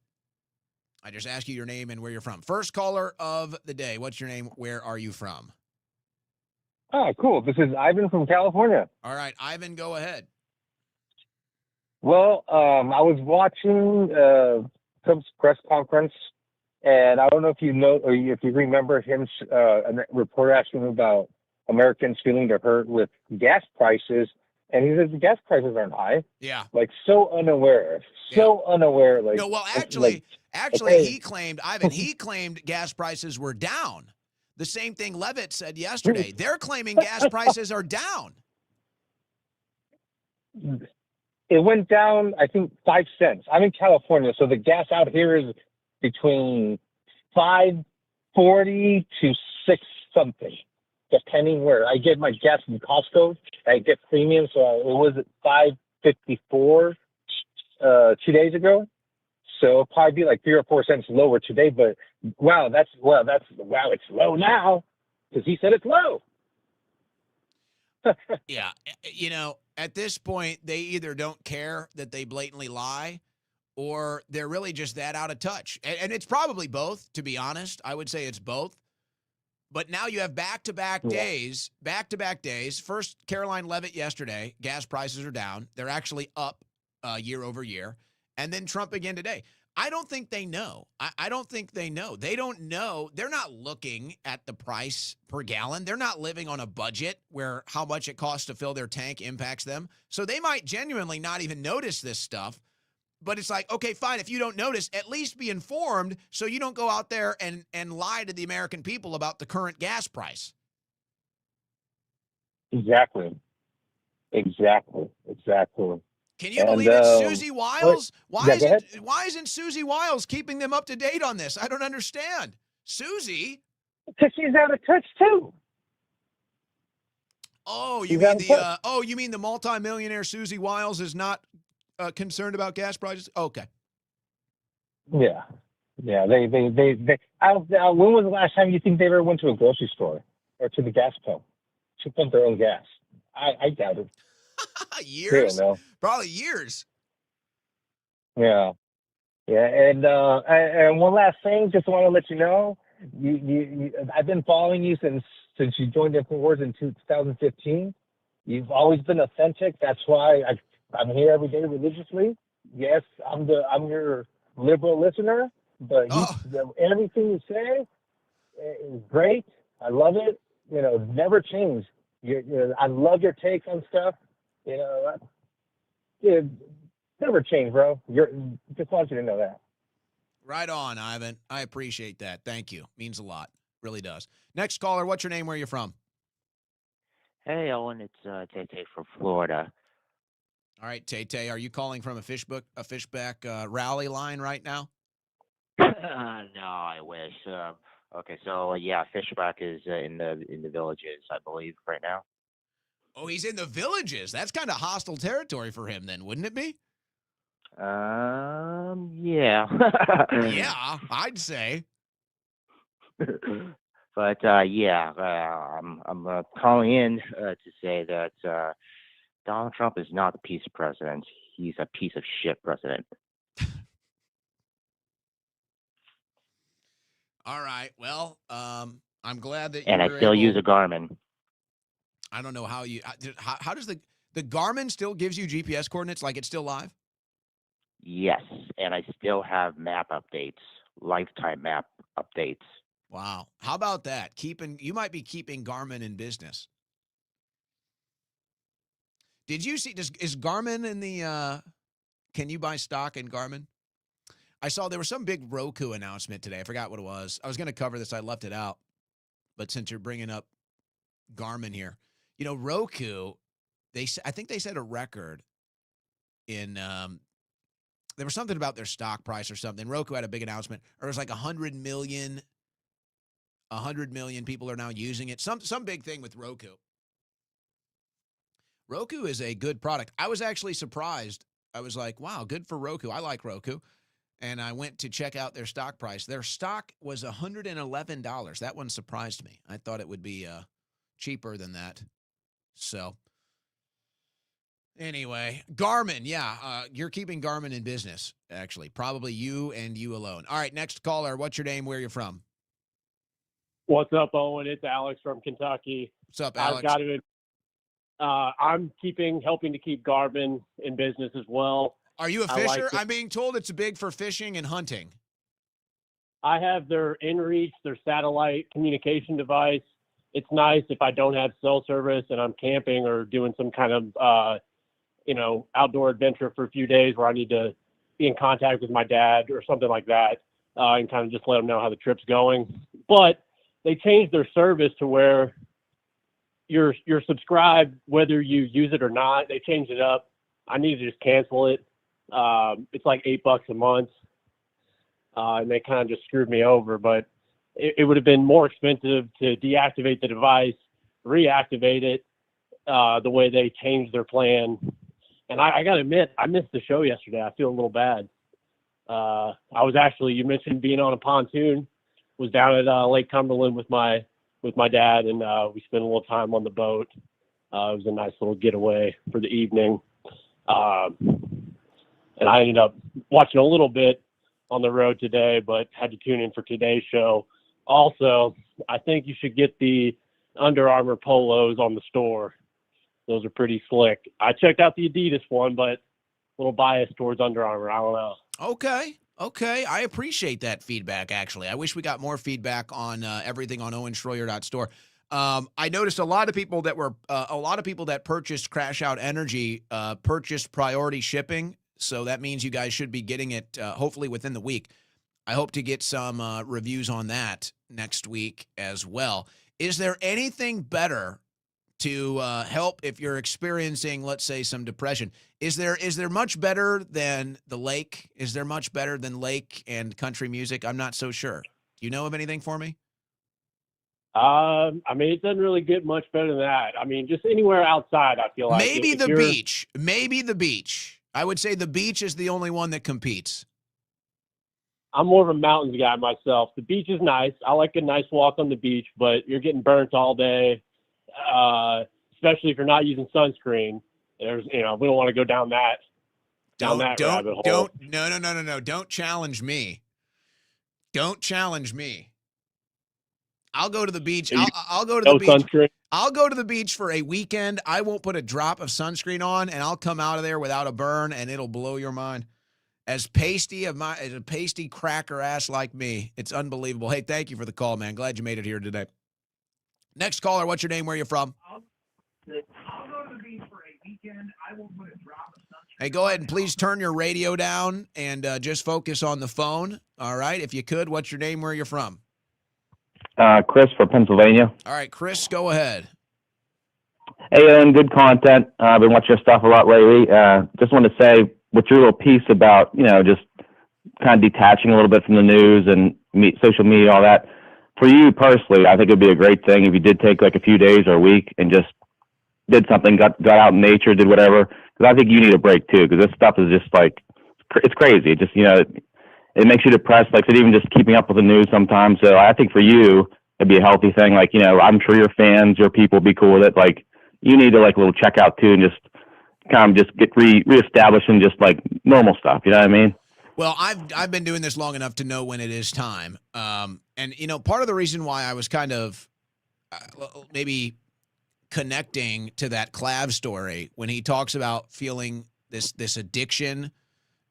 I just ask you your name and where you're from. First caller of the day. What's your name? Where are you from? Oh, cool. This is Ivan from California. All right, Ivan, go ahead. Well, I was watching Trump's press conference And I don't know if you know or if you remember him, a reporter asking him about Americans feeling the hurt with gas prices, and he says the gas prices aren't high. Yeah. Like so unaware, Like No, well, like, actually, okay. he claimed, Ivan, he claimed gas prices were down. The same thing Levitt said yesterday. They're claiming gas prices are down. It went down, I think, 5 cents. I'm in California, so the gas out here is between $5.40 to 6 something, depending where. I get my gas from Costco. I get premium, so it was at $5.54 2 days ago. So it'll probably be like 3 or 4 cents lower today. But wow, it's low now because he said it's low. Yeah. At this point, they either don't care that they blatantly lie or they're really just that out of touch. And it's probably both, to be honest. I would say it's both. But now you have back-to-back days. First, Caroline Levitt yesterday, gas prices are down. They're actually up year over year. And then Trump again today. I don't think they know. I don't think they know. They don't know. They're not looking at the price per gallon. They're not living on a budget where how much it costs to fill their tank impacts them. So they might genuinely not even notice this stuff. But it's like, okay, fine. If you don't notice, at least be informed so you don't go out there and lie to the American people about the current gas price. Exactly. Can you believe it? Susie Wiles? Why isn't Susie Wiles keeping them up to date on this? I don't understand. Susie? Because she's out of touch too. Oh, you mean the multimillionaire Susie Wiles is not concerned about gas prices? Okay. Yeah. They when was the last time you think they ever went to a grocery store or to the gas pump to pump their own gas? I doubt it. Years? Probably years. Yeah. And one last thing, just want to let you know, I've been following you since you joined InfoWars in 2015. You've always been authentic. That's why I'm here every day religiously. Yes, I'm your liberal listener, but everything you say is great. I love it. Never change. I love your take on stuff. Never change, bro. Just want you to know that. Right on, Ivan. I appreciate that. Thank you. Means a lot. Really does. Next caller, what's your name? Where are you from? Hey, Owen. It's Tay from Florida. All right, Tay. Are you calling from a fishback rally line right now? No, I wish. Okay, so Fishback is in the villages, I believe, right now. Oh, he's in the villages. That's kind of hostile territory for him, then, wouldn't it be? Yeah. Yeah, I'd say. But I'm calling in to say that Donald Trump is not a peace president. He's a piece of shit president. All right. Well, I'm glad that. And I still use a Garmin. I don't know how you. How does the Garmin still gives you GPS coordinates? Like it's still live? Yes, and I still have map updates, lifetime map updates. Wow. How about that? You might be keeping Garmin in business. Did you see? Is Garmin in the? Can you buy stock in Garmin? I saw there was some big Roku announcement today. I forgot what it was. I was going to cover this. I left it out. But since you're bringing up Garmin here, Roku, I think they set a record in. There was something about their stock price or something. Roku had a big announcement. Or it was like 100 million people are now using it. Some big thing with Roku. Roku is a good product. I was actually surprised. I was like, wow, good for Roku. I like Roku. And I went to check out their stock price. Their stock was $111. That one surprised me. I thought it would be cheaper than that. So anyway, Garmin, you're keeping Garmin in business, actually. Probably you and you alone. All right, next caller. What's your name? Where you're from? What's up, Owen? It's Alex from Kentucky. What's up, Alex? I'm helping to keep Garmin in business as well. Are you a fisher? I'm being told it's big for fishing and hunting. I have their inReach, their satellite communication device. It's nice if I don't have cell service and I'm camping or doing some kind of, outdoor adventure for a few days where I need to be in contact with my dad or something like that, and kind of just let them know how the trip's going. But they changed their service to where you're subscribed whether you use it or not. They changed it up. I need to just cancel it. It's like $8 a month, and they kind of just screwed me over. But it would have been more expensive to deactivate the device, reactivate it, the way they changed their plan. And I got to admit, I missed the show yesterday. I feel a little bad. I was actually, you mentioned being on a pontoon, was down at Lake Cumberland with my dad, and we spent a little time on the boat. It was a nice little getaway for the evening. And I ended up watching a little bit on the road today, but had to tune in for today's show. Also, I think you should get the Under Armour polos on the store. Those are pretty slick. I checked out the Adidas one, but a little biased towards Under Armour. I don't know. Okay. I appreciate that feedback, actually. I wish we got more feedback on everything on owenschroyer.store. I noticed a lot of people that purchased Crash Out Energy purchased priority shipping. So that means you guys should be getting it hopefully within the week. I hope to get some reviews on that next week as well. Is there anything better to help if you're experiencing, let's say, some depression? Is there much better than the lake? Is there much better than lake and country music? I'm not so sure. Do you know of anything for me? It doesn't really get much better than that. Just anywhere outside, I feel like. Maybe the beach. Maybe the beach. I would say the beach is the only one that competes. I'm more of a mountains guy myself. The beach is nice. I like a nice walk on the beach, but you're getting burnt all day, especially if you're not using sunscreen. There's, we don't want to go down that rabbit hole. No. Don't challenge me. Don't challenge me. I'll go to the beach. I'll go to the beach. Sunscreen? I'll go to the beach for a weekend. I won't put a drop of sunscreen on, and I'll come out of there without a burn, and it'll blow your mind. As a pasty cracker ass like me, it's unbelievable. Hey, thank you for the call, man. Glad you made it here today. Next caller, what's your name? Where are you from? I'll go to the beach for a weekend. I won't put a drop of sunscreen. Hey, go ahead and please turn your radio down and just focus on the phone. All right, if you could, what's your name? Where are you from? Chris for Pennsylvania. All right, Chris, go ahead. Hey, Owen, good content. I've been watching your stuff a lot lately. Just wanted to say, with your little piece about, just kind of detaching a little bit from the news and social media, all that, for you personally, I think it would be a great thing if you did take like a few days or a week and just did something, got out in nature, did whatever. Because I think you need a break too, because this stuff is just like, it's crazy. It just, it makes you depressed, like even just keeping up with the news sometimes. So I think for you, it'd be a healthy thing. Like, I'm sure your fans, your people would be cool with it. Like, you need to like a little check out too and just kind of just get reestablished and just like normal stuff. You know what I mean? Well, I've been doing this long enough to know when it is time. And part of the reason why I was kind of maybe connecting to that Clav story when he talks about feeling this addiction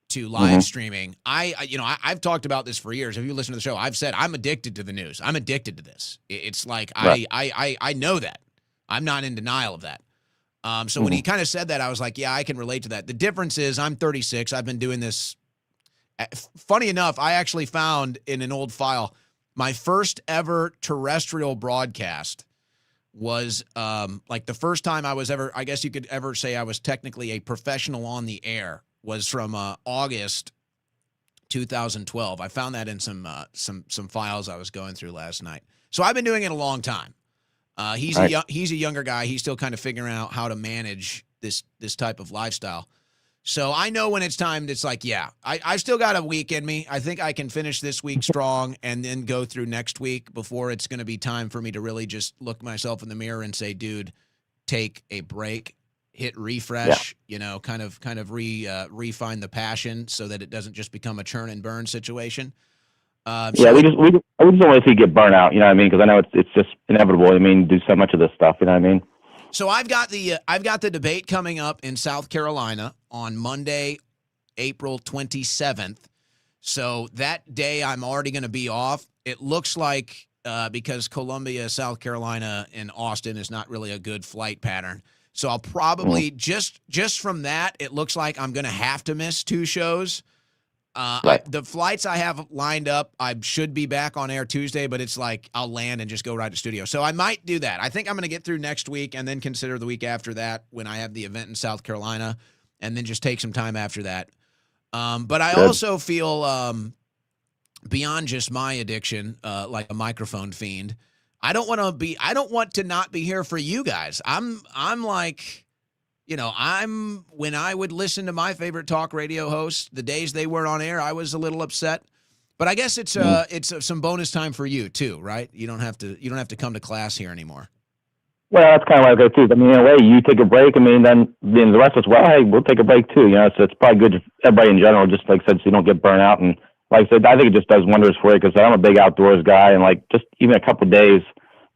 to live streaming. I've talked about this for years. If you listen to the show, I've said I'm addicted to the news. I'm addicted to this. It's like right. I know that. I'm not in denial of that. So when he kind of said that, I was like, yeah, I can relate to that. The difference is I'm 36. I've been doing this. Funny enough, I actually found in an old file my first ever terrestrial broadcast was like the first time I was ever, I guess you could ever say I was technically a professional on the air, was from August 2012. I found that in some files I was going through last night. So I've been doing it a long time. He's a younger guy. He's still kind of figuring out how to manage this type of lifestyle. So I know when it's time, it's like, yeah, I've still got a week in me. I think I can finish this week strong and then go through next week before it's going to be time for me to really just look myself in the mirror and say, dude, take a break, hit refresh, kind of refine the passion so that it doesn't just become a churn and burn situation. We just don't want to see you get burnt out, you know what I mean? Because I know it's just inevitable. Do so much of this stuff, you know what I mean? So I've got the debate coming up in South Carolina on Monday, April 27th. So that day I'm already going to be off. It looks like because Columbia, South Carolina, and Austin is not really a good flight pattern. So I'll probably just from that, it looks like I'm going to have to miss 2 shows. The flights I have lined up, I should be back on air Tuesday, but it's like I'll land and just go right to studio. So I might do that. I think I'm going to get through next week and then consider the week after that when I have the event in South Carolina, and then just take some time after that. But I also feel beyond just my addiction, like a microphone fiend. I don't want to not be here for you guys. I'm like, when I would listen to my favorite talk radio hosts, the days they weren't on air, I was a little upset. But I guess it's some bonus time for you too, right? You don't have to come to class here anymore. Well, that's kind of like it too. I mean, in a way, you take a break. I mean, then the rest of us, well, hey, we'll take a break too. So it's probably good for everybody in general, just like I said, so you don't get burnt out. And like I said, I think it just does wonders for you because I'm a big outdoors guy, and like just even a couple of days,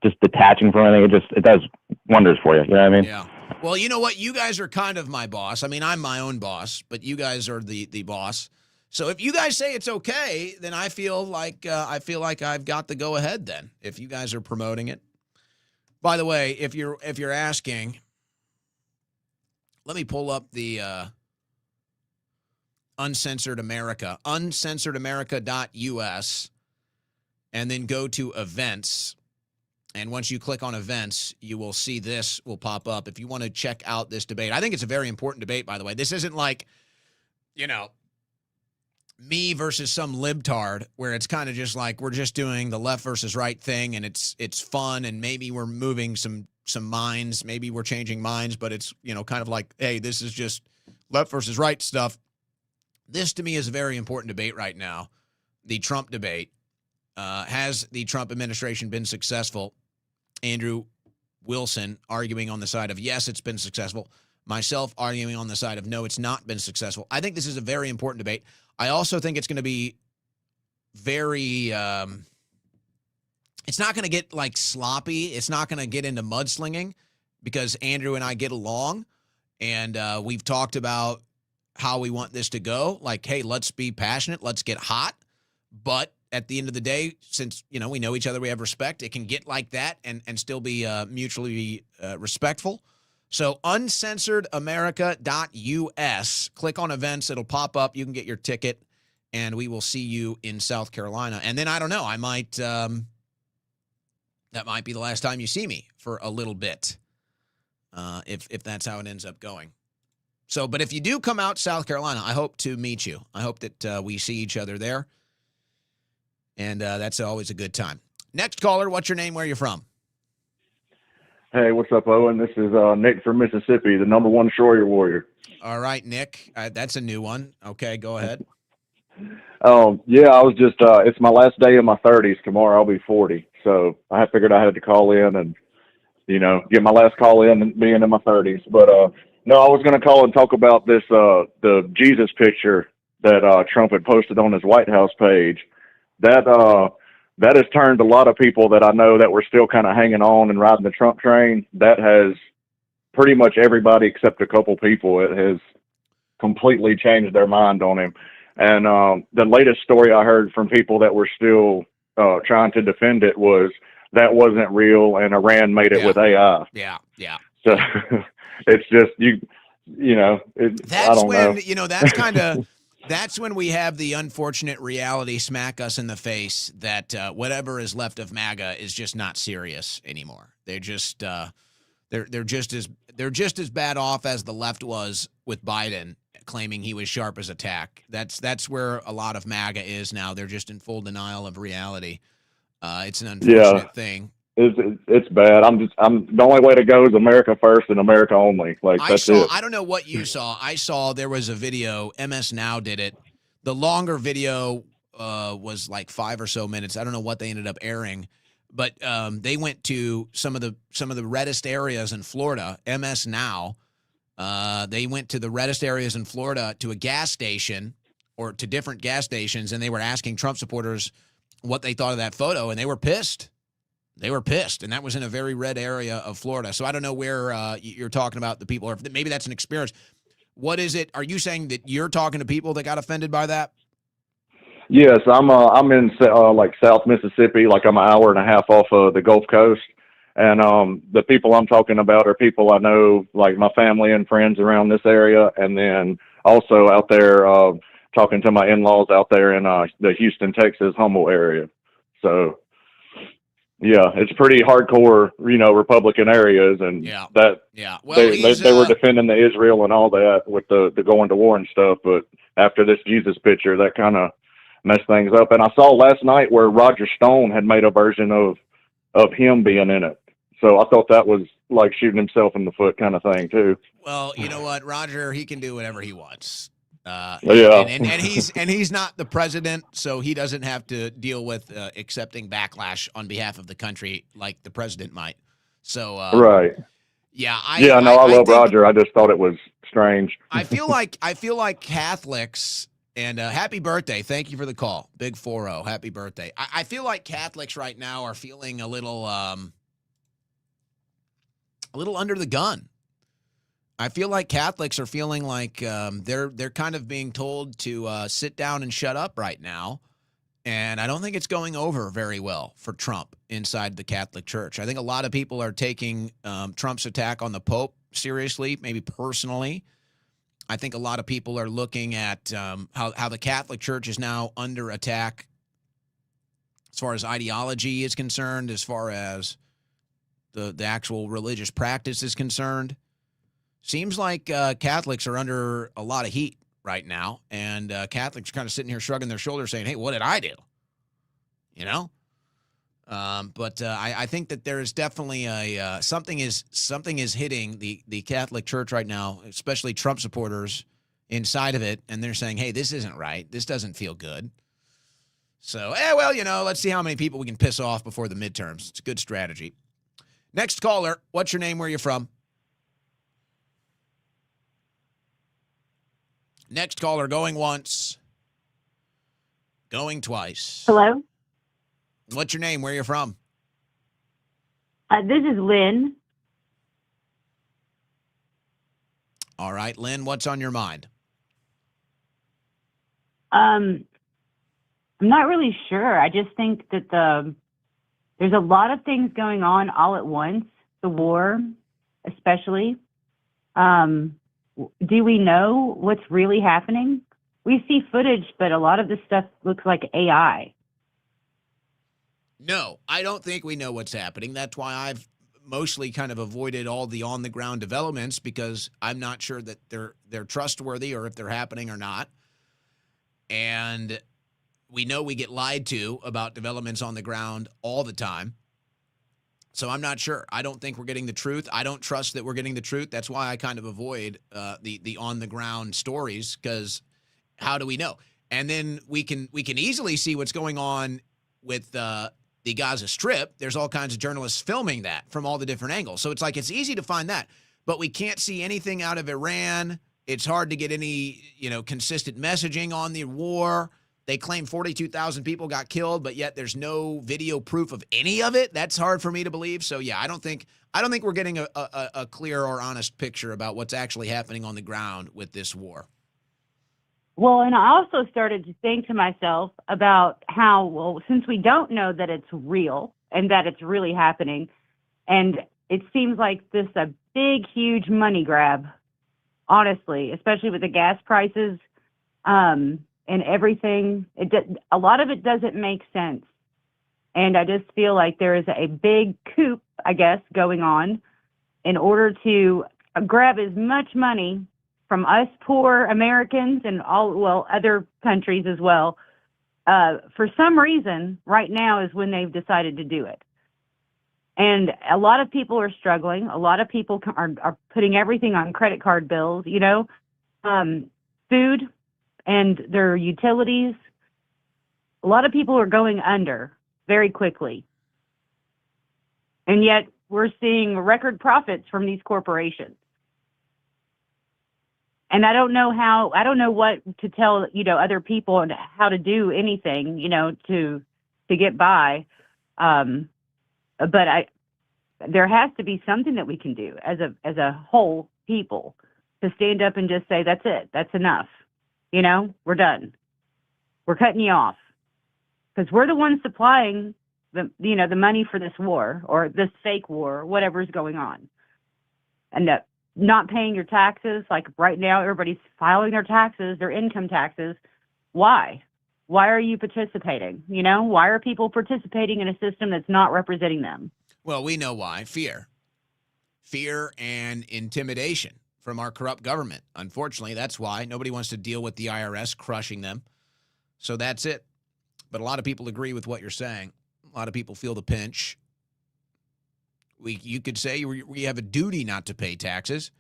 just detaching from anything, it does wonders for you. You know what I mean? Yeah. Well, you know what? You guys are kind of my boss. I mean, I'm my own boss, but you guys are the boss. So if you guys say it's okay, then I feel like I've got the go ahead. Then if you guys are promoting it. By the way, if you're asking, let me pull up the Uncensored America, uncensoredamerica.us, and then go to events. And once you click on events, you will see this will pop up. If you want to check out this debate, I think it's a very important debate, by the way. This isn't like, me versus some libtard where it's kind of just like we're just doing the left versus right thing, and it's fun, and maybe we're moving some minds, maybe we're changing minds, but it's kind of like, hey, this is just left versus right stuff. This to me is a very important debate right now. The Trump debate. Has the Trump administration been successful? Andrew Wilson arguing on the side of yes, it's been successful. Myself arguing on the side of no, it's not been successful. I think this is a very important debate. I also think it's going to be very it's not going to get like sloppy. It's not going to get into mudslinging because Andrew and I get along, and we've talked about how we want this to go. Like, hey, let's be passionate. Let's get hot. But at the end of the day, since, we know each other, we have respect, it can get like that and still be mutually respectful. So uncensoredamerica.us, click on events. It'll pop up. You can get your ticket, and we will see you in South Carolina. And then I don't know. I might that might be the last time you see me for a little bit, if that's how it ends up going. So, but if you do come out South Carolina, I hope to meet you. I hope that we see each other there. And that's always a good time. Next caller, what's your name? Where are you from? Hey, what's up, Owen? This is Nick from Mississippi, the #1 Schroyer warrior. All right, Nick. That's a new one. Okay, go ahead. Yeah, I was just, it's my last day in my 30s. Tomorrow I'll be 40. So I figured I had to call in and, get my last call in and being in my 30s. But, no, I was going to call and talk about this, the Jesus picture that Trump had posted on his White House page. That has turned a lot of people that I know that were still kind of hanging on and riding the Trump train. That has pretty much everybody except a couple people. It has completely changed their mind on him. And the latest story I heard from people that were still trying to defend it was that wasn't real and Iran made it with AI. Yeah. So it's just, that's I don't when, know. that's kind of... That's when we have the unfortunate reality smack us in the face that whatever is left of MAGA is just not serious anymore. They're just they're just as bad off as the left was with Biden claiming he was sharp as a tack. That's where a lot of MAGA is now. They're just in full denial of reality. It's an unfortunate thing. It's bad. The only way to go is America first and America only. That's it. I don't know what you saw. I saw there was a video. MS Now did it. The longer video was like 5 or so minutes. I don't know what they ended up airing, but they went to some of the reddest areas in Florida. MS Now, they went to the reddest areas in Florida to a gas station or to different gas stations, and they were asking Trump supporters what they thought of that photo, and they were pissed. They were pissed, and that was in a very red area of Florida. So I don't know where you're talking about the people, or maybe that's an experience. What is it? Are you saying that you're talking to people that got offended by that? Yes, I'm in like South Mississippi, like I'm an hour and a half off of the Gulf Coast, and the people I'm talking about are people I know, like my family and friends around this area, and then also out there talking to my in-laws out there in the Houston, Texas, Humble area. So yeah, it's pretty hardcore, Republican areas, and Well, they were defending the Israel and all that with the going to war and stuff, but after this Jesus picture, that kind of messed things up. And I saw last night where Roger Stone had made a version of him being in it. So I thought that was like shooting himself in the foot kind of thing too. Well, you know what, Roger, he can do whatever he wants. Yeah. And he's not the president, so he doesn't have to deal with accepting backlash on behalf of the country like the president might. So right. Yeah, I love Roger. I just thought it was strange. I feel like Catholics. And happy birthday. Thank you for the call. Big 4-0. Happy birthday. I feel like Catholics right now are feeling a little under the gun. I feel like Catholics are feeling like they're kind of being told to sit down and shut up right now. And I don't think it's going over very well for Trump inside the Catholic Church. I think a lot of people are taking Trump's attack on the Pope seriously, maybe personally. I think a lot of people are looking at how the Catholic Church is now under attack as far as ideology is concerned, as far as the actual religious practice is concerned. Seems like Catholics are under a lot of heat right now, and Catholics are kind of sitting here shrugging their shoulders saying, hey, what did I do? But I think that there is definitely something is hitting the Catholic Church right now, especially Trump supporters inside of it, and they're saying, hey, this isn't right. This doesn't feel good. So, let's see how many people we can piss off before the midterms. It's a good strategy. Next caller, what's your name? Where are you from? Next caller, going once, going twice. Hello? What's your name? Where are you from? This is Lynn. All right, Lynn, what's on your mind? I'm not really sure. I just think that there's a lot of things going on all at once. The war, especially. Do we know what's really happening? We see footage, but a lot of this stuff looks like AI. No, I don't think we know what's happening. That's why I've mostly kind of avoided all the on-the-ground developments, because I'm not sure that they're trustworthy or if they're happening or not. And we know we get lied to about developments on the ground all the time. So I'm not sure. I don't think we're getting the truth. I don't trust that we're getting the truth. That's why I kind of avoid the on-the-ground stories, because how do we know? And then we can easily see what's going on with the Gaza Strip. There's all kinds of journalists filming that from all the different angles. So it's like it's easy to find that. But we can't see anything out of Iran. It's hard to get any, consistent messaging on the war. They claim 42,000 people got killed, but yet there's no video proof of any of it. That's hard for me to believe. So yeah, I don't think we're getting a clear or honest picture about what's actually happening on the ground with this war. Well, and I also started to think to myself about how, well, since we don't know that it's real and that it's really happening, and it seems like this a big, huge money grab, honestly, especially with the gas prices and everything. A lot of it doesn't make sense. And I just feel like there is a big coup, I guess, going on in order to grab as much money from us poor Americans and other countries as well. For some reason, right now is when they've decided to do it. And a lot of people are struggling. A lot of people are putting everything on credit card bills, food and their utilities. A lot of people are going under very quickly. And yet we're seeing record profits from these corporations. And I don't know what to tell, other people and how to do anything, to get by. But there has to be something that we can do as a whole people to stand up and just say, that's it. That's enough. We're done. We're cutting you off. because we're the ones supplying the money for this war or this fake war, whatever's going on. And not paying your taxes, like right now, everybody's filing their taxes, their income taxes. Why? Why are you participating? Why are people participating in a system that's not representing them? Well, we know why. Fear and intimidation from our corrupt government. Unfortunately, that's why nobody wants to deal with the IRS crushing them. So that's it. But a lot of people agree with what you're saying. A lot of people feel the pinch. You could say we have a duty not to pay taxes.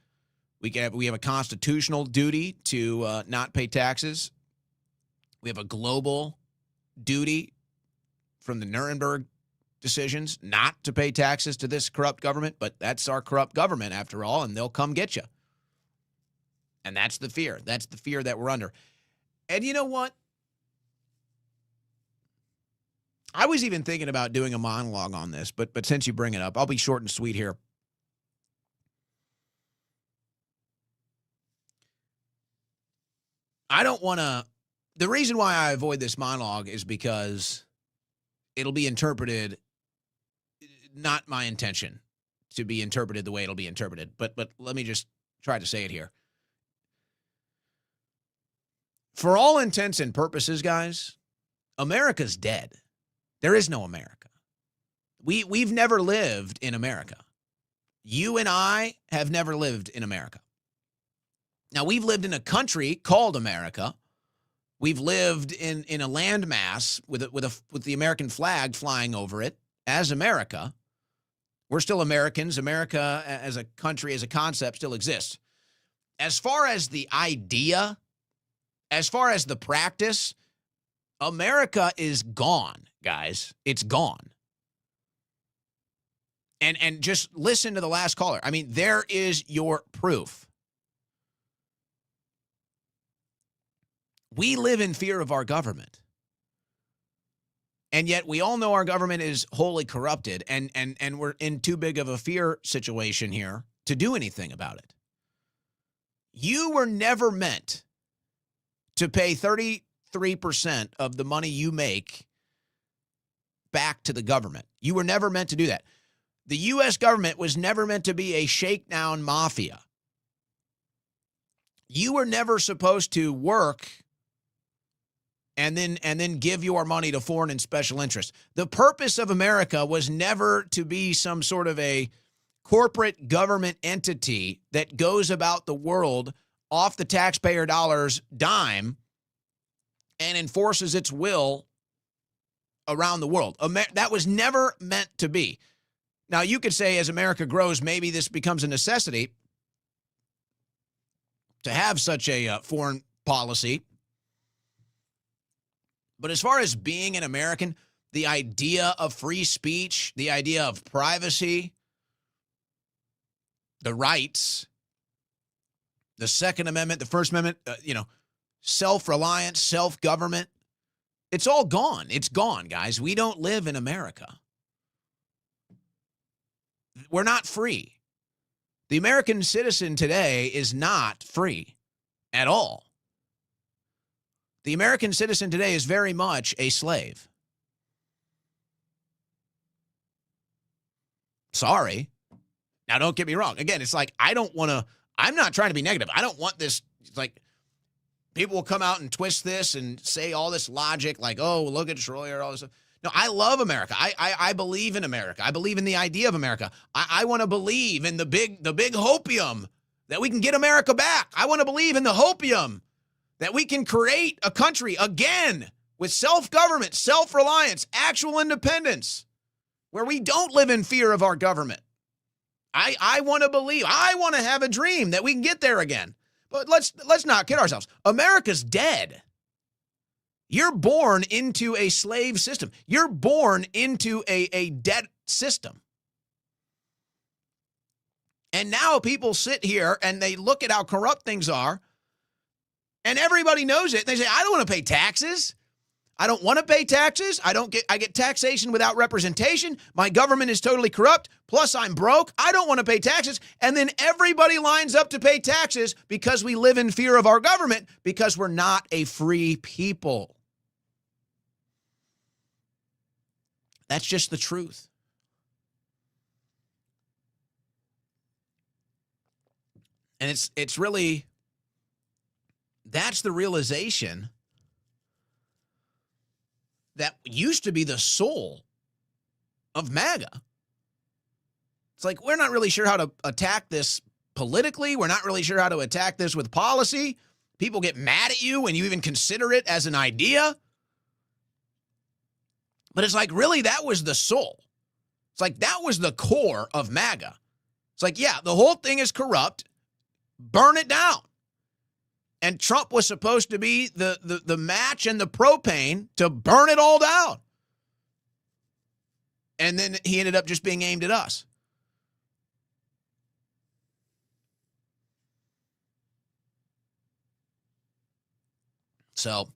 We have a constitutional duty to not pay taxes. We have a global duty from the Nuremberg decisions not to pay taxes to this corrupt government, but that's our corrupt government after all, and they'll come get you. And that's the fear. That's the fear that we're under. And you know what? I was even thinking about doing a monologue on this, but since you bring it up, I'll be short and sweet here. I don't want to. The reason why I avoid this monologue is because it'll be interpreted, not my intention to be interpreted the way it'll be interpreted, but let me just try to say it here. For all intents and purposes, guys, America's dead. There is no America. We've never lived in America. You and I have never lived in America. Now, we've lived in a country called America. We've lived in a landmass with the American flag flying over it as America. We're still Americans. America as a country, as a concept, still exists. As far as the idea, as far as the practice, America is gone, guys. It's gone. And just listen to the last caller. I mean, there is your proof. We live in fear of our government. And yet we all know our government is wholly corrupted, and we're in too big of a fear situation here to do anything about it. You were never meant to pay 33% of the money you make back to the government. You were never meant to do that. The U.S. government was never meant to be a shakedown mafia. You were never supposed to work and then give your money to foreign and special interests. The purpose of America was never to be some sort of a corporate government entity that goes about the world off the taxpayer dollars dime and enforces its will around the world. That was never meant to be. Now, you could say as America grows, maybe this becomes a necessity to have such a foreign policy. But as far as being an American, the idea of free speech, the idea of privacy, the rights, the Second Amendment, the First Amendment, self-reliance, self-government, it's all gone. It's gone, guys. We don't live in America. We're not free. The American citizen today is not free at all. The American citizen today is very much a slave. Sorry. Now, don't get me wrong. Again, it's like, I'm not trying to be negative. I don't want this, like, people will come out and twist this and say all this logic, like, oh, look at Schroyer, all this stuff. No, I love America. I believe in America. I believe in the idea of America. I want to believe in the big hopium that we can get America back. I want to believe in the hopium that we can create a country again with self-government, self-reliance, actual independence, where we don't live in fear of our government. I want to believe, I want to have a dream that we can get there again. But let's not kid ourselves. America's dead. You're born into a slave system. You're born into a debt system. And now people sit here and they look at how corrupt things are, and everybody knows it. They say, I don't want to pay taxes. I don't want to pay taxes. I get taxation without representation. My government is totally corrupt. Plus, I'm broke. I don't want to pay taxes. And then everybody lines up to pay taxes because we live in fear of our government, because we're not a free people. That's just the truth. And it's really, that's the realization that used to be the soul of MAGA. It's like, we're not really sure how to attack this politically. We're not really sure how to attack this with policy. People get mad at you when you even consider it as an idea. But it's like, really, that was the soul. It's like, that was the core of MAGA. It's like, yeah, the whole thing is corrupt. Burn it down. And Trump was supposed to be the match and the propane to burn it all down. And then he ended up just being aimed at us. So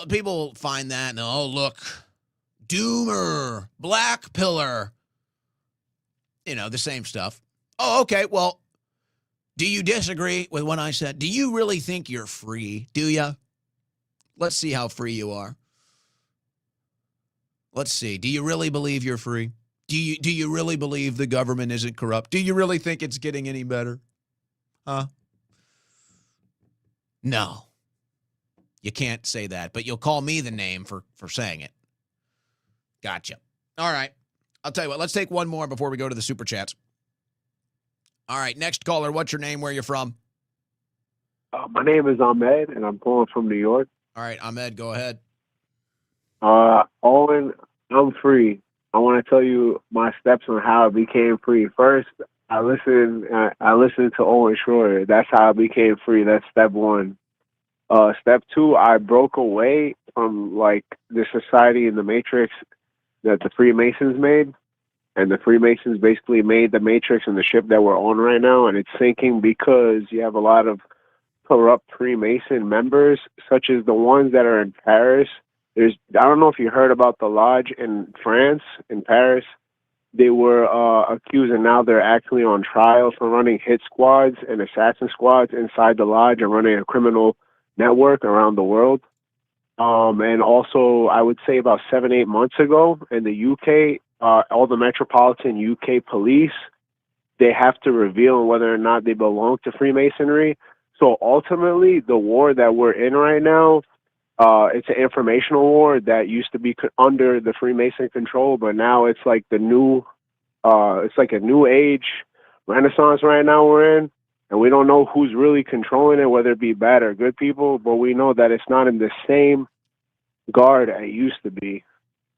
people find that and oh, look, doomer, black pillar, the same stuff. Oh, okay. Well, do you disagree with what I said? Do you really think you're free? Do you? Let's see how free you are. Let's see. Do you really believe you're free? Do you really believe the government isn't corrupt? Do you really think it's getting any better? Huh? No. You can't say that, but you'll call me the name for saying it. Gotcha. All right. I'll tell you what. Let's take one more before we go to the super chats. All right. Next caller. What's your name? Where you from? My name is Ahmed, and I'm calling from New York. All right, Ahmed, go ahead. Owen, I'm free. I want to tell you my steps on how I became free. First, I listened to Owen Schroyer. That's how I became free. That's step one. Step two, I broke away from the society in the Matrix that the Freemasons made. And the Freemasons basically made the Matrix and the ship that we're on right now, and it's sinking because you have a lot of corrupt Freemason members, such as the ones that are in Paris. I don't know if you heard about the lodge in France, in Paris. They were accused, and now they're actually on trial for running hit squads and assassin squads inside the lodge and running a criminal network around the world. And also, I would say about 7-8 months ago in the UK, all the Metropolitan UK police, they have to reveal whether or not they belong to Freemasonry. So ultimately, the war that we're in right now, it's an informational war that used to be under the Freemason control, but now it's like it's like a new age renaissance right now we're in. And we don't know who's really controlling it, whether it be bad or good people, but we know that it's not in the same guard it used to be.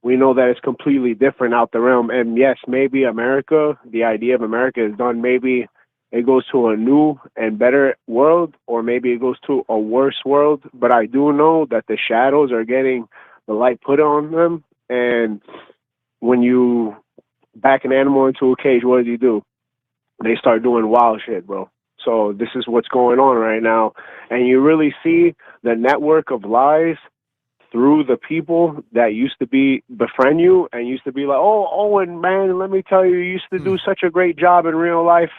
We know that it's completely different out the realm. And yes, maybe America, the idea of America is done. Maybe it goes to a new and better world, or maybe it goes to a worse world. But I do know that the shadows are getting the light put on them. And when you back an animal into a cage, what do? They start doing wild shit, bro. So this is what's going on right now. And you really see the network of lies through the people that used to befriend you and used to be like, oh, Owen, man, let me tell you used to do such a great job in real life.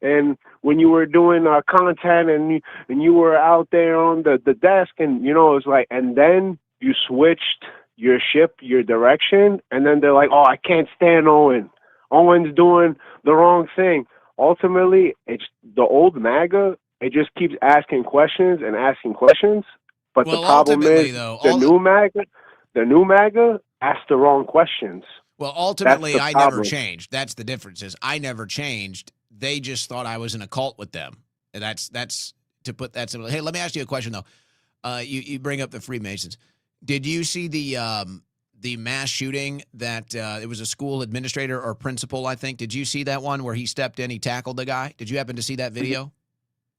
And when you were doing content and you were out there on the desk and, it was like, and then you switched your ship, your direction. And then they're like, oh, I can't stand Owen. Owen's doing the wrong thing. Ultimately, it's the old MAGA. It just keeps asking questions and asking questions. But the problem is the new MAGA asked the wrong questions. Well, ultimately, I never changed. That's the difference. Is I never changed. They just thought I was in a cult with them. And that's to put that simply. Hey, let me ask you a question though. You bring up the Freemasons. Did you see the mass shooting that it was a school administrator or principal? I think. Did you see that one where he stepped in, he tackled the guy? Did you happen to see that video?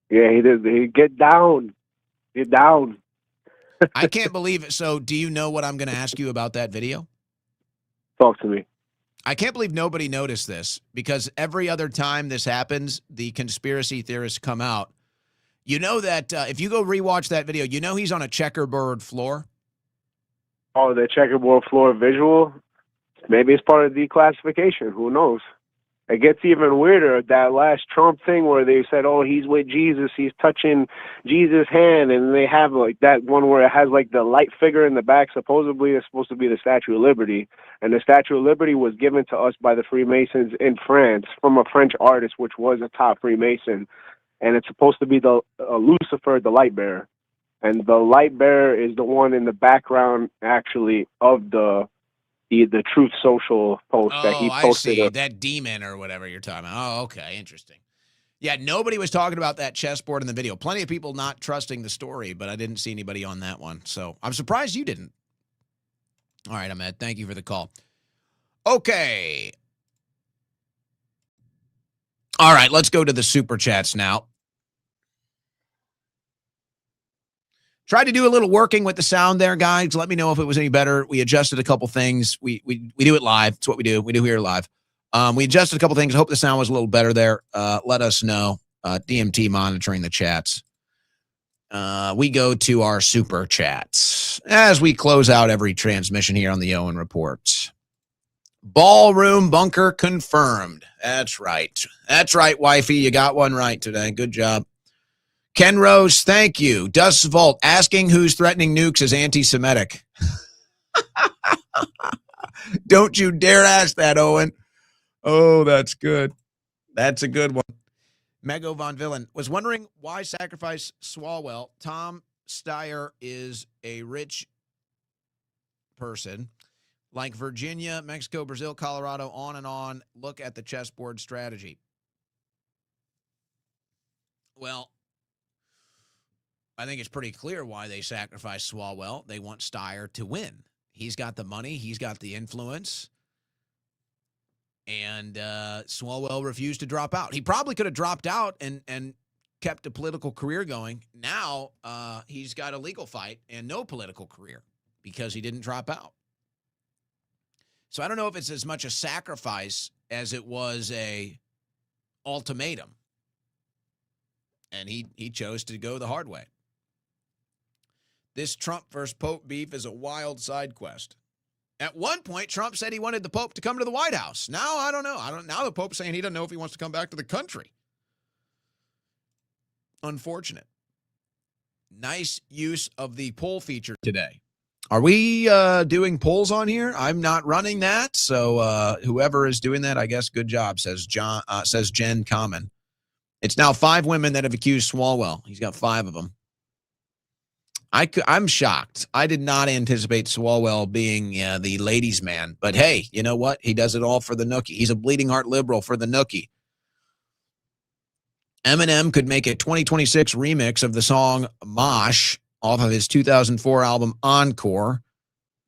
Yeah, he did. He get down. Get down. I can't believe it. So do you know what I'm going to ask you about that video? Talk to me. I can't believe nobody noticed this, because every other time this happens, the conspiracy theorists come out. You know that if you go rewatch that video, he's on a checkerboard floor. Oh, the checkerboard floor visual? Maybe it's part of declassification. Who knows? It gets even weirder. That last Trump thing where they said, "Oh, he's with Jesus. He's touching Jesus' hand," and they have like that one where it has like the light figure in the back. Supposedly, it's supposed to be the Statue of Liberty, and the Statue of Liberty was given to us by the Freemasons in France from a French artist, which was a top Freemason, and it's supposed to be the Lucifer, the light bearer, and the light bearer is the one in the background actually of the Truth Social post that he posted. I see. That demon or whatever you're talking about. Oh, okay. Interesting. Yeah, nobody was talking about that chessboard in the video. Plenty of people not trusting the story, but I didn't see anybody on that one. So I'm surprised you didn't. All right, Ahmed. Thank you for the call. Okay. All right, let's go to the super chats now. Tried to do a little working with the sound there, guys. Let me know if it was any better. We adjusted a couple things. We do it live. It's what we do. We do here live. We adjusted a couple things. I hope the sound was a little better there. Let us know. DMT monitoring the chats. We go to our super chats as we close out every transmission here on the Owen Report. Ballroom bunker confirmed. That's right. That's right, wifey. You got one right today. Good job. Ken Rose, thank you. Dust Vault, asking who's threatening nukes is anti-Semitic. Don't you dare ask that, Owen. Oh, that's good. That's a good one. Mego Von Villen was wondering why sacrifice Swallwell. Tom Steyer is a rich person. Like Virginia, Mexico, Brazil, Colorado, on and on. Look at the chessboard strategy. Well, I think it's pretty clear why they sacrificed Swalwell. They want Steyer to win. He's got the money. He's got the influence. And Swalwell refused to drop out. He probably could have dropped out and kept a political career going. Now he's got a legal fight and no political career because he didn't drop out. So I don't know if it's as much a sacrifice as it was a ultimatum. And he chose to go the hard way. This Trump versus Pope beef is a wild side quest. At one point, Trump said he wanted the Pope to come to the White House. Now, I don't know. Now the Pope's saying he doesn't know if he wants to come back to the country. Unfortunate. Nice use of the poll feature today. Are we doing polls on here? I'm not running that, so whoever is doing that, I guess, good job, says Jen Common. It's now 5 women that have accused Swalwell. He's got 5 of them. I'm shocked. I did not anticipate Swalwell being the ladies' man. But, hey, you know what? He does it all for the nookie. He's a bleeding heart liberal for the nookie. Eminem could make a 2026 remix of the song Mosh off of his 2004 album Encore.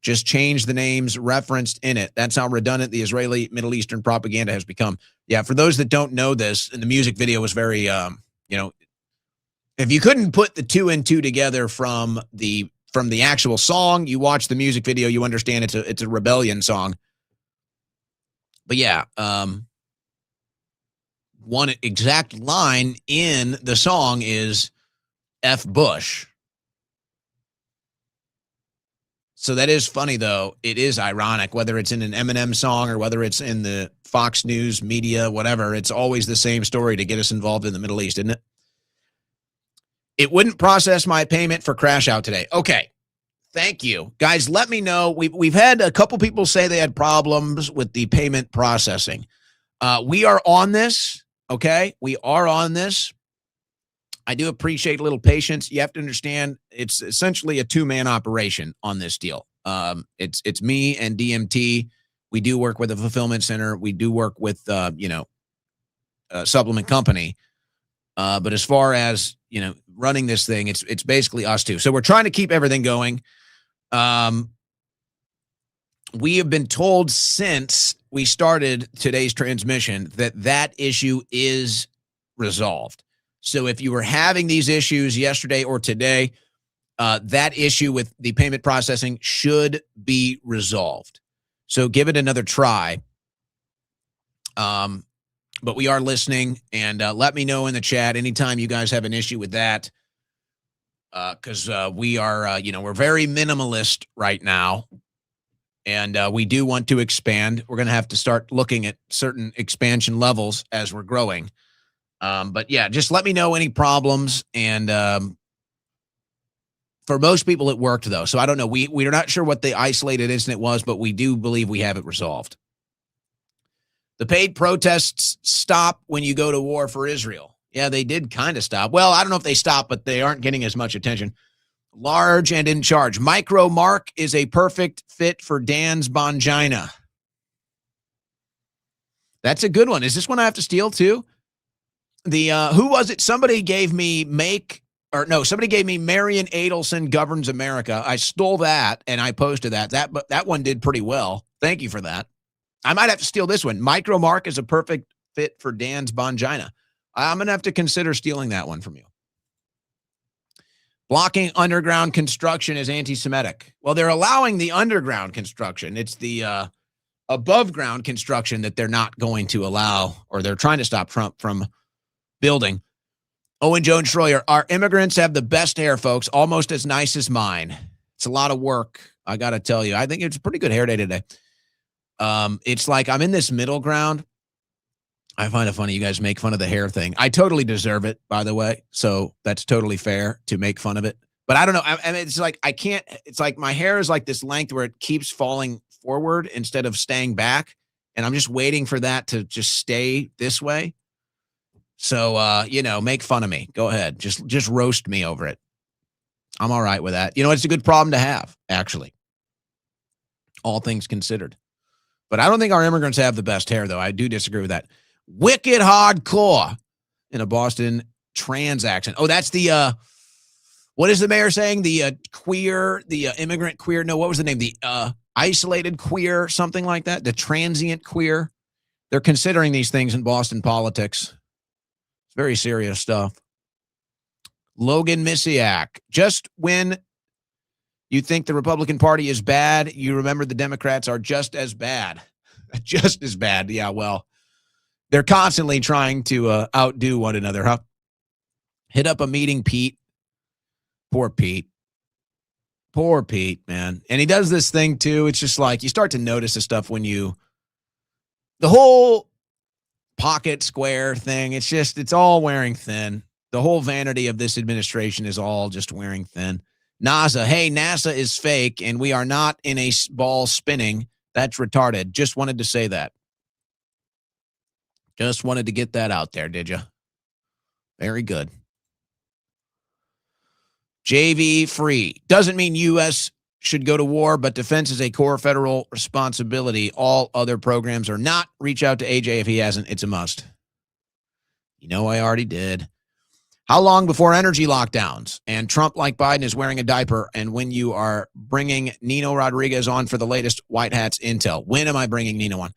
Just change the names referenced in it. That's how redundant the Israeli Middle Eastern propaganda has become. Yeah, for those that don't know this, and the music video was very, if you couldn't put the 2 and 2 together from the actual song, you watch the music video, you understand it's a rebellion song. But yeah, one exact line in the song is F Bush. So that is funny, though. It is ironic, whether it's in an Eminem song or whether it's in the Fox News media, whatever. It's always the same story to get us involved in the Middle East, isn't it? It wouldn't process my payment for crash out today. Okay. Thank you. Guys, let me know. We've had a couple people say they had problems with the payment processing. We are on this, okay? We are on this. I do appreciate a little patience. You have to understand it's essentially a 2-man operation on this deal. It's me and DMT. We do work with a fulfillment center. We do work with, a supplement company. But as far as, running this thing, it's basically us two. So we're trying to keep everything going. We have been told since we started today's transmission that issue is resolved. So if you were having these issues yesterday or today, that issue with the payment processing should be resolved. So give it another try. But we are listening, and let me know in the chat anytime you guys have an issue with that. Because we are, we're very minimalist right now. And we do want to expand. We're going to have to start looking at certain expansion levels as we're growing. But yeah, just let me know any problems. And for most people, it worked, though. So I don't know. We're not sure what the isolated incident was, but we do believe we have it resolved. The paid protests stop when you go to war for Israel. Yeah, they did kind of stop. Well, I don't know if they stopped, but they aren't getting as much attention. Large and in charge. Micro Mark is a perfect fit for Dan's Bongina. That's a good one. Is this one I have to steal too? The who was it? Somebody gave me somebody gave me Marion Adelson Governs America. I stole that and I posted that. That one did pretty well. Thank you for that. I might have to steal this one. Micro Mark is a perfect fit for Dan's Bongina. I'm going to have to consider stealing that one from you. Blocking underground construction is anti-Semitic. Well, they're allowing the underground construction. It's the above ground construction that they're not going to allow, or they're trying to stop Trump from building. Owen Jones Schroyer, our immigrants have the best hair, folks, almost as nice as mine. It's a lot of work, I got to tell you. I think it's a pretty good hair day today. It's like I'm in this middle ground. I find it funny you guys make fun of the hair thing. I totally deserve it, by the way. So that's totally fair to make fun of it. But I don't know. I mean, it's like I can't. It's like my hair is like this length where it keeps falling forward instead of staying back. And I'm just waiting for that to just stay this way. So, make fun of me. Go ahead. Just roast me over it. I'm all right with that. It's a good problem to have, actually. All things considered. But I don't think our immigrants have the best hair, though. I do disagree with that. Wicked hardcore in a Boston trans accent. Oh, that's the, what is the mayor saying? The queer, the immigrant queer. No, what was the name? The isolated queer, something like that. The transient queer. They're considering these things in Boston politics. It's very serious stuff. Logan Misiak. Just when you think the Republican Party is bad, you remember the Democrats are just as bad. Just as bad. Yeah, well. They're constantly trying to outdo one another, huh? Hit up a meeting, Pete. Poor Pete. Poor Pete, man. And he does this thing, too. It's just like you start to notice this stuff when the whole pocket square thing, it's all wearing thin. The whole vanity of this administration is all just wearing thin. NASA, hey, NASA is fake, and we are not in a ball spinning. That's retarded. Just wanted to say that. Just wanted to get that out there, did you? Very good. JV free. Doesn't mean U.S. should go to war, but defense is a core federal responsibility. All other programs are not. Reach out to AJ if he hasn't. It's a must. I already did. How long before energy lockdowns? And Trump, like Biden, is wearing a diaper. And when you are bringing Nino Rodriguez on for the latest White Hats intel. When am I bringing Nino on?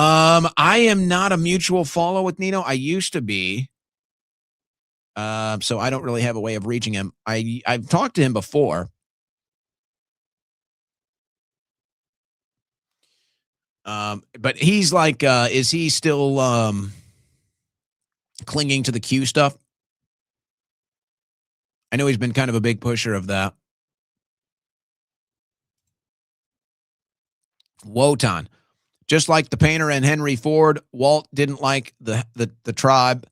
I am not a mutual follow with Nino. I used to be. So I don't really have a way of reaching him. I've talked to him before. But he's like, is he still clinging to the Q stuff? I know he's been kind of a big pusher of that. Wotan. Just like the painter and Henry Ford, Walt didn't like the tribe.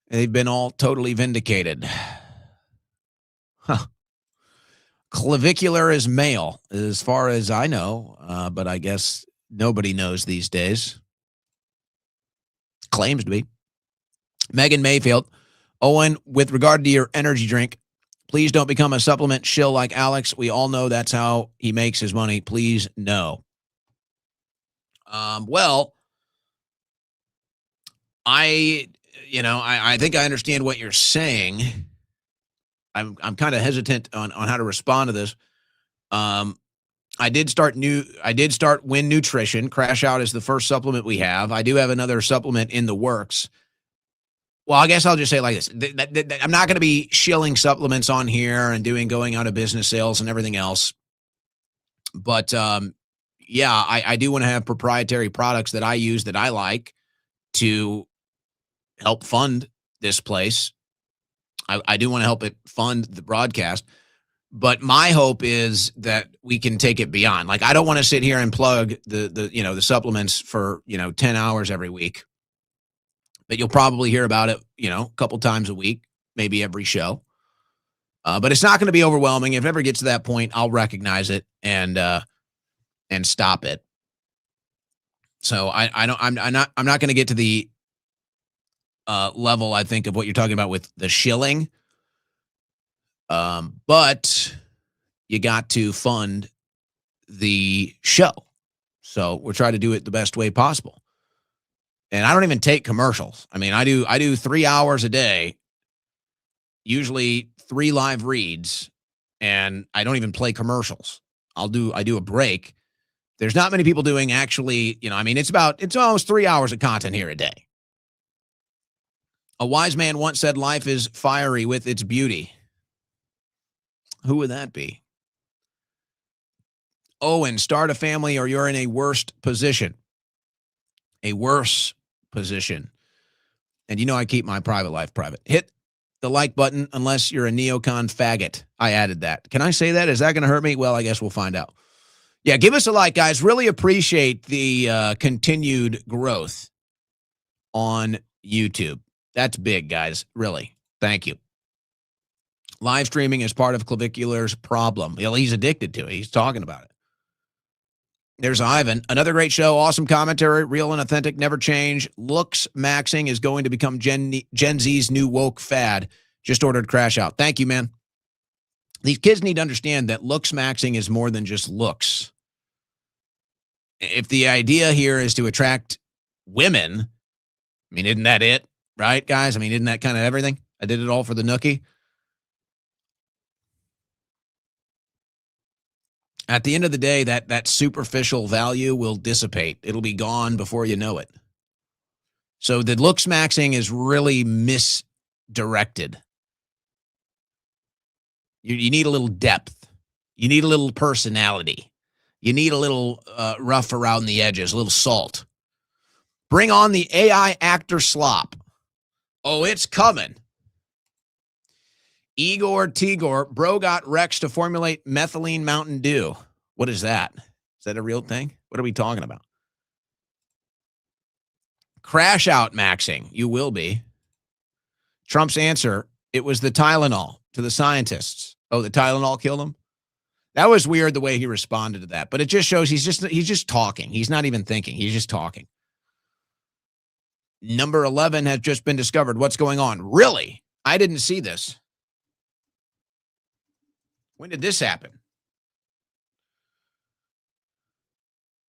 They've been all totally vindicated. Huh. Clavicular is male, as far as I know, but I guess nobody knows these days. Claims to be. Megan Mayfield. Owen, with regard to your energy drink, please don't become a supplement shill like Alex. We all know that's how he makes his money. Please, no. Well, I think I understand what you're saying. I'm kind of hesitant on how to respond to this. I did start Win Nutrition. Crash Out is the first supplement we have. I do have another supplement in the works. Well, I guess I'll just say it like this. I'm not going to be shilling supplements on here and going out of business sales and everything else. But, yeah, I do want to have proprietary products that I use that I like to help fund this place. I do want to help it fund the broadcast. But my hope is that we can take it beyond. Like, I don't want to sit here and plug the supplements for, 10 hours every week. But you'll probably hear about it, a couple times a week, maybe every show. But it's not going to be overwhelming. If it ever gets to that point, I'll recognize it and stop it. So I'm not going to get to the level, I think, of what you're talking about with the shilling. But you got to fund the show. So we're trying to do it the best way possible. And I don't even take commercials. I mean, I do 3 hours a day, usually 3 live reads, and I don't even play commercials. I do a break. There's not many people doing actually, it's almost 3 hours of content here a day. A wise man once said life is fiery with its beauty. Who would that be? Owen, start a family or you're in a worst position. A worse position. And I keep my private life private. Hit the like button unless you're a neocon faggot. I added that. Can I say that? Is that going to hurt me? Well, I guess we'll find out. Yeah, give us a like, guys. Really appreciate the continued growth on YouTube. That's big, guys. Really. Thank you. Live streaming is part of Clavicular's problem. Well, he's addicted to it. He's talking about it. There's Ivan. Another great show. Awesome commentary. Real and authentic. Never change. Looks maxing is going to become Gen Z's new woke fad. Just ordered Crash Out. Thank you, man. These kids need to understand that looks maxing is more than just looks. If the idea here is to attract women, isn't that it? Right, guys? Isn't that kind of everything? I did it all for the nookie. At the end of the day, that superficial value will dissipate. It'll be gone before you know it. So the looks maxing is really misdirected. You need a little depth. You need a little personality. You need a little rough around the edges, a little salt. Bring on the AI actor slop. Oh, it's coming. Igor Tigor, bro got Rex to formulate methylene Mountain Dew. What is that? Is that a real thing? What are we talking about? Crash out maxing. You will be. Trump's answer, it was the Tylenol to the scientists. Oh, the Tylenol killed him? That was weird the way he responded to that. But it just shows he's just talking. He's not even thinking. He's just talking. Number 11 has just been discovered. What's going on? Really? I didn't see this. When did this happen?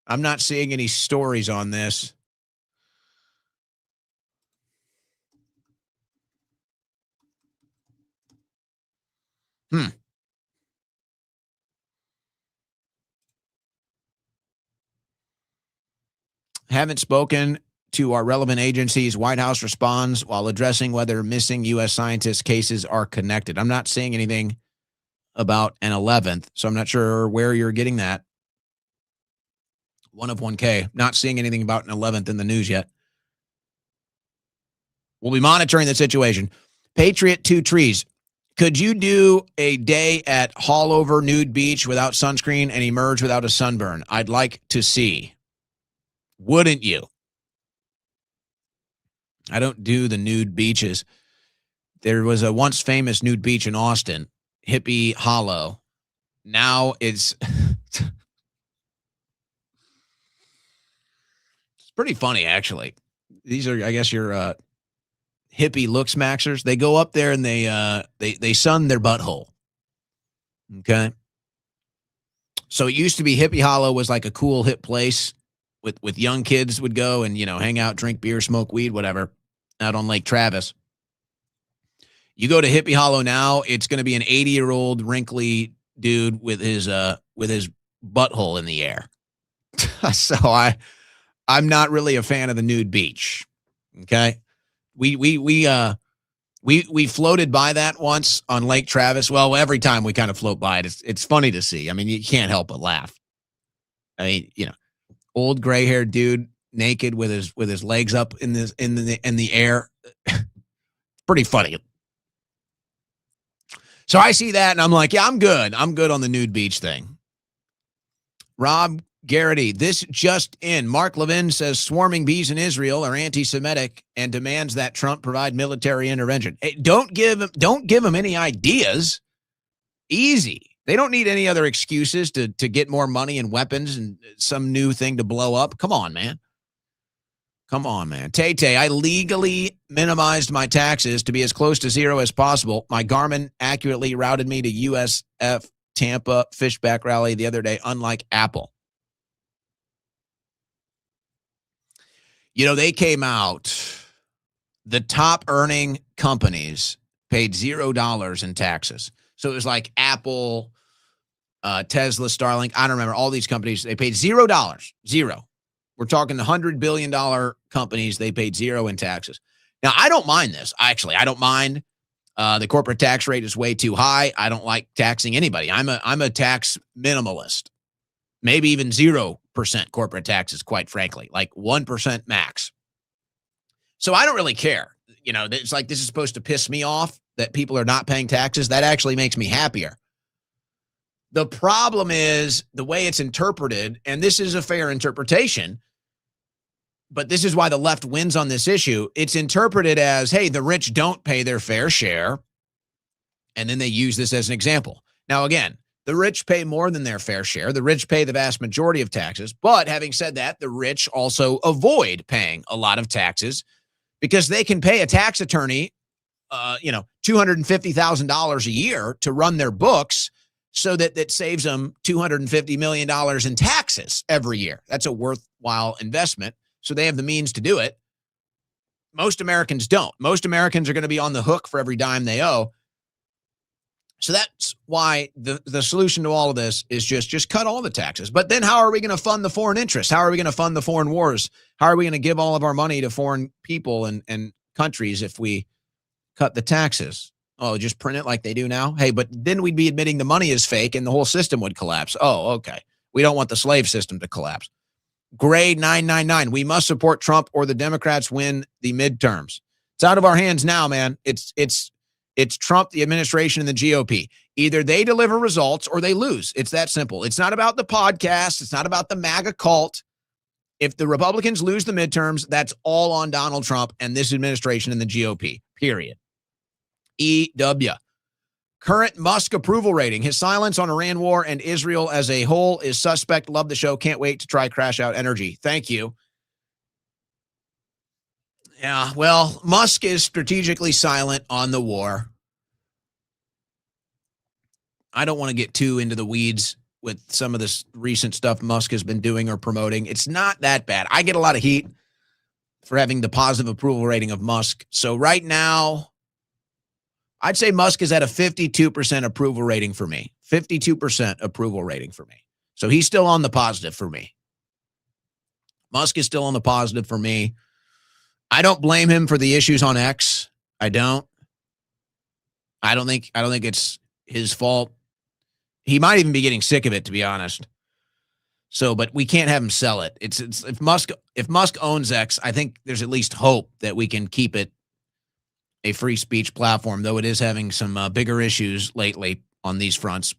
I'm not seeing any stories on this. Haven't spoken to our relevant agencies. White House responds while addressing whether missing U.S. scientists' cases are connected. I'm not seeing anything about an 11th, so I'm not sure where you're getting that. 1 of 1K. Not seeing anything about an 11th in the news yet. We'll be monitoring the situation. Patriot 2 Trees. Could you do a day at Hallover Nude Beach without sunscreen and emerge without a sunburn? I'd like to see. Wouldn't you? I don't do the nude beaches. There was a once famous nude beach in Austin, Hippie Hollow. Now it's pretty funny, actually. These are, I guess, your hippie looks maxers. They go up there and they sun their butthole. Okay. So it used to be Hippie Hollow was like a cool hip place with young kids would go and, hang out, drink beer, smoke weed, whatever, out on Lake Travis. You go to Hippie Hollow now, it's going to be an 80-year-old wrinkly dude with his butthole in the air. So I'm not really a fan of the nude beach. Okay. We floated by that once on Lake Travis. Well, every time we kind of float by it, it's funny to see. You can't help but laugh. Old gray-haired dude naked with his legs up in the air. Pretty funny. So I see that and I'm like, yeah, I'm good. I'm good on the nude beach thing. Rob Garrity, this just in. Mark Levin says swarming bees in Israel are anti-Semitic and demands that Trump provide military intervention. Hey, don't give them any ideas. Easy. They don't need any other excuses to get more money and weapons and some new thing to blow up. Come on, man. Come on, man. Tay, I legally minimized my taxes to be as close to zero as possible. My Garmin accurately routed me to USF Tampa Fishback Rally the other day, unlike Apple. You know, they came out, the top earning companies paid $0 in taxes. So it was like Apple, Tesla, Starlink. I don't remember. All these companies, they paid $0. Zero. We're talking $100 billion companies. They paid zero in taxes. Now, I don't mind this. Actually, I don't mind. The corporate tax rate is way too high. I don't like taxing anybody. I'm a tax minimalist. Maybe even 0% corporate taxes, quite frankly, like 1% max. So I don't really care. You know, it's like this is supposed to piss me off that people are not paying taxes. That actually makes me happier. The problem is the way it's interpreted, and this is a fair interpretation, but this is why the left wins on this issue. It's interpreted as, hey, the rich don't pay their fair share, and then they use this as an example. Now, again, the rich pay more than their fair share. The rich pay the vast majority of taxes, but having said that, the rich also avoid paying a lot of taxes because they can pay a tax attorney, $250,000 a year to run their books, so that saves them $250 million in taxes every year. That's a worthwhile investment. So they have the means to do it. Most Americans don't. Most Americans are going to be on the hook for every dime they owe. So that's why the solution to all of this is just cut all the taxes. But then how are we going to fund the foreign interests? How are we going to fund the foreign wars? How are we going to give all of our money to foreign people and countries if we cut the taxes? Oh, just print it like they do now? Hey, but then we'd be admitting the money is fake and the whole system would collapse. Oh, okay. We don't want the slave system to collapse. Grade 999. We must support Trump or the Democrats win the midterms. It's out of our hands now, man. It's Trump, the administration, and the GOP. Either they deliver results or they lose. It's that simple. It's not about the podcast. It's not about the MAGA cult. If the Republicans lose the midterms, that's all on Donald Trump and this administration and the GOP, period. EW. Current Musk approval rating. His silence on Iran war and Israel as a whole is suspect. Love the show. Can't wait to try Crash Out Energy. Thank you. Yeah, well, Musk is strategically silent on the war. I don't want to get too into the weeds with some of this recent stuff Musk has been doing or promoting. It's not that bad. I get a lot of heat for having the positive approval rating of Musk. So right now, I'd say Musk is at a 52% approval rating for me. 52% approval rating for me. So he's still on the positive for me. Musk is still on the positive for me. I don't blame him for the issues on X. I don't think it's his fault. He might even be getting sick of it, to be honest. So, but we can't have him sell it. It's if Musk owns X, I think there's at least hope that we can keep it a free speech platform, though it is having some bigger issues lately on these fronts.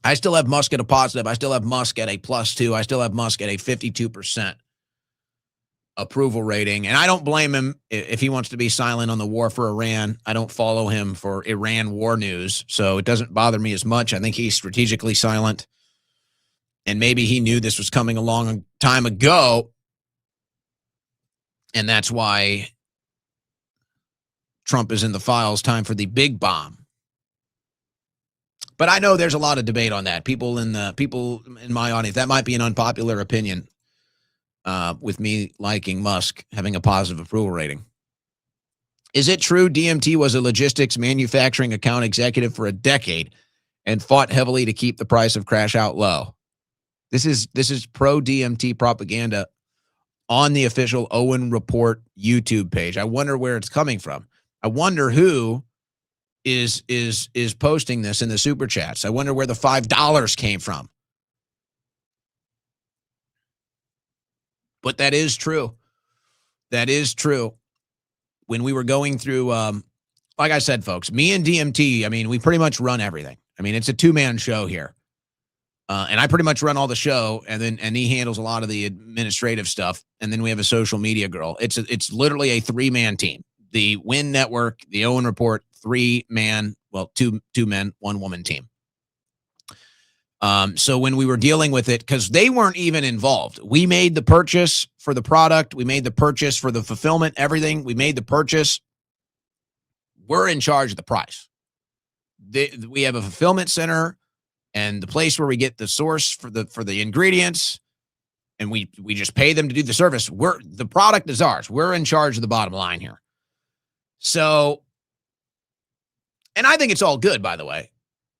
I still have Musk at a positive. I still have Musk at a +2. I still have Musk at a 52% approval rating. And I don't blame him if he wants to be silent on the war for Iran. I don't follow him for Iran war news, so it doesn't bother me as much. I think he's strategically silent. And maybe he knew this was coming a long time ago. And that's why Trump is in the files. Time for the big bomb. But I know there's a lot of debate on that. People in my audience, that might be an unpopular opinion with me liking Musk having a positive approval rating. Is it true DMT was a logistics manufacturing account executive for a decade and fought heavily to keep the price of Crash Out low? This is pro DMT propaganda on the official Owen Report YouTube page. I wonder where it's coming from. I wonder who is posting this in the super chats. I wonder where the $5 came from. But that is true. That is true. When we were going through like I said, folks, me and DMT, I mean, we pretty much run everything. I mean, it's a two-man show here. And I pretty much run all the show, and he handles a lot of the administrative stuff. And then we have a social media girl. It's literally a three-man team. The Win Network, the Owen Report, two men, one woman team. So when we were dealing with it, because they weren't even involved, we made the purchase for the product. We made the purchase for the fulfillment, everything. We made the purchase. We're in charge of the price. We have a fulfillment center and the place where we get the source for the ingredients, and we just pay them to do the service. The product is ours. We're in charge of the bottom line here. So, and I think it's all good, by the way.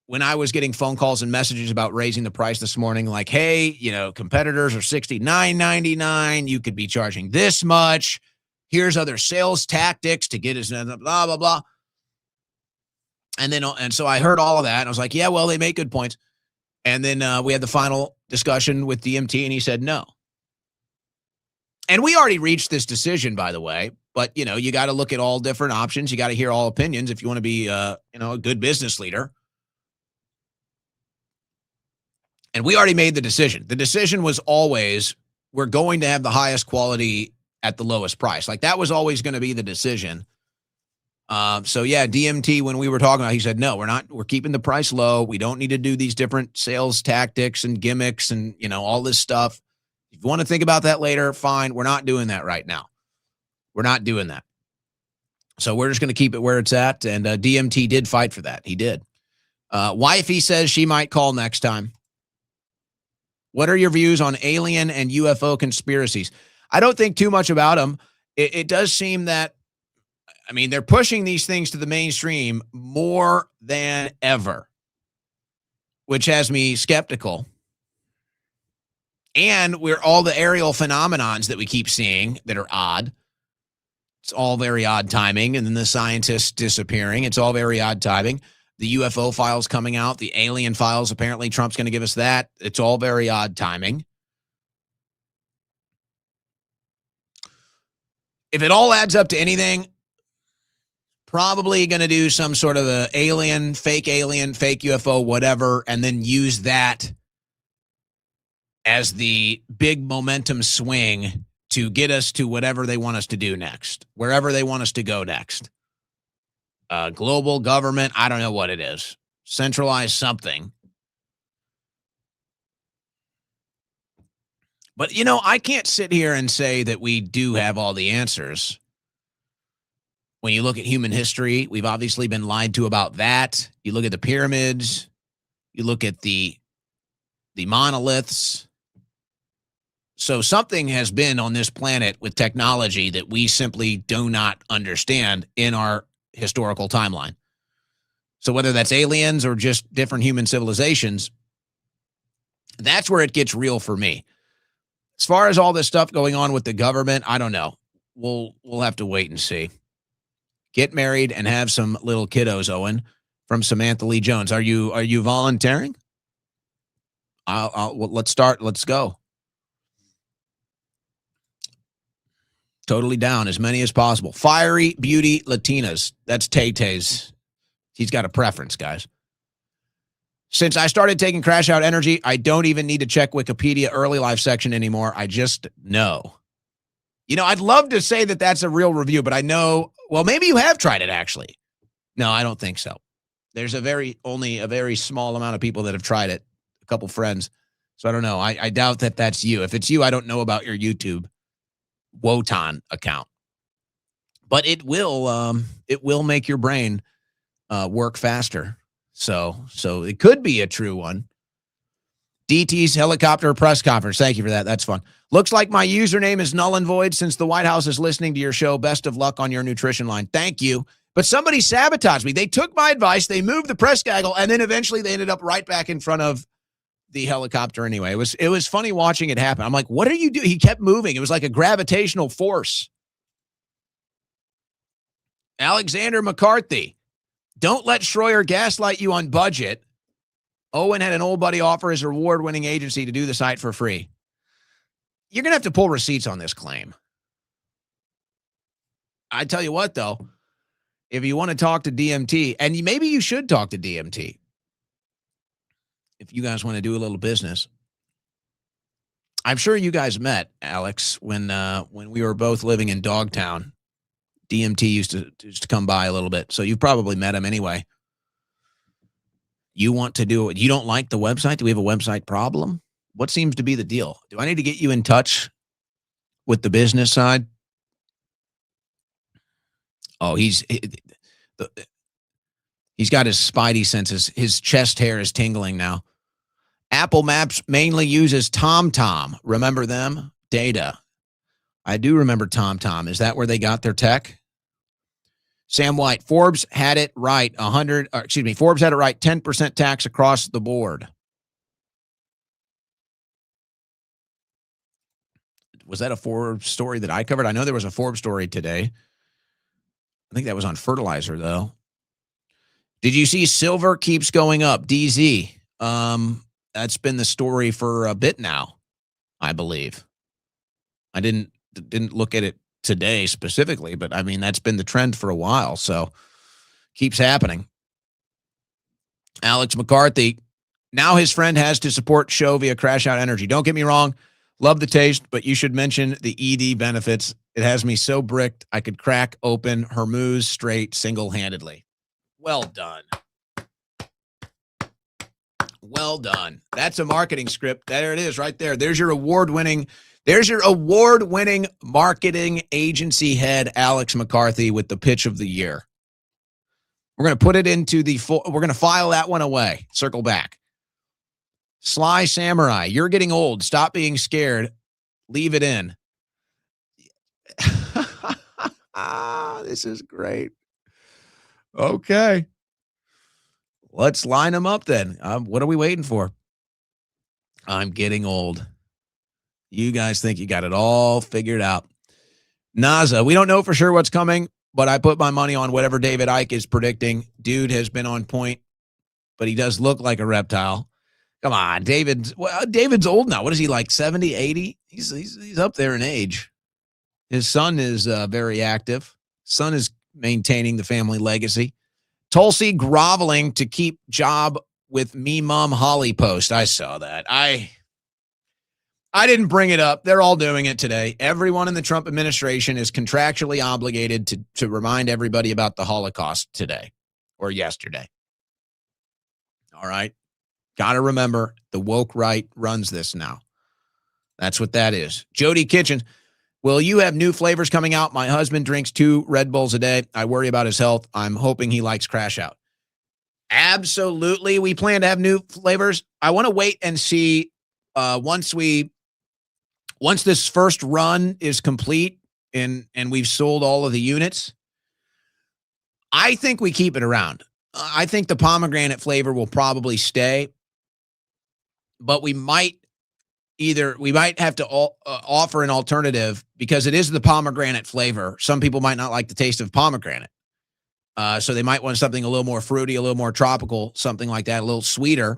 When I was getting phone calls and messages about raising the price this morning, like, hey, competitors are $69.99. You could be charging this much. Here's other sales tactics to get us, blah, blah, blah. And so I heard all of that, and I was like, yeah, well, they make good points. And then we had the final discussion with DMT, and he said no. And we already reached this decision, by the way. But, you got to look at all different options. You got to hear all opinions if you want to be, a good business leader. And we already made the decision. The decision was always, we're going to have the highest quality at the lowest price. Like, that was always going to be the decision. So yeah, DMT, when we were talking about, he said, no, we're keeping the price low. We don't need to do these different sales tactics and gimmicks and, all this stuff. If you want to think about that later, fine. We're not doing that right now. We're not doing that. So we're just going to keep it where it's at. And DMT did fight for that. He did. Wifey says she might call next time. What are your views on alien and UFO conspiracies? I don't think too much about them. It does seem that, they're pushing these things to the mainstream more than ever, which has me skeptical. And we're all the aerial phenomenons that we keep seeing that are odd. It's all very odd timing. And then the scientists disappearing. It's all very odd timing. The UFO files coming out, the alien files, apparently Trump's going to give us that. It's all very odd timing. If it all adds up to anything, probably going to do some sort of alien, fake UFO, whatever, and then use that as the big momentum swing to get us to whatever they want us to do next, wherever they want us to go next. Global government, I don't know what it is. Centralized something. But, I can't sit here and say that we do have all the answers. When you look at human history, we've obviously been lied to about that. You look at the pyramids. You look at the monoliths. So something has been on this planet with technology that we simply do not understand in our historical timeline. So whether that's aliens or just different human civilizations, that's where it gets real for me. As far as all this stuff going on with the government, I don't know. We'll have to wait and see. Get married and have some little kiddos, Owen, from Samantha Lee Jones. Are you volunteering? Let's start. Let's go. Totally down. As many as possible. Fiery beauty Latinas. That's Tay-Tay's. He's got a preference, guys. Since I started taking Crash Out Energy, I don't even need to check Wikipedia early life section anymore. I just know. I'd love to say that that's a real review, but I know, well, maybe you have tried it, actually. No, I don't think so. There's only a very small amount of people that have tried it, a couple friends. So I don't know. I doubt that that's you. If it's you, I don't know about your YouTube Wotan account. But it will make your brain work faster. So it could be a true one. DT's helicopter press conference. Thank you for that. That's fun. Looks like my username is null and void since the White House is listening to your show. Best of luck on your nutrition line. Thank you. But somebody sabotaged me. They took my advice. They moved the press gaggle, and then eventually they ended up right back in front of the helicopter anyway. It was funny watching it happen. I'm like, what are you doing? He kept moving. It was like a gravitational force. Alexander McCarthy. Don't let Schroyer gaslight you on budget. Owen had an old buddy offer his award-winning agency to do the site for free. You're going to have to pull receipts on this claim. I tell you what, though, if you want to talk to DMT, and maybe you should talk to DMT if you guys want to do a little business. I'm sure you guys met, Alex, when we were both living in Dogtown. DMT used to come by a little bit, so you've probably met him anyway. You want to do it. You don't like the website? Do we have a website problem? What seems to be the deal? Do I need to get you in touch with the business side? Oh, he's got his spidey senses. His chest hair is tingling now. Apple Maps mainly uses TomTom. Remember them? Data. I do remember TomTom. Is that where they got their tech? Sam White, Forbes had it right. Forbes had it right. 10% tax across the board. Was that a Forbes story that I covered? I know there was a Forbes story today. I think that was on fertilizer, though. Did you see silver keeps going up? DZ. That's been the story for a bit now, I believe. I didn't look at it today specifically, but I mean, that's been the trend for a while, so keeps happening. Alex McCarthy, now his friend has to support show via Crash Out Energy. Don't get me wrong, love the taste, but you should mention the ED benefits. It has me so bricked I could crack open Hormuz straight single-handedly. Well done. Well done. That's a marketing script. There it is right there. There's your award-winning marketing agency head, Alex McCarthy, with the pitch of the year. We're going to put it into we're going to file that one away. Circle back. Sly Samurai, you're getting old. Stop being scared. Leave it in. This is great. Okay. Let's line them up then. What are we waiting for? I'm getting old. You guys think you got it all figured out. NASA, we don't know for sure what's coming, but I put my money on whatever David Icke is predicting. Dude has been on point, but he does look like a reptile. Come on, David's old now. What is he, like 70, 80? He's up there in age. His son is very active. Son is maintaining the family legacy. Tulsi groveling to keep job with me mom Holly post. I saw that. I didn't bring it up. They're all doing it today. Everyone in the Trump administration is contractually obligated to remind everybody about the Holocaust today or yesterday. All right. Got to remember the woke right runs this now. That's what that is. Jody Kitchen. Will you have new flavors coming out? My husband drinks 2 Red Bulls a day. I worry about his health. I'm hoping he likes Crash Out. Absolutely. We plan to have new flavors. I want to wait and see once this first run is complete and we've sold all of the units. I think we keep it around. I think the pomegranate flavor will probably stay, but we might have to offer an alternative because it is the pomegranate flavor. Some people might not like the taste of pomegranate. So they might want something a little more fruity, a little more tropical, something like that, a little sweeter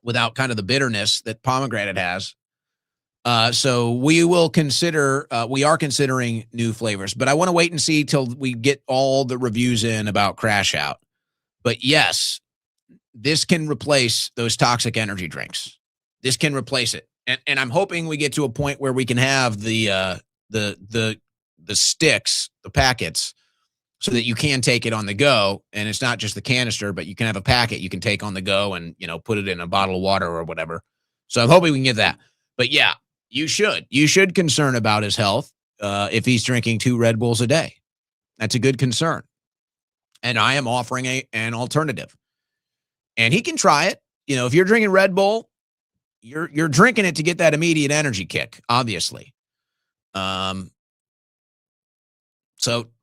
without kind of the bitterness that pomegranate has. So we are considering new flavors, but I want to wait and see till we get all the reviews in about Crash Out. But yes, this can replace those toxic energy drinks. This can replace it. And I'm hoping we get to a point where we can have the sticks, the packets, so that you can take it on the go. And it's not just the canister, but you can have a packet you can take on the go and, put it in a bottle of water or whatever. So I'm hoping we can get that. But yeah, you should concern about his health if he's drinking 2 Red Bulls a day. That's a good concern. And I am offering an alternative. And he can try it. If you're drinking Red Bull, you're drinking it to get that immediate energy kick, obviously. So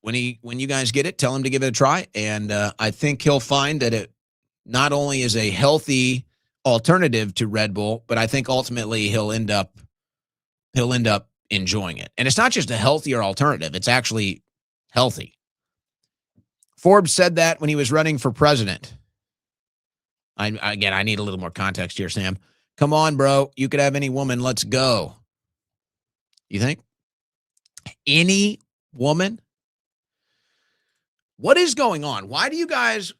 when you guys get it, tell him to give it a try. And I think he'll find that it not only is a healthy alternative to Red Bull, but I think ultimately he'll end up enjoying it. And it's not just a healthier alternative. It's actually healthy. Forbes said that when he was running for president. I need a little more context here, Sam. Come on, bro. You could have any woman. Let's go. You think? Any woman? What is going on? Why do you guys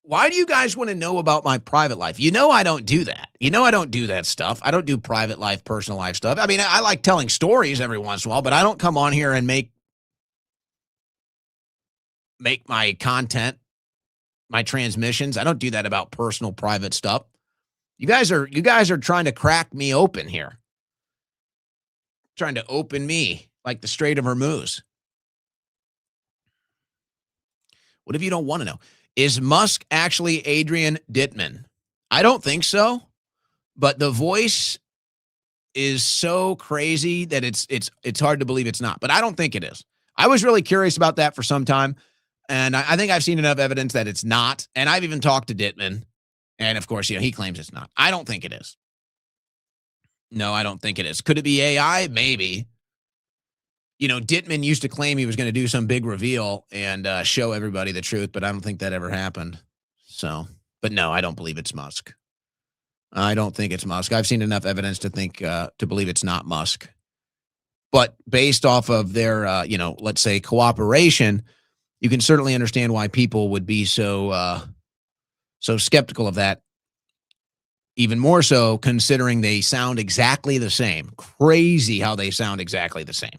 want to know about my private life? You know I don't do that. You know I don't do that stuff. I don't do private life, personal life stuff. I mean, I like telling stories every once in a while, but I don't come on here and make my content, my transmissions. I don't do that about personal, private stuff. You guys are trying to crack me open here. Trying to open me like the Strait of Hormuz. What if you don't want to know? Is Musk actually Adrian Dittman? I don't think so, but the voice is so crazy that it's hard to believe it's not. But I don't think it is. I was really curious about that for some time, and I think I've seen enough evidence that it's not. And I've even talked to Dittman, and of course, he claims it's not. I don't think it is. No, I don't think it is. Could it be AI? Maybe. Dittman used to claim he was going to do some big reveal and show everybody the truth, but I don't think that ever happened. So, but no, I don't believe it's Musk. I don't think it's Musk. I've seen enough evidence to believe it's not Musk. But based off of their, let's say cooperation, you can certainly understand why people would be so skeptical of that. Even more so considering they sound exactly the same. Crazy how they sound exactly the same.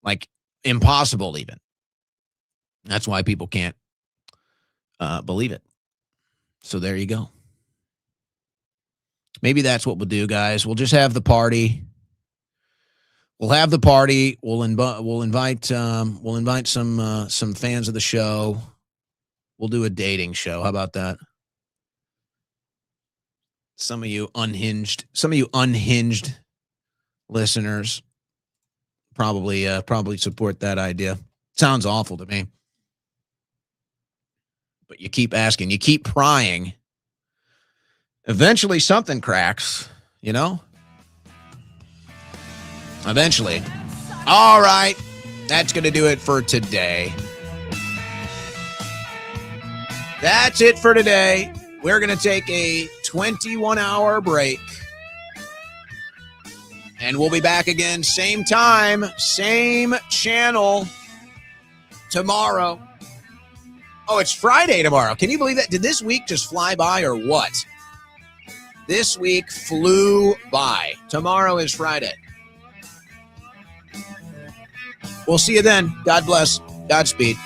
Like impossible even. That's why people can't believe it. So there you go. Maybe that's what we'll do, guys. We'll just have the party. We'll have the party. We'll invite some fans of the show. We'll do a dating show. How about that? Some of you unhinged listeners probably support that idea. Sounds awful to me. But you keep asking, you keep prying. Eventually something cracks, Eventually. All right. That's going to do it for today. That's it for today. We're going to take a 21-hour break. And we'll be back again, same time, same channel tomorrow. Oh, it's Friday tomorrow. Can you believe that? Did this week just fly by or what? This week flew by. Tomorrow is Friday. We'll see you then. God bless. Godspeed.